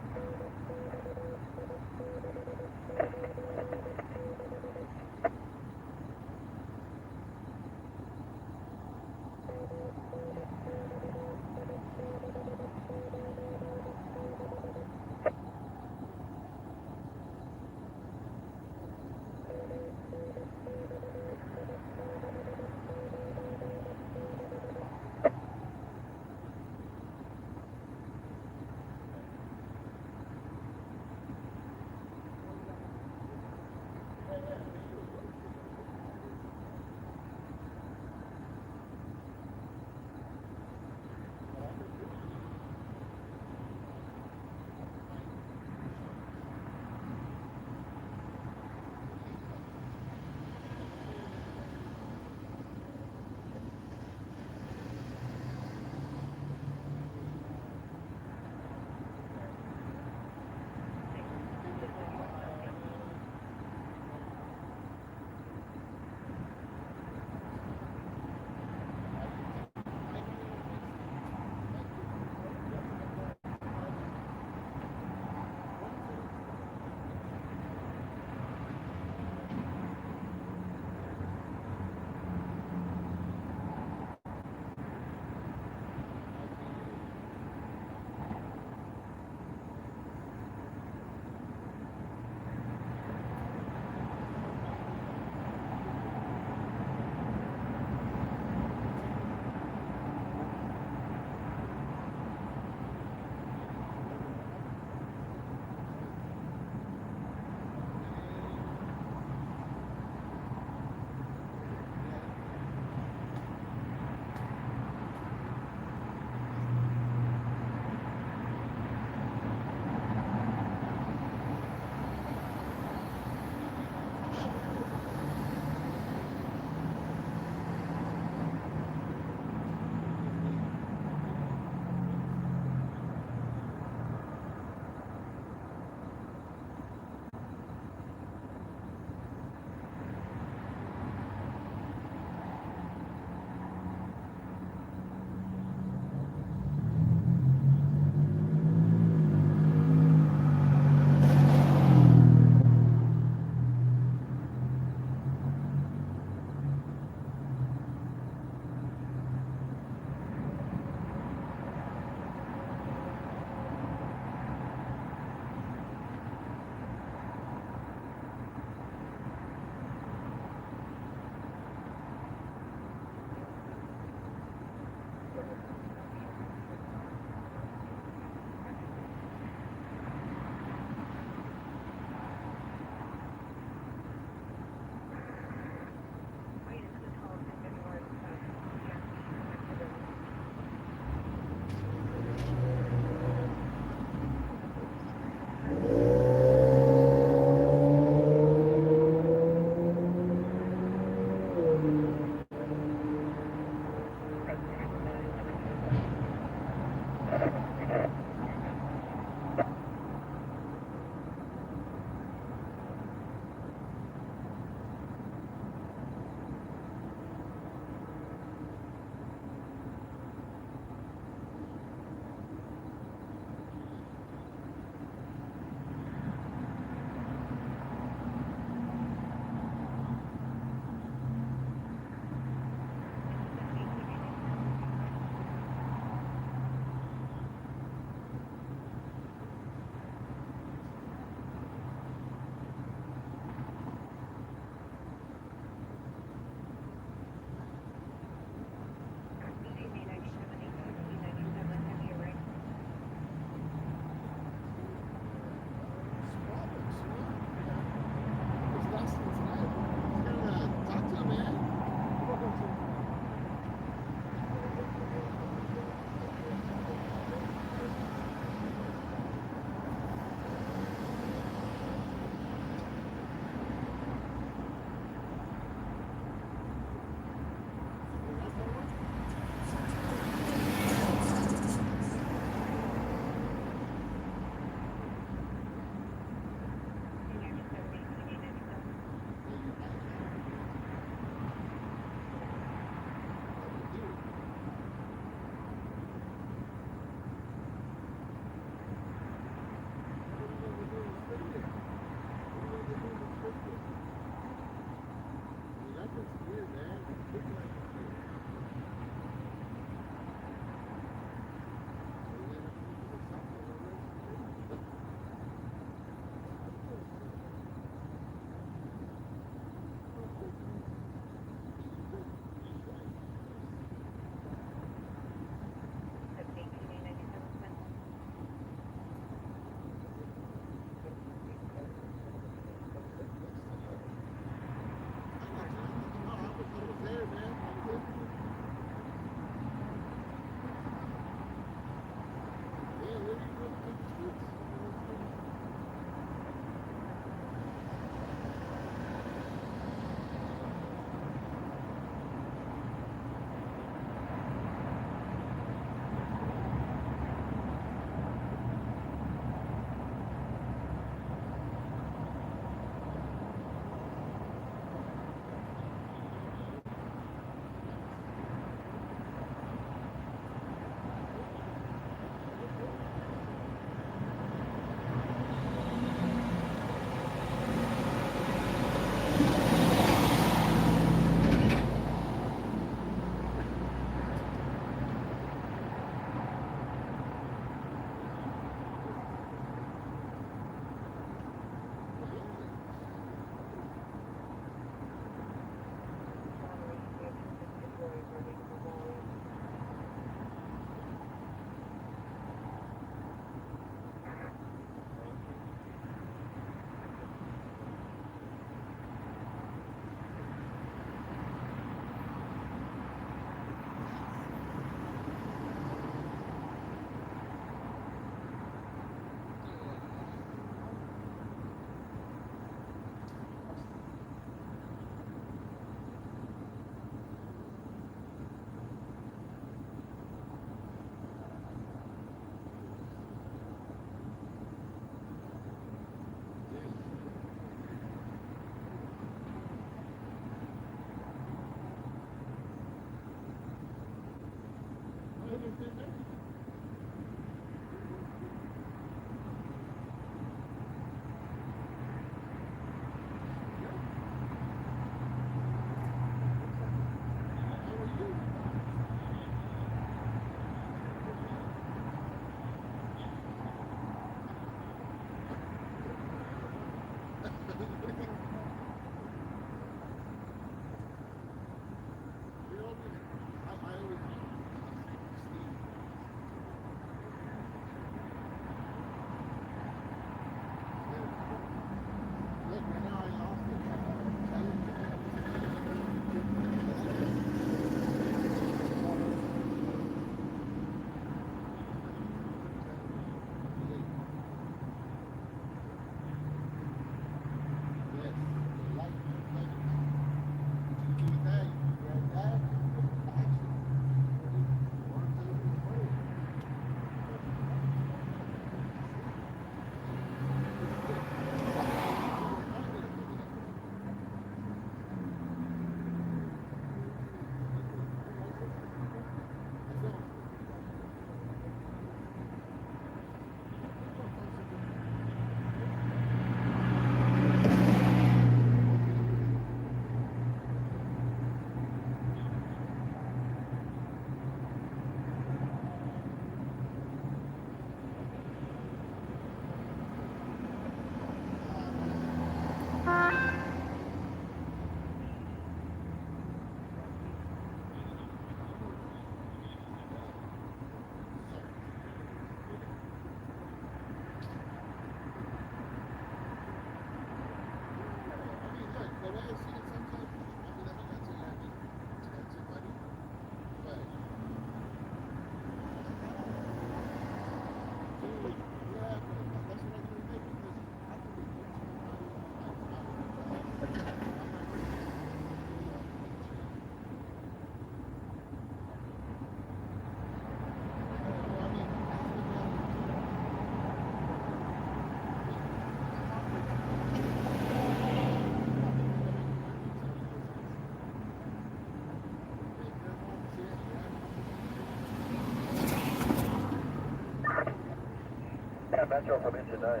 Yeah, Metro from engine 9.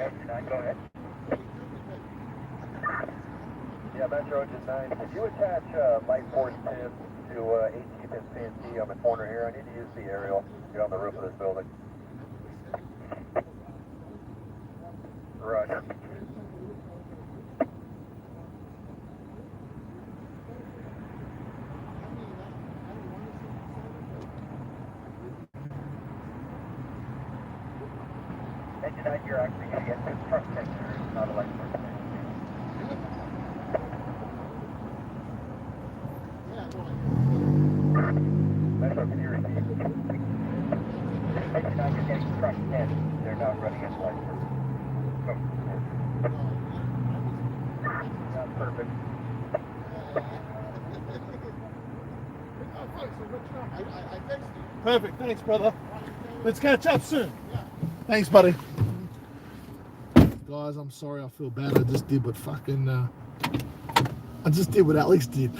Engine 9, go ahead. Yeah, Metro engine 9. If you attach light force pins to 18 pin CNC on the corner here, I need to use the aerial. Get on the roof of this building. Roger. Engine 9, you're actually going to get this truck picture, not a light force pin. Metro, can you repeat? Engine 9, you're getting truck pins. They're not running as light force. That's perfect. Perfect. Thanks, brother. Let's catch up soon. Thanks, buddy. Guys, I'm sorry. I feel bad. I just did what I just did what Alex did.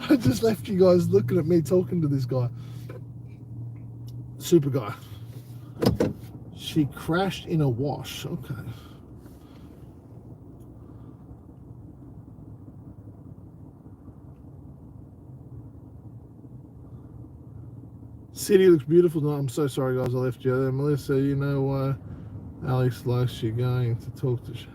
I just left you guys looking at me talking to this guy. Super guy. She crashed in a wash. Okay. City looks beautiful tonight. I'm so sorry, guys. I left you there. Melissa, you know why Alex likes you going to talk to you.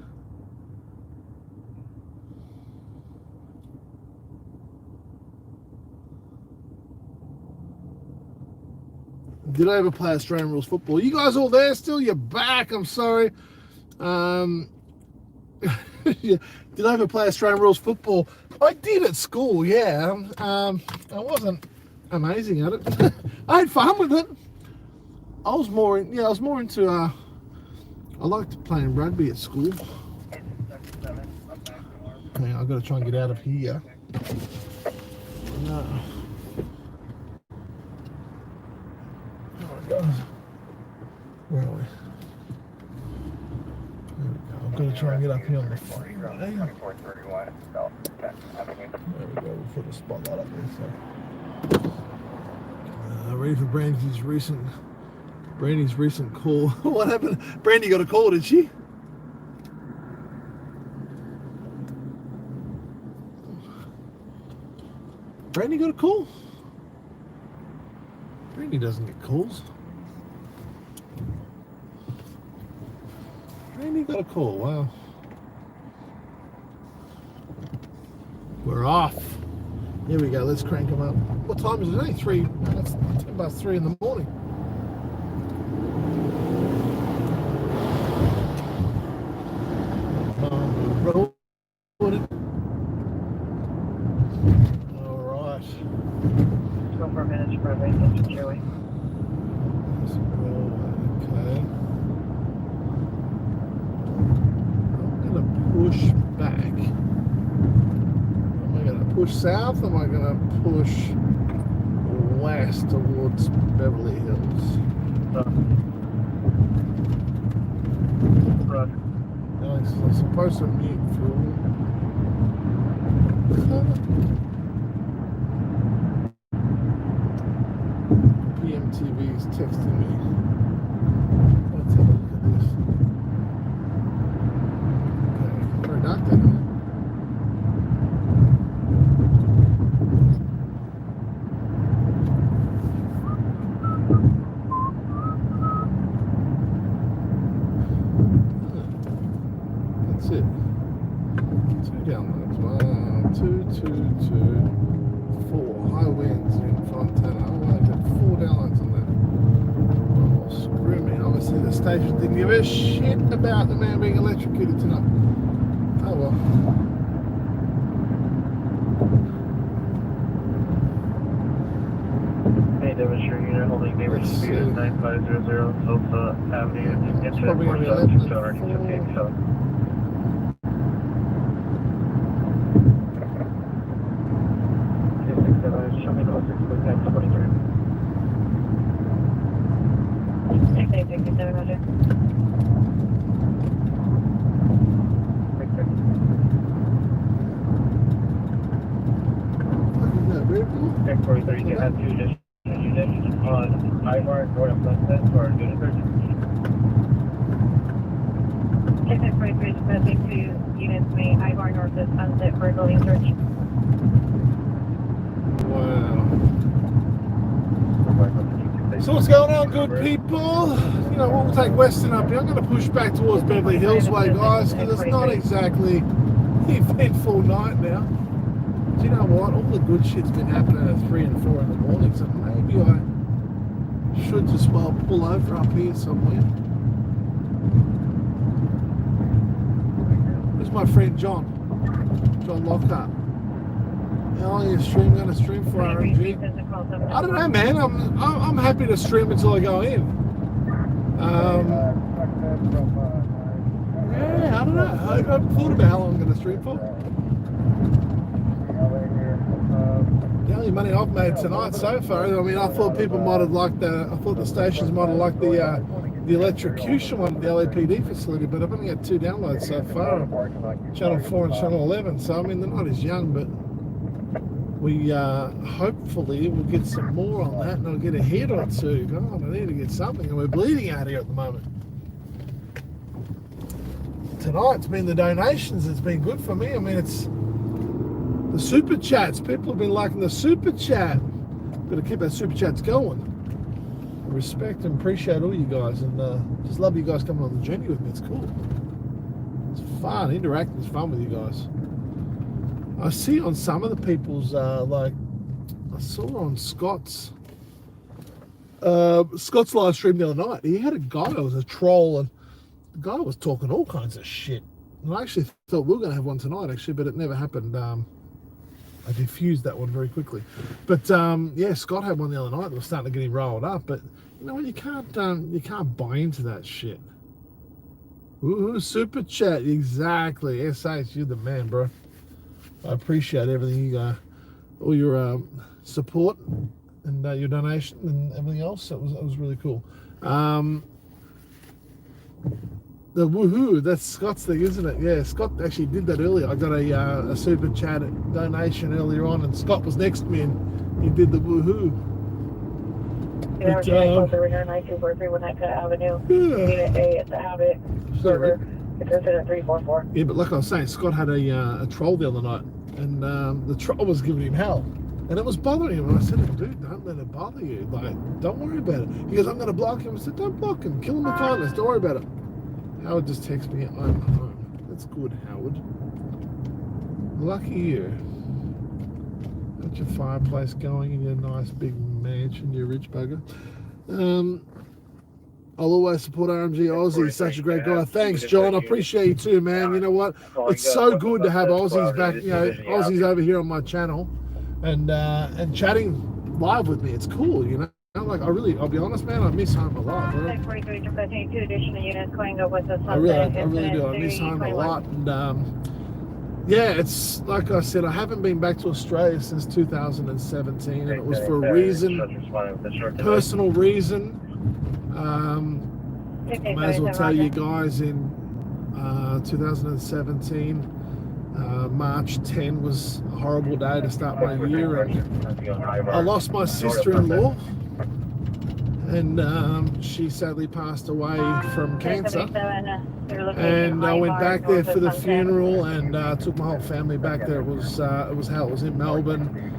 Did I ever play Australian rules football? You guys all there still? You're back. I'm sorry. Yeah. Did I ever play Australian rules football? I did at school, yeah. I wasn't amazing at it. I had fun with it. I was more into I liked playing rugby at school. Hang on, I've got to try and get out of here. No. Where are we? There we go. I've got to try and get up here on the phone. There we go. We'll put a spotlight up there. So. Ready for Brandy's recent call. What happened? Brandy got a call, did she? Brandy got a call? Brandy doesn't get calls. Brandy got a call, wow. We're off. Here we go, let's crank them up. What time is it? Only 3, that's 10 past 3 in the morning. Alright. 12 more minutes for everything securely. Okay. I'm going to push back. Am I going to push south or am I going to push west towards Beverly Hills? Alex, I'm supposed to mute fuel. PMTV is texting me. Let's have a look at this. Okay, very dark then. That's it. 2 downloads. 1, 2, 2, 2, 4. High winds in Fontana. Oh, I got 4 downloads on that. Oh, screw me. Obviously, the station didn't give a shit about the man being electrocuted tonight. Oh well. Hey, demonstrator unit holding neighbor speed at 9500 Tulsa Avenue, incident 47 Show me the 06 with 23. Okay, 67, roger. X43, you can have 2 additional units on Ivar, North of Sunset, for unit 13. X43 is passing 2 units, May Ivar, North of Sunset, for building search. Wow. So what's going on, good people? You know, we'll take Western up here. I'm going to push back towards Beverly Hills way, guys, because it's not exactly an eventful night now. Do you know what? All the good shit's been happening at 3 and 4 in the morning, so maybe I should just well pull over up here somewhere. There's my friend John Lockhart. How long are you going to stream for RMG? I don't know, man. I'm happy to stream until I go in. Yeah, I don't know. I haven't thought about how long I'm going to stream for. The only money I've made tonight so far, I mean, I thought people might have liked I thought the stations might have liked the electrocution one at the LAPD facility, but I've only got 2 downloads so far, Channel 4 and Channel 11, so I mean, the night is young, but we hopefully will get some more on that, and I'll get a hit or 2. God, I need to get something, and we're bleeding out here at the moment. Tonight's been the donations, it's been good for me. I mean, it's the super chats. People have been liking the super chat. Got to keep that super chats going. I respect and appreciate all you guys, and just love you guys coming on the journey with me. It's cool. It's fun. Interacting is fun with you guys. I see on some of the people's like I saw on Scott's live stream the other night. He had a guy that was a troll, and the guy was talking all kinds of shit. And I actually thought we were going to have one tonight, actually, but it never happened. I diffused that one very quickly. But yeah, Scott had one the other night that was starting to get him rolled up. But you know what? You can't buy into that shit. Ooh, super chat, exactly. SH, you're the man, bro. I appreciate everything you all your support and your donation and everything else. It was really cool. The woohoo, that's Scott's thing, isn't it? Yeah, Scott actually did that earlier. I got a super chat donation earlier on, and Scott was next to me, and he did the woohoo. But, Return 9243 Winnetka Avenue. Unit A at the Habit. Burger. It's incident 344. Yeah, but like I was saying, Scott had a troll the other night, and the troll was giving him hell, and it was bothering him. And I said, dude, don't let it bother you. Like, don't worry about it. He goes, I'm going to block him. I said, don't block him. Kill him with kindness. Don't worry about it. Howard just texted me, I'm home. That's good, Howard. Lucky you. Got your fireplace going in your nice big mansion, you rich bugger. I'll always support RMG Aussie. He's such a great guy. Thanks, John. I appreciate you too, man. You know what? It's so good to have Aussies back. You know, Aussies over here on my channel, and chatting live with me. It's cool, you know. Like I'll be honest, man. I miss home a lot. Bro. I really do. I miss home a lot, and yeah, it's like I said. I haven't been back to Australia since 2017, and it was for a reason, personal reason. I may as well tell you guys in 2017, March 10 was a horrible day to start my year, and I lost my sister-in-law, and she sadly passed away from cancer, and I went back there for the funeral and took my whole family back there. It was hell. It was in Melbourne.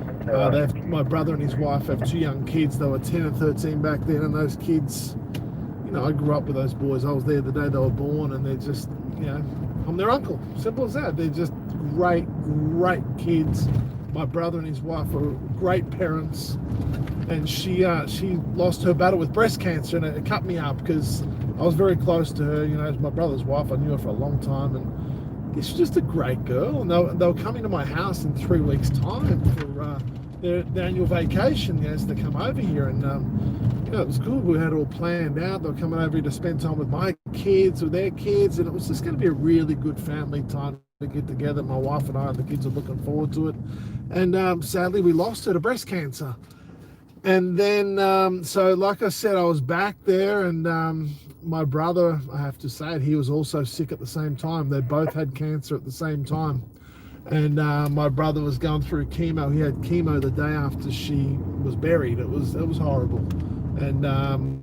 My brother and his wife have 2 young kids. They were 10 and 13 back then, and those kids, you know, I grew up with those boys. I was there the day they were born, and they're just, you know, I'm their uncle. Simple as that. They're just great kids. My brother and his wife were great parents, and she lost her battle with breast cancer, and it cut me up because I was very close to her. You know, as my brother's wife, I knew her for a long time, and she's just a great girl. And they were coming to my house in 3 weeks' time for their annual vacation, you know, as they come over here, and you know, it was good. We had it all planned out. They were coming over here to spend time with my kids, with their kids, and it was just going to be a really good family time to get together. My wife and I and the kids are looking forward to it. And sadly, we lost her to breast cancer. And then, so like I said, I was back there, and my brother, I have to say it, he was also sick at the same time. They both had cancer at the same time. And my brother was going through chemo. He had chemo the day after she was buried. It was horrible. And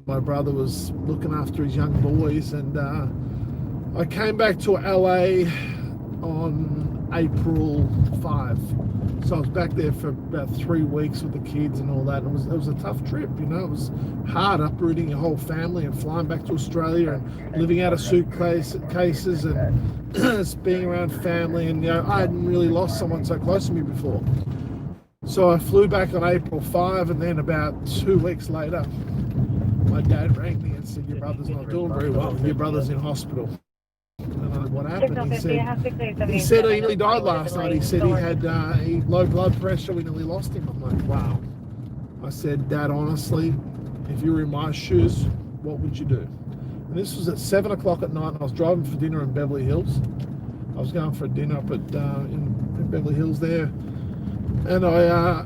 my brother was looking after his young boys. And I came back to LA on April 5. So I was back there for about 3 weeks with the kids and all that. And it was a tough trip, you know. It was hard uprooting your whole family and flying back to Australia and living out of suitcases and being around family. And, you know, I hadn't really lost someone so close to me before. So I flew back on April 5, and then about 2 weeks later, my dad rang me and said, your brother's not doing very well. Your brother's in hospital. And I, what happened? He said he nearly died last night. He said he had low blood pressure. We nearly lost him. I'm like, wow. I said, Dad, honestly, if you were in my shoes, what would you do? And this was at 7 o'clock at night. And I was driving for dinner in Beverly Hills. I was going for a dinner up at in Beverly Hills there. And I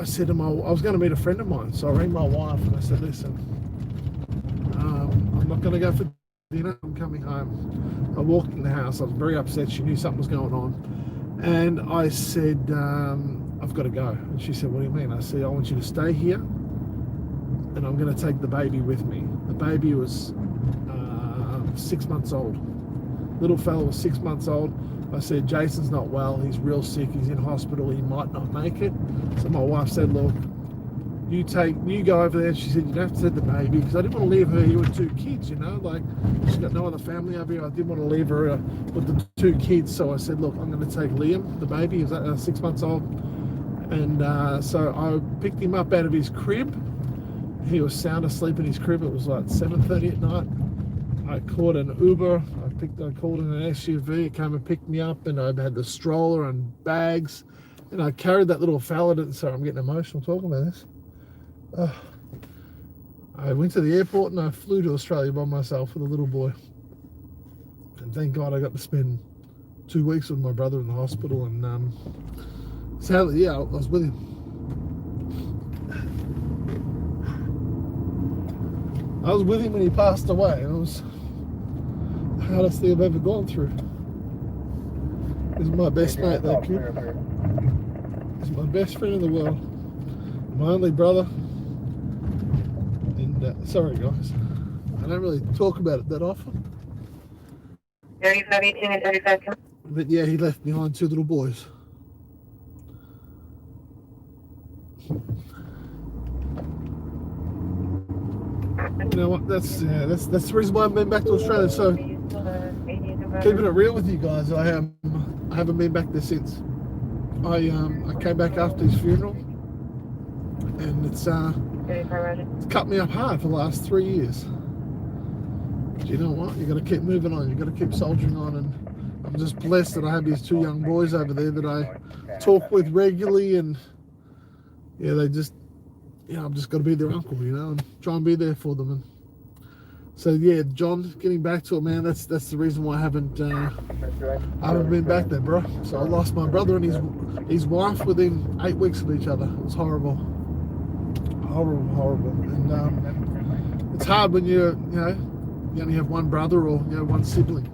said to I was going to meet a friend of mine. So I rang my wife and I said, listen, I'm not going to go for dinner, I'm coming home. I walked in the house. I was very upset. She knew something was going on. And I said, I've got to go. And she said, what do you mean? I said, I want you to stay here, and I'm going to take the baby with me. The baby was 6 months old. Little fella was 6 months old. I said, Jason's not well. He's real sick. He's in hospital. He might not make it. So my wife said, look, you go over there. She said, you don't have to take the baby, because I didn't want to leave her here with 2 kids, you know, like she's got no other family over here. I didn't want to leave her with the 2 kids. So I said, look, I'm going to take Liam, the baby. He was 6 months old. And so I picked him up out of his crib. He was sound asleep in his crib. It was like 7:30 at night. I called an Uber. I called in an SUV. It came and picked me up, and I had the stroller and bags, and I carried that little fella. Sorry, I'm getting emotional talking about this. I went to the airport and I flew to Australia by myself with a little boy. And thank God I got to spend 2 weeks with my brother in the hospital. And sadly, yeah, I was with him. I was with him when he passed away. It was the hardest thing I've ever gone through. He's my best mate, that kid. He's my best friend in the world. My only brother. Sorry, guys. I don't really talk about it that often. 3518 and 35. But yeah, he left behind 2 little boys. You know what? That's the reason why I've been back to Australia. So keeping it real with you guys, I haven't been back there since. I came back after his funeral, and it's cut me up hard for the last 3 years. But you know what? You got to keep moving on. You got to keep soldiering on, and I'm just blessed that I have these 2 young boys over there that I talk with regularly, and yeah, they just. Yeah, I've just got to be their uncle, you know, and try and be there for them. And so yeah, John, getting back to it, man, that's the reason why I haven't been back there, bro. So I lost my brother and his wife within 8 weeks of each other. It was horrible, horrible. And it's hard when you only have one brother or one sibling.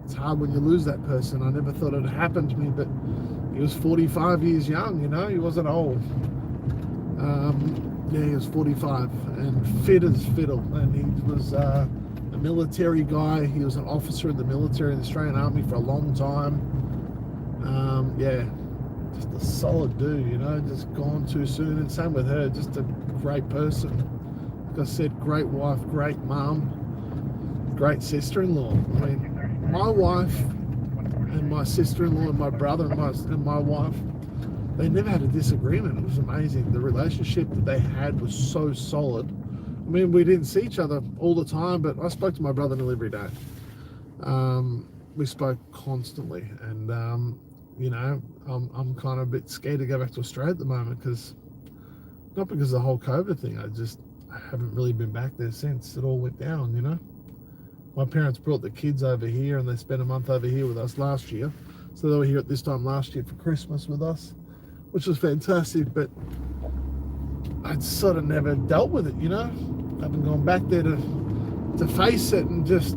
It's hard when you lose that person. I never thought it happened to me, but he was 45 years young, you know, he wasn't old. Yeah, he was 45 and fit as fiddle, and he was a military guy. He was an officer in the military in the Australian Army for a long time. Yeah, just a solid dude, you know, just gone too soon. And same with her, just a great person. Like I said, great wife, great mum, great sister-in-law. I mean, my wife and my sister-in-law and my brother and my wife, they never had a disagreement. It was amazing. The relationship that they had was so solid. I mean, we didn't see each other all the time, but I spoke to my brother nearly every day. We spoke constantly, and you know, I'm kind of a bit scared to go back to Australia at the moment, not because of the whole COVID thing. I haven't really been back there since it all went down, you know. My parents brought the kids over here, and they spent a month over here with us last year. So they were here at this time last year for Christmas with us, which was fantastic, but I'd sort of never dealt with it, you know. I haven't gone back there to face it, and just,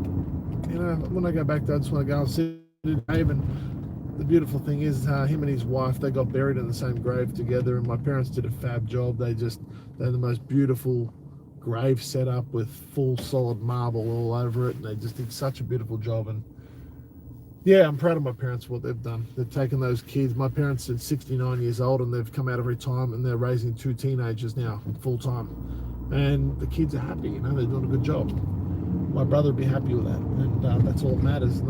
you know, when I go back there, I just want to go and sit in Dave. And the beautiful thing is, him and his wife, they got buried in the same grave together, and my parents did a fab job. They had the most beautiful grave set up with full solid marble all over it, and they just did such a beautiful job. And yeah, I'm proud of my parents for what they've done. They've taken those kids. My parents are 69 years old, and they've come out of retirement, and they're raising 2 teenagers now, full time. And the kids are happy, you know, they're doing a good job. My brother would be happy with that, and that's all that matters.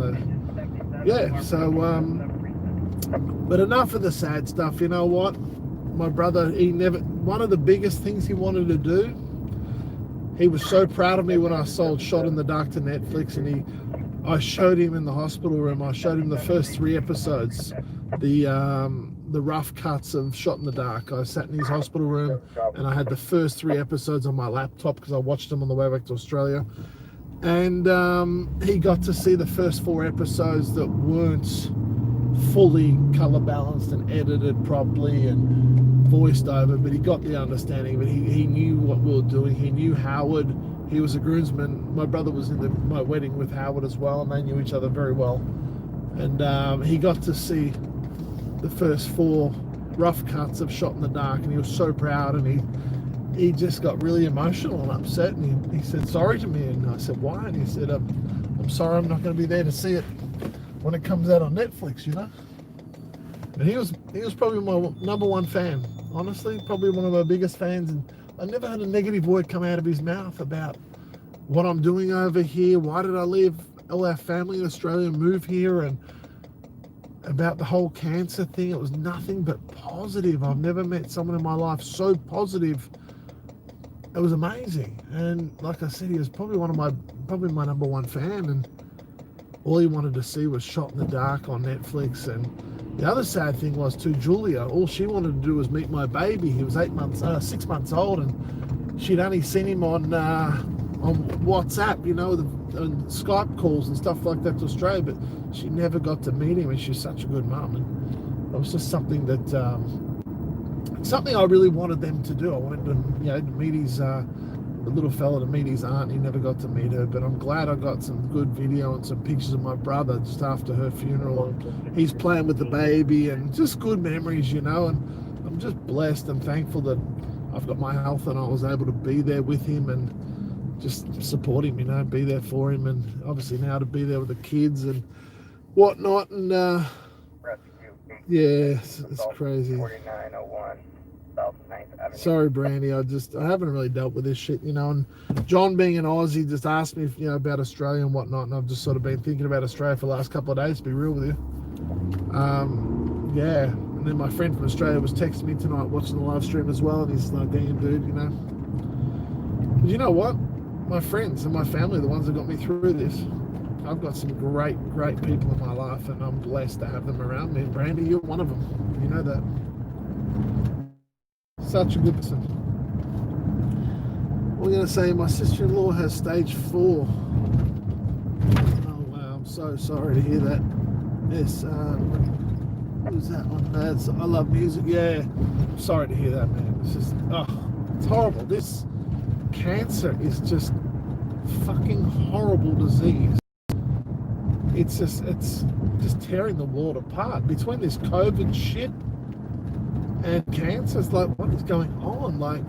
Yeah, so, but enough of the sad stuff. You know what? My brother, one of the biggest things he wanted to do, he was so proud of me when I sold Shot in the Dark to Netflix, and I showed him in the hospital room. I showed him the first 3 episodes, the rough cuts of Shot in the Dark. I sat in his hospital room, and I had the first 3 episodes on my laptop because I watched them on the way back to Australia. And he got to see the first 4 episodes that weren't fully color balanced and edited properly and voiced over, but he got the understanding of it. He knew what we were doing. He knew Howard. He was a groomsman. My brother was in my wedding with Howard as well, and they knew each other very well. And he got to see the first 4 rough cuts of Shot in the Dark, and he was so proud, and he just got really emotional and upset, and he said sorry to me, and I said, why? And he said, I'm sorry, I'm not going to be there to see it when it comes out on Netflix, you know. And he was probably my #1 fan, honestly, probably one of my biggest fans, and I never had a negative word come out of his mouth about what I'm doing over here. Why did I leave all our family in Australia and move here? And about the whole cancer thing, it was nothing but positive. I've never met someone in my life so positive. It was amazing. And like I said, he was probably my #1 fan, and all he wanted to see was Shot in the Dark on Netflix. And the other sad thing was, too, Julia, all she wanted to do was meet my baby. He was 6 months old, and she'd only seen him on WhatsApp, you know, and Skype calls and stuff like that to Australia, but she never got to meet him, and she's such a good mum. And it was just something that, something I really wanted them to do. I wanted them, you know, to meet the little fella, to meet his aunt. He never got to meet her, but I'm glad I got some good video and some pictures of my brother just after her funeral. He's playing with the baby, and just good memories, you know. And I'm just blessed and thankful that I've got my health and I was able to be there with him. And just support him, you know, be there for him, and obviously now to be there with the kids and whatnot, and yeah, it's crazy. 4901 South 9th Avenue. Sorry, Brandy, I haven't really dealt with this shit, you know, and John being an Aussie just asked me, you know, about Australia and whatnot, and I've just sort of been thinking about Australia for the last couple of days, to be real with you. Yeah, and then my friend from Australia was texting me tonight watching the live stream as well, and he's like, damn, dude, you know. But you know what? My friends and my family are the ones that got me through this. I've got some great people in my life, and I'm blessed to have them around me. And Brandy, you're one of them. You know that. Such a good person. We're going to say my sister-in-law has stage 4. Oh, wow. I'm so sorry to hear that. Yes. Who's that one? That's I Love Music. Yeah. I'm sorry to hear that, man. It's just, it's horrible. This cancer is just fucking horrible disease. It's just tearing the world apart. Between this COVID shit and cancer, it's like, what is going on? Like,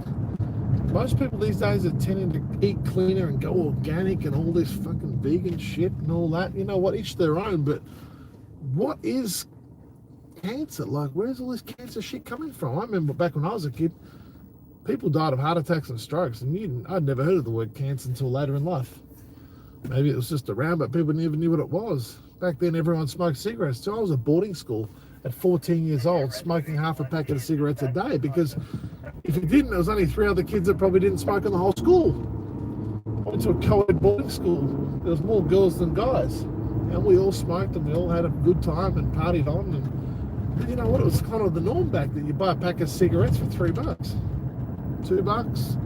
most people these days are tending to eat cleaner and go organic and all this fucking vegan shit and all that. You know what? Each their own. But what is cancer? Like, where's all this cancer shit coming from? I remember back when I was a kid, people died of heart attacks and strokes, and I'd never heard of the word cancer until later in life. Maybe it was just around, but people never knew what it was. Back then, everyone smoked cigarettes. So I was at boarding school at 14 years old, smoking half a packet of cigarettes a day, because if you didn't, there was only 3 other kids that probably didn't smoke in the whole school. I went to a co-ed boarding school. There was more girls than guys. And we all smoked, and we all had a good time and partied on. And you know what? It was kind of the norm back then. You buy a pack of cigarettes for $3, $2.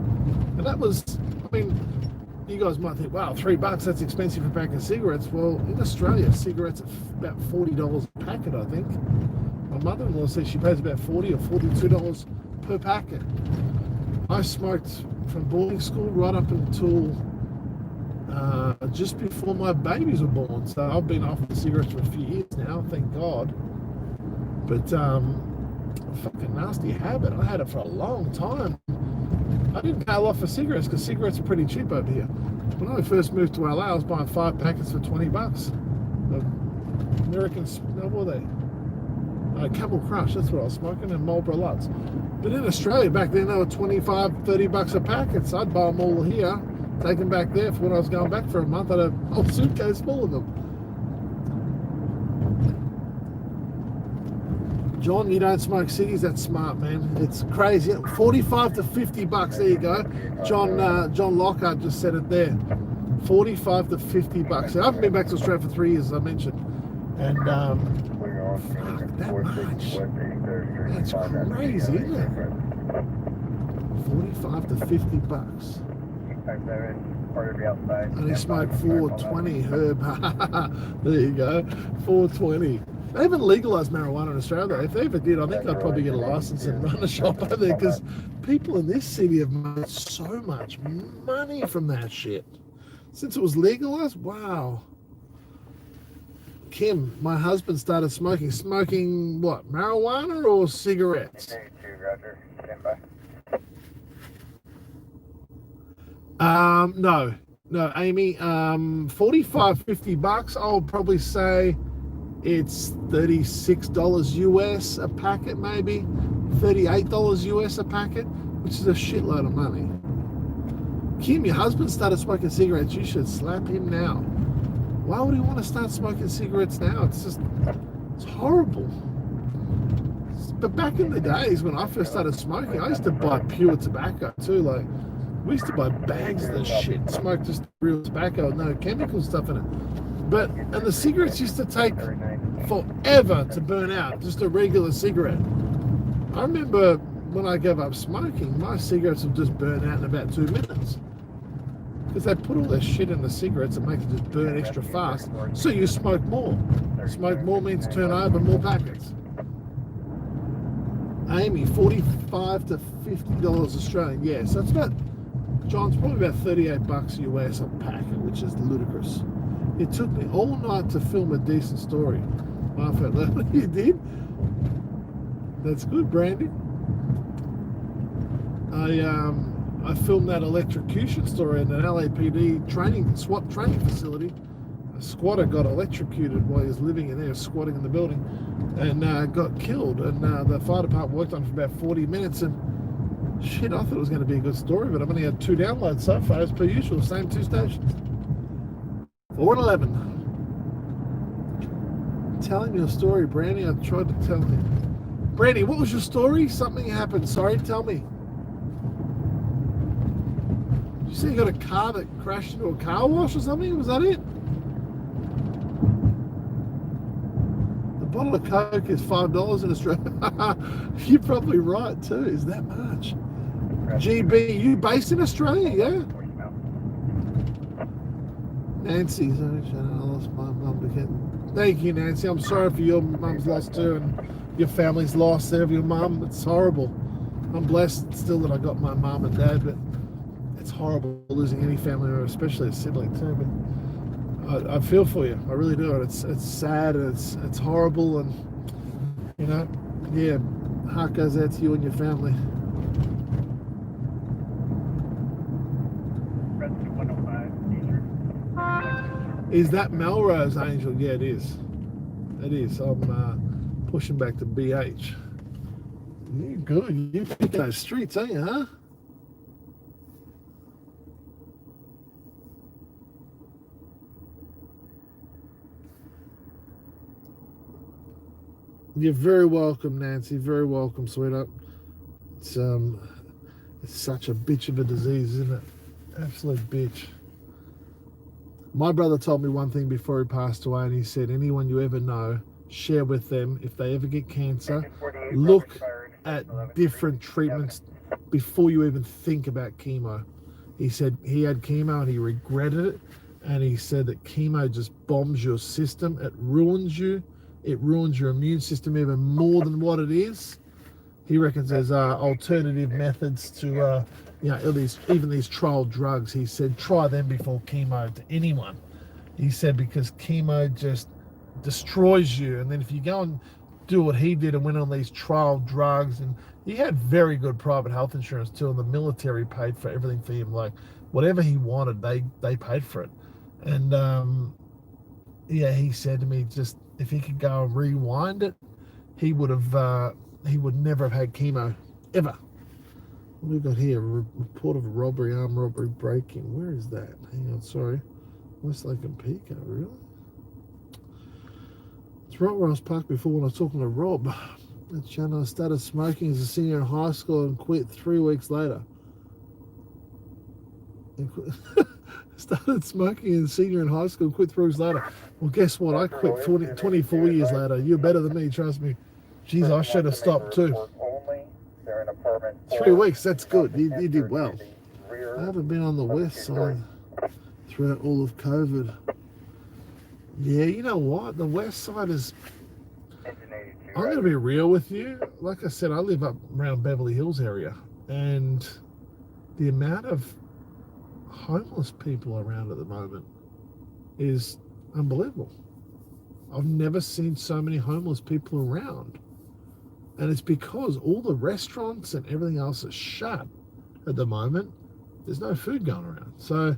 And that was, I mean, you guys might think, wow, $3, that's expensive for a pack of cigarettes. Well, in Australia, cigarettes are about $40 a packet, I think. My mother-in-law says she pays about $40 or $42 per packet. I smoked from boarding school right up until just before my babies were born. So I've been off the cigarettes for a few years now, thank God. But a fucking nasty habit. I had it for a long time. I didn't pay a lot for cigarettes because cigarettes are pretty cheap over here. When I first moved to LA, I was buying 5 packets for $20. Americans, what were they? Camel Crush, that's what I was smoking, and Marlboro Lights. But in Australia back then, they were $25, $30 a packet. So I'd buy them all here, take them back there for when I was going back for a month. I had a whole suitcase full of them. John, you don't smoke ciggies? That's smart, man. It's crazy. $45 to $50. There you go. John Lockhart just said it there. $45 to $50. I haven't been back to Australia for 3 years, as I mentioned. And fuck, that much. That's crazy, isn't it? $45 to $50. And he smoked 420 herb. There you go. 420. They haven't legalised marijuana in Australia. If they ever did, I think I'd probably get a license and run a shop over there, because people in this city have made so much money from that shit. Since it was legalised, wow. Kim, my husband started smoking. Smoking what? Marijuana or cigarettes? No, Amy. $45-50. I'll probably say it's $36 US a packet, maybe $38 US a packet, which is a shitload of money. Kim, your husband started smoking cigarettes. You should slap him now. Why would he want to start smoking cigarettes now? It's horrible. But back in the days when I first started smoking, I used to buy pure tobacco too. Like, we used to buy bags of this shit, smoke just real tobacco, no chemical stuff in it. And the cigarettes used to take forever to burn out, just a regular cigarette. I remember when I gave up smoking, my cigarettes would just burn out in about 2 minutes. Because they put all their shit in the cigarettes and make it just burn extra fast, so you smoke more. Smoke more means turn over more packets. Amy, $45 to $50 Australian. Yeah, so it's about, John's probably about $38 US a packet, which is ludicrous. It took me all night to film a decent story. I felt that you did. That's good, Brandy. I filmed that electrocution story in an LAPD SWAT training facility. A squatter got electrocuted while he was living in there, squatting in the building, and got killed. And the fire department worked on it for about 40 minutes. And shit, I thought it was going to be a good story, but I've only had 2 downloads so far, as per usual, same 2 stations. 411. Telling your story, Brandy. I tried to tell him. Brandy, what was your story? Something happened. Sorry, tell me. Did you say you got a car that crashed into a car wash or something? Was that it? The bottle of Coke is $5 in Australia. You're probably right too. Is that much? GB, you based in Australia, yeah? Nancy, I lost my mum again. Thank you, Nancy. I'm sorry for your mum's loss too, and your family's loss there of your mum. It's horrible. I'm blessed still that I got my mum and dad, but it's horrible losing any family, or especially a sibling too. But I feel for you. I really do. It's sad. It's horrible, and you know, yeah, heart goes out to you and your family. Is that Melrose, Angel? Yeah, it is. It is. I'm pushing back to BH. You're good. You pick those streets, ain't you, huh? You're very welcome, Nancy. Very welcome, sweetheart. It's such a bitch of a disease, isn't it? Absolute bitch. My brother told me one thing before he passed away, and he said, anyone you ever know, share with them. If they ever get cancer, look at different treatments before you even think about chemo. He said he had chemo and he regretted it, and he said that chemo just bombs your system. It ruins you. It ruins your immune system even more than what it is. He reckons there's alternative methods to, even these trial drugs. He said, try them before chemo to anyone. He said, because chemo just destroys you. And then if you go and do what he did and went on these trial drugs, and he had very good private health insurance too, and the military paid for everything for him. Like whatever he wanted, they paid for it. And he said to me, just if he could go and rewind it, he would never have had chemo ever. What do we got here? Report of a robbery, armed robbery, breaking. Where is that? Hang on, sorry. West Lake and Pico, really? It's right where I was parked before when I was talking to Rob. That channel, I started smoking as a senior in high school and quit 3 weeks later. Started smoking as a senior in high school and quit 3 weeks later. Well, guess what? I quit 24 years later. You're better than me, trust me. Jeez, I should have stopped too. 3 weeks, that's good. You did well. I haven't been on the west side throughout all of COVID. Yeah, you know what? The west side is... I'm going to be real with you. Like I said, I live up around Beverly Hills area, and the amount of homeless people around at the moment is unbelievable. I've never seen so many homeless people around. And it's because all the restaurants and everything else is shut at the moment. There's no food going around. So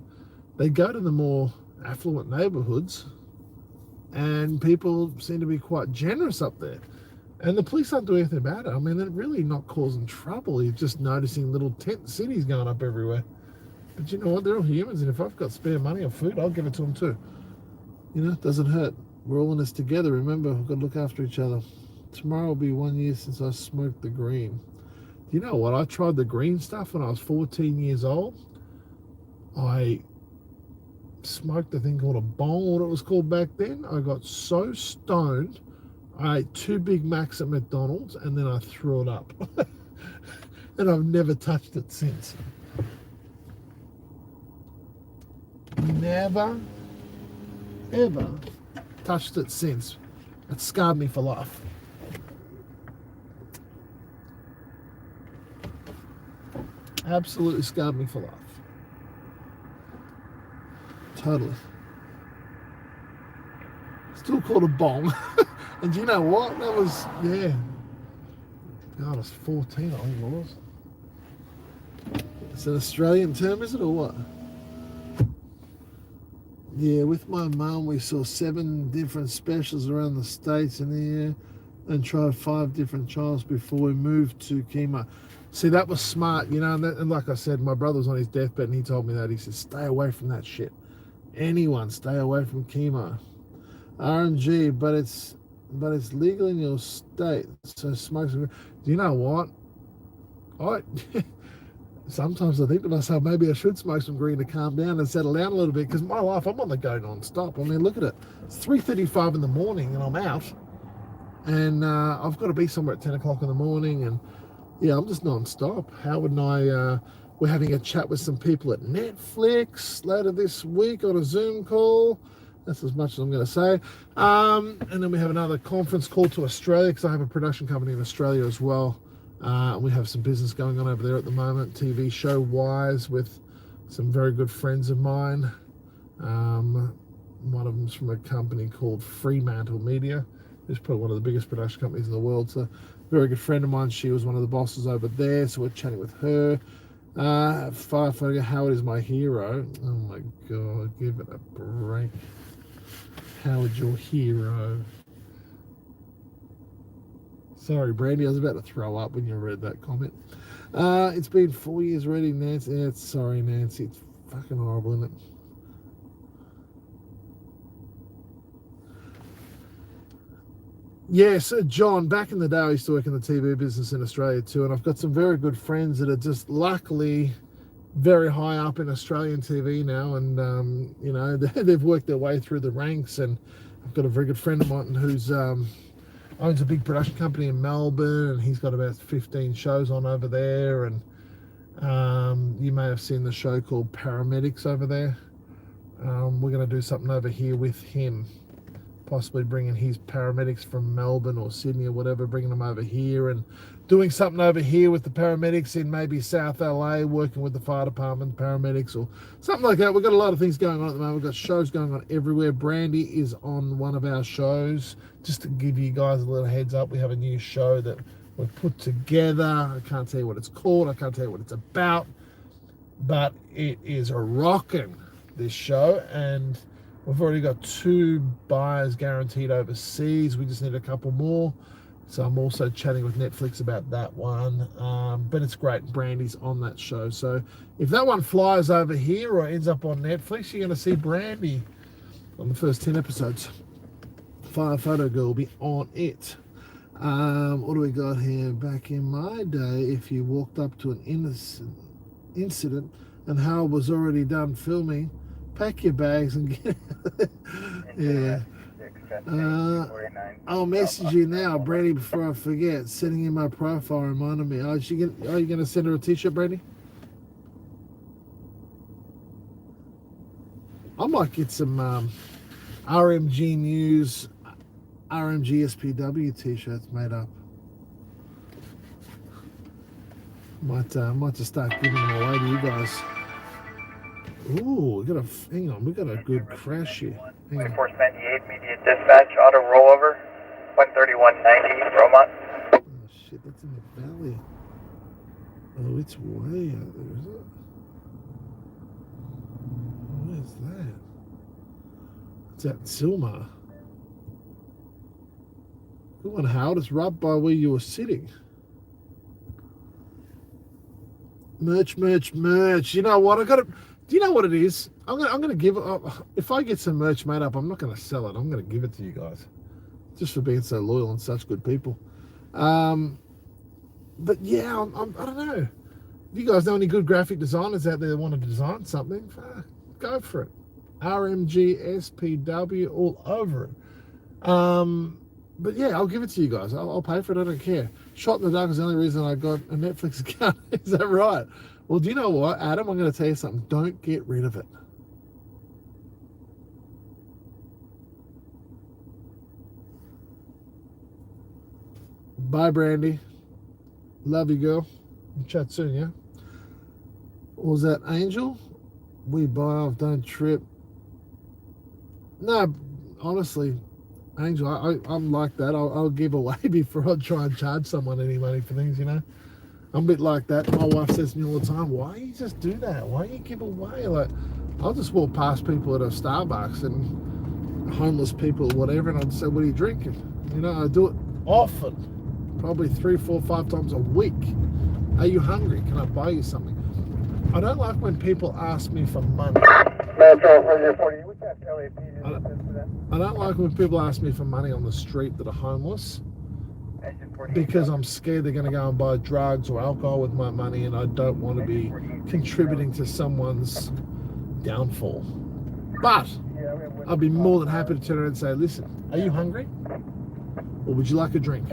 they go to the more affluent neighborhoods, and people seem to be quite generous up there. And the police aren't doing anything about it. I mean, they're really not causing trouble. You're just noticing little tent cities going up everywhere. But you know what? They're all humans, and if I've got spare money or food, I'll give it to them too. You know, it doesn't hurt. We're all in this together. Remember, we've got to look after each other. Tomorrow will be 1 year since I smoked the green. You know what? I tried the green stuff when I was 14 years old. I smoked a thing called a bong, what it was called back then. I got so stoned, I ate 2 Big Macs at McDonald's, and then I threw it up. And I've never touched it since. Never, ever touched it since. It scarred me for life. Absolutely scarred me for life. Totally. Still called a bong. And you know what? That was, yeah. God, I was 14, I think it was. It's an Australian term, is it, or what? Yeah, with my mum, we saw 7 different specials around the States in the year and tried 5 different channels before we moved to Kima. See, that was smart, you know, and like I said, my brother was on his deathbed and he told me that. He said, stay away from that shit. Anyone, stay away from chemo. RMG, but it's legal in your state, so smoke some. Do you know what? Sometimes I think to myself, maybe I should smoke some green to calm down and settle down a little bit, because my life, I'm on the go non-stop. I mean, look at it. It's 3:35 in the morning and I'm out, and I've got to be somewhere at 10 o'clock in the morning, and yeah, I'm just non-stop. Howard and I, we're having a chat with some people at Netflix later this week on a Zoom call. That's as much as I'm going to say. And then we have another conference call to Australia, because I have a production company in Australia as well. We have some business going on over there at the moment, TV show wise, with some very good friends of mine. One of them's from a company called SPW-Media. It's probably one of the biggest production companies in the world. So, very good friend of mine. She was one of the bosses over there, so we're chatting with her. Firefighter Howard is my hero. Oh my God, give it a break. Howard's your hero. Sorry, Brandy, I was about to throw up when you read that comment. It's been 4 years already, Nancy. Yeah, sorry, Nancy. It's fucking horrible, isn't it? Yes, John, back in the day I used to work in the TV business in Australia too, and I've got some very good friends that are just luckily very high up in Australian TV now, and you know, they've worked their way through the ranks, and I've got a very good friend of mine who's owns a big production company in Melbourne, and he's got about 15 shows on over there, and you may have seen the show called Paramedics over there. We're going to do something over here with him, possibly bringing his paramedics from Melbourne or Sydney or whatever, bringing them over here and doing something over here with the paramedics in maybe South LA, working with the fire department, paramedics, or something like that. We've got a lot of things going on at the moment. We've got shows going on everywhere. Brandy is on one of our shows. Just to give you guys a little heads up, we have a new show that we've put together. I can't tell you what it's called. I can't tell you what it's about, but it is a rocking, this show, and we've already got 2 buyers guaranteed overseas. We just need a couple more. So I'm also chatting with Netflix about that one. But it's great. Brandy's on that show. So if that one flies over here or ends up on Netflix, you're going to see Brandy on the first 10 episodes. Fire Photo Girl will be on it. What do we got here? Back in my day, if you walked up to an incident and Howard was already done filming, pack your bags and get yeah. I'll message you now, Brandy, before I forget. Sending you my profile reminded me. Are you going to send her a t-shirt, Brandy? I might get some RMGNews, RMG SPW t-shirts made up. Might just start giving them away to you guys. Ooh, hang on, we got a good crash here. Hang on. Force 98, immediate dispatch, auto rollover, 13190, Romont. Oh shit, that's in the valley. Oh, it's way out there, is it? Where's that? It's at Silmar. Good one, Howard. It's right by where you were sitting. Merch. You know what? Do you know what it is? I'm gonna give it. If I get some merch made up, I'm not gonna sell it. I'm gonna give it to you guys, just for being so loyal and such good people. But yeah, I don't know. If you guys know any good graphic designers out there that want to design something, go for it. RMG SPW all over it. But yeah, I'll give it to you guys. I'll pay for it. I don't care. Shot in the Dark is the only reason I got a Netflix account. Is that right? Well, do you know what, Adam? I'm going to tell you something. Don't get rid of it. Bye, Brandy. Love you, girl. We'll chat soon, yeah? What was that, Angel? We buy off, don't trip. No, honestly, Angel, I'm like that. I'll give away before I try and charge someone any money for things, you know? I'm a bit like that. My wife says to me all the time, why you just do that? Why you give away? Like, I'll just walk past people at a Starbucks and homeless people or whatever, and I'll say, what are you drinking? You know, I do it often, probably 3, 4, 5 times a week. Are you hungry? Can I buy you something? I don't like when people ask me for money. I don't like when people ask me for money on the street that are homeless, because I'm scared they're going to go and buy drugs or alcohol with my money, and I don't want to be contributing to someone's downfall. But I'd be more than happy to turn around and say, listen, are you hungry? Or would you like a drink?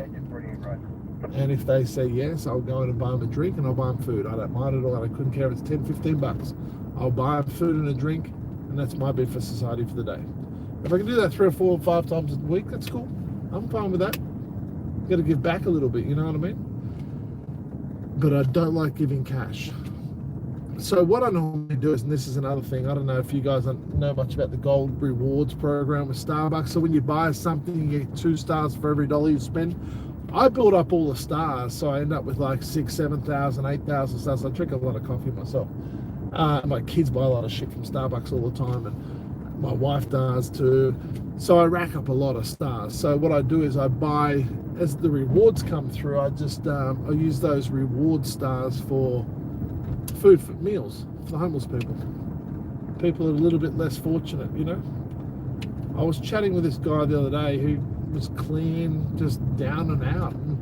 And if they say yes, I'll go in and buy them a drink, and I'll buy them food. I don't mind at all. I couldn't care if it's 10, 15 bucks. I'll buy them food and a drink, and that's my bid for society for the day. If I can do that 3 or 4 or 5 times a week, that's cool. I'm fine with that. Got to give back a little bit, you know what I mean? But I don't like giving cash. So what I normally do is, and this is another thing, I don't know if you guys know much about the gold rewards program with Starbucks. So when you buy something, you get 2 stars for every $1 you spend. I build up all the stars, so I end up with like 6,000, 7,000, 8,000 stars. I drink a lot of coffee myself. My kids buy a lot of shit from Starbucks all the time, and my wife does too. So I rack up a lot of stars. So what I do is I buy, as the rewards come through, I just I use those reward stars for food, for meals for the homeless people. People that are a little bit less fortunate, you know. I was chatting with this guy the other day who was clean, just down and out, and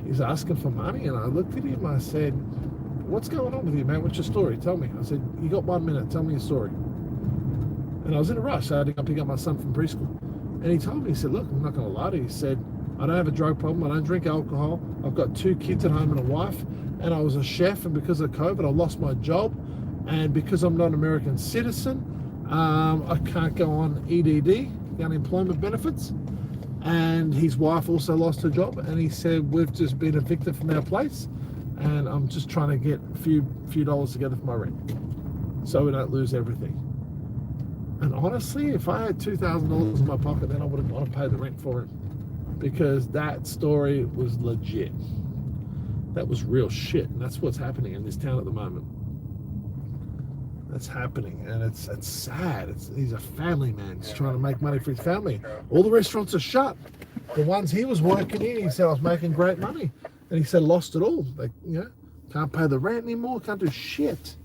he's asking for money, and I looked at him, I said, what's going on with you, man? What's your story? Tell me. I said, you got 1 minute, tell me your story. And I was in a rush, so I had to go pick up my son from preschool. And he told me, he said, look, I'm not going to lie to you. He said, I don't have a drug problem, I don't drink alcohol, I've got 2 kids at home and a wife, and I was a chef, and because of COVID, I lost my job, and because I'm not an American citizen, I can't go on EDD, the unemployment benefits. And his wife also lost her job, and he said, we've just been evicted from our place, and I'm just trying to get a few dollars together for my rent so we don't lose everything. And honestly, if I had $2,000 in my pocket, then I wouldn't want to pay the rent for him, because that story was legit. That was real shit, and that's what's happening in this town at the moment. That's happening, and it's sad. He's a family man. He's trying to make money for his family. All the restaurants are shut. The ones he was working in, he said, I was making great money, and he said lost it all. Like, you know, can't pay the rent anymore, can't do shit.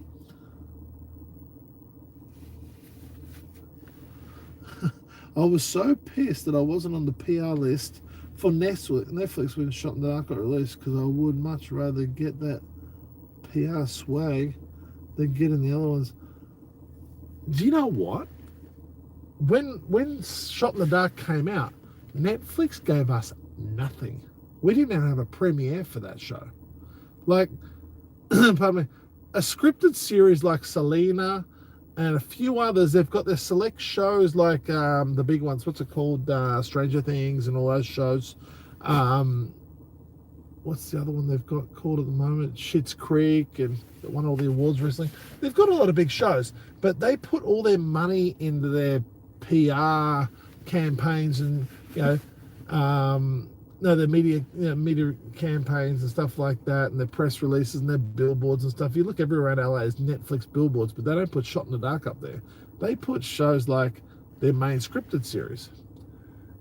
I was so pissed that I wasn't on the PR list for Netflix when Shot in the Dark got released, because I would much rather get that PR swag than getting the other ones. Do you know what? When Shot in the Dark came out, Netflix gave us nothing. We didn't even have a premiere for that show. Like, pardon me, a scripted series like Selena and a few others, they've got their select shows like the big ones. What's it called? Stranger Things and all those shows. What's the other one they've got called at the moment? Schitt's Creek, and that won all the awards recently. They've got a lot of big shows, but they put all their money into their PR campaigns and, their media campaigns and stuff like that, and their press releases and their billboards and stuff. You look everywhere around LA, it's Netflix billboards, but they don't put Shot in the Dark up there. They put shows like their main scripted series,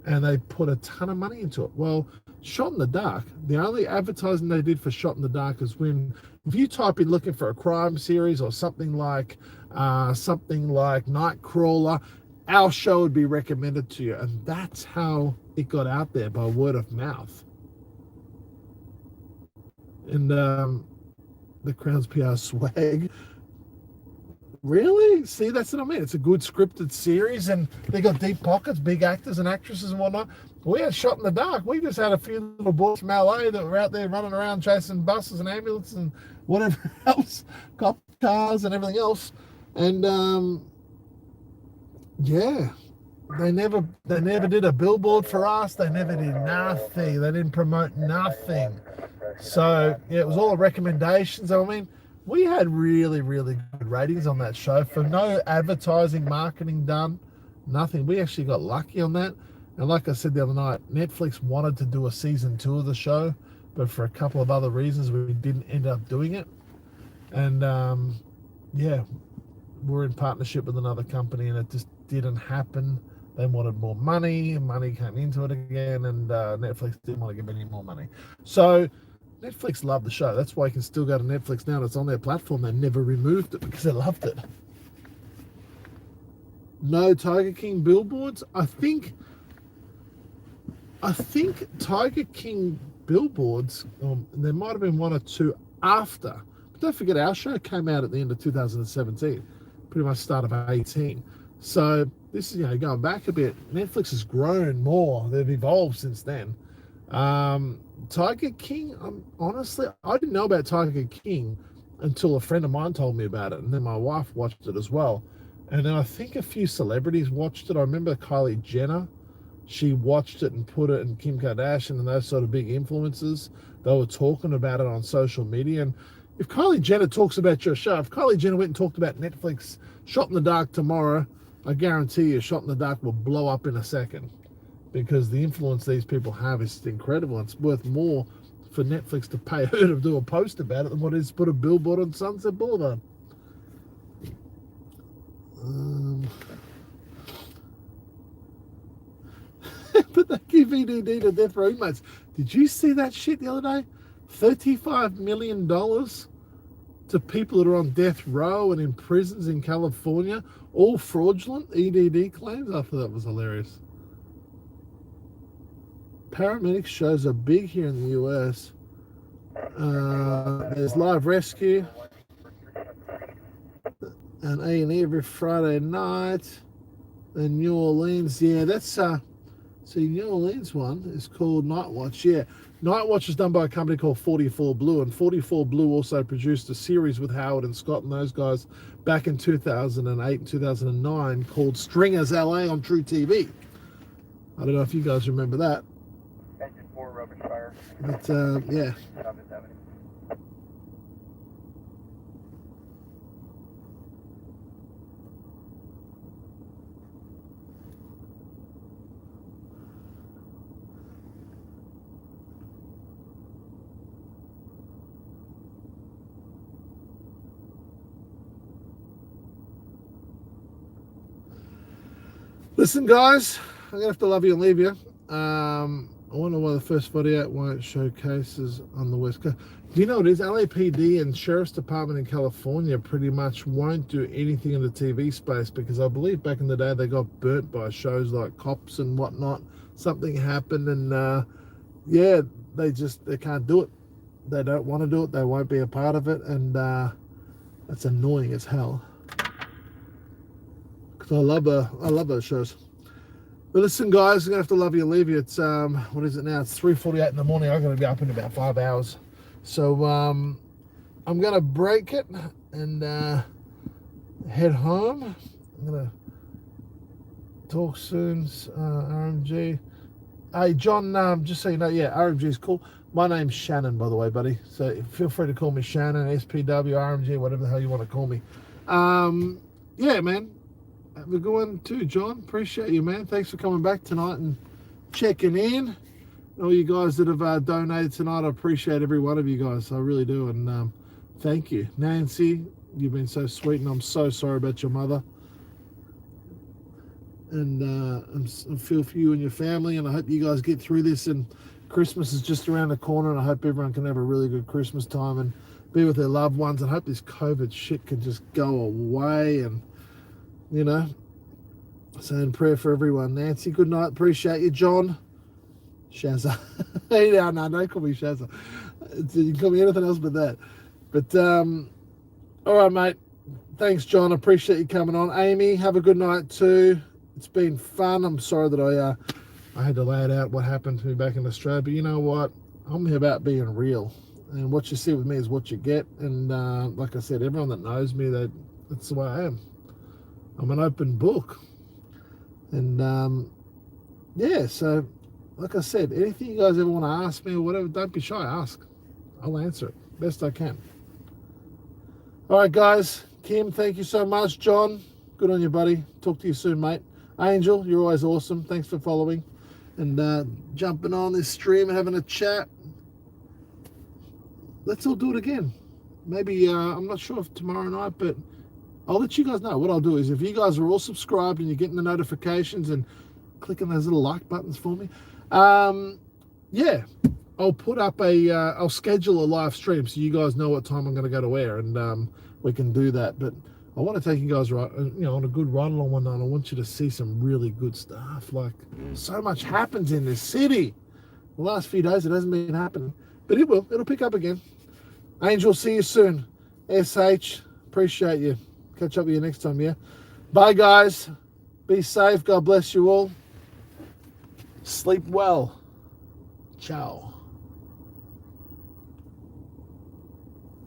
and they put a ton of money into it. Well, Shot in the Dark, the only advertising they did for Shot in the Dark is when, if you type in looking for a crime series or something like Nightcrawler, our show would be recommended to you, and that's how it got out there, by word of mouth. And the Crown's PR swag. Really? See, that's what I mean. It's a good scripted series, and they got deep pockets, big actors and actresses and whatnot. We had Shot in the Dark. We just had a few little boys from LA that were out there running around chasing buses and ambulances and whatever else, cop cars and everything else. And they never did a billboard for us. They never did nothing. They didn't promote nothing. So yeah, it was all recommendations. I mean, we had really, really good ratings on that show for no advertising, marketing done, nothing. We actually got lucky on that. And like I said the other night, Netflix wanted to do a season 2 of the show, but for a couple of other reasons, we didn't end up doing it. And yeah, we're in partnership with another company, and it just didn't happen. They wanted more money, and money came into it again, and Netflix didn't want to give any more money. So Netflix loved the show. That's why you can still go to Netflix now. It's on their platform. They never removed it because they loved it. No Tiger King billboards. I think Tiger King billboards, there might have been one or two after. But don't forget, our show came out at the end of 2017, pretty much start of 18. So this is, going back a bit. Netflix has grown more. They've evolved since then. Tiger King, honestly, I didn't know about Tiger King until a friend of mine told me about it, and then my wife watched it as well. And then I think a few celebrities watched it. I remember Kylie Jenner. She watched it and put it, and Kim Kardashian and those sort of big influencers, they were talking about it on social media. And if Kylie Jenner talks about your show, if Kylie Jenner went and talked about Netflix Shot in the Dark tomorrow, I guarantee you Shot in the Dark will blow up in a second, because the influence these people have is incredible. It's worth more for Netflix to pay her to do a post about it than what it is to put a billboard on Sunset Boulevard. But they give EDD to death row inmates. Did you see that shit the other day? $35 million to people that are on death row and in prisons in California, all fraudulent EDD claims. I thought that was hilarious. Paramedic shows are big here in the US. There's Live Rescue and A&E every Friday night. And New Orleans, yeah, that's see, New Orleans one is called Night Watch. Yeah, Night Watch is done by a company called 44 Blue, and 44 Blue also produced a series with Howard and Scott and those guys back in 2008 and 2009 called Stringers LA on True TV. I don't know if you guys remember that. Engine 4, rubber fire. But yeah. Listen, guys, I'm going to have to love you and leave you. I wonder why the first 48 won't show cases on the West Coast. Do you know what it is? LAPD and Sheriff's Department in California pretty much won't do anything in the TV space, because I believe back in the day they got burnt by shows like Cops and whatnot. Something happened, and yeah, they can't do it. They don't want to do it. They won't be a part of it, and that's annoying as hell. Because I love those shows. But listen, guys, I'm gonna have to love you and leave you. It's what is it now? It's 3:48 in the morning. I'm gonna be up in about 5 hours. So I'm gonna break it and head home. I'm gonna talk soon. RMG. Hey, John, just so you know, yeah, RMG is cool. My name's Shannon, by the way, buddy. So feel free to call me Shannon, SPW, RMG, whatever the hell you want to call me. Yeah, man. Have a good one too, John. Appreciate you, man. Thanks for coming back tonight and checking in. All you guys that have donated tonight, I appreciate every one of you guys. I really do. And thank you. Nancy, you've been so sweet, and I'm so sorry about your mother. And I feel for you and your family, and I hope you guys get through this. And Christmas is just around the corner, and I hope everyone can have a really good Christmas time and be with their loved ones. And I hope this COVID shit can just go away, and saying prayer for everyone. Nancy, good night. Appreciate you. John, Shazza. Hey, no, don't call me Shazza. You can call me anything else but that. But all right, mate. Thanks, John. Appreciate you coming on. Amy, have a good night too. It's been fun. I'm sorry that I had to lay it out what happened to me back in Australia, but you know what? I'm here about being real, and what you see with me is what you get. And like I said, everyone that knows me, that's the way I am. I'm an open book. And yeah, so like I said, anything you guys ever want to ask me or whatever, don't be shy, ask. I'll answer it best I can. All right, guys. Kim, thank you so much. John, good on you, buddy. Talk to you soon, mate. Angel, you're always awesome. Thanks for following and jumping on this stream and having a chat. let's all do it again. Maybe, I'm not sure if tomorrow night, but I'll let you guys know. What I'll do is if you guys are all subscribed and you're getting the notifications and clicking those little like buttons for me, yeah, I'll put up I'll schedule a live stream so you guys know what time I'm going to go to air, and we can do that. But I want to take you guys on a good run along one night. I want you to see some really good stuff. Like, so much happens in this city. The last few days it hasn't been happening, but it will. It'll pick up again. Angel, see you soon. SH, appreciate you. Catch up with you next time, yeah? Bye, guys. Be safe. God bless you all. Sleep well. Ciao.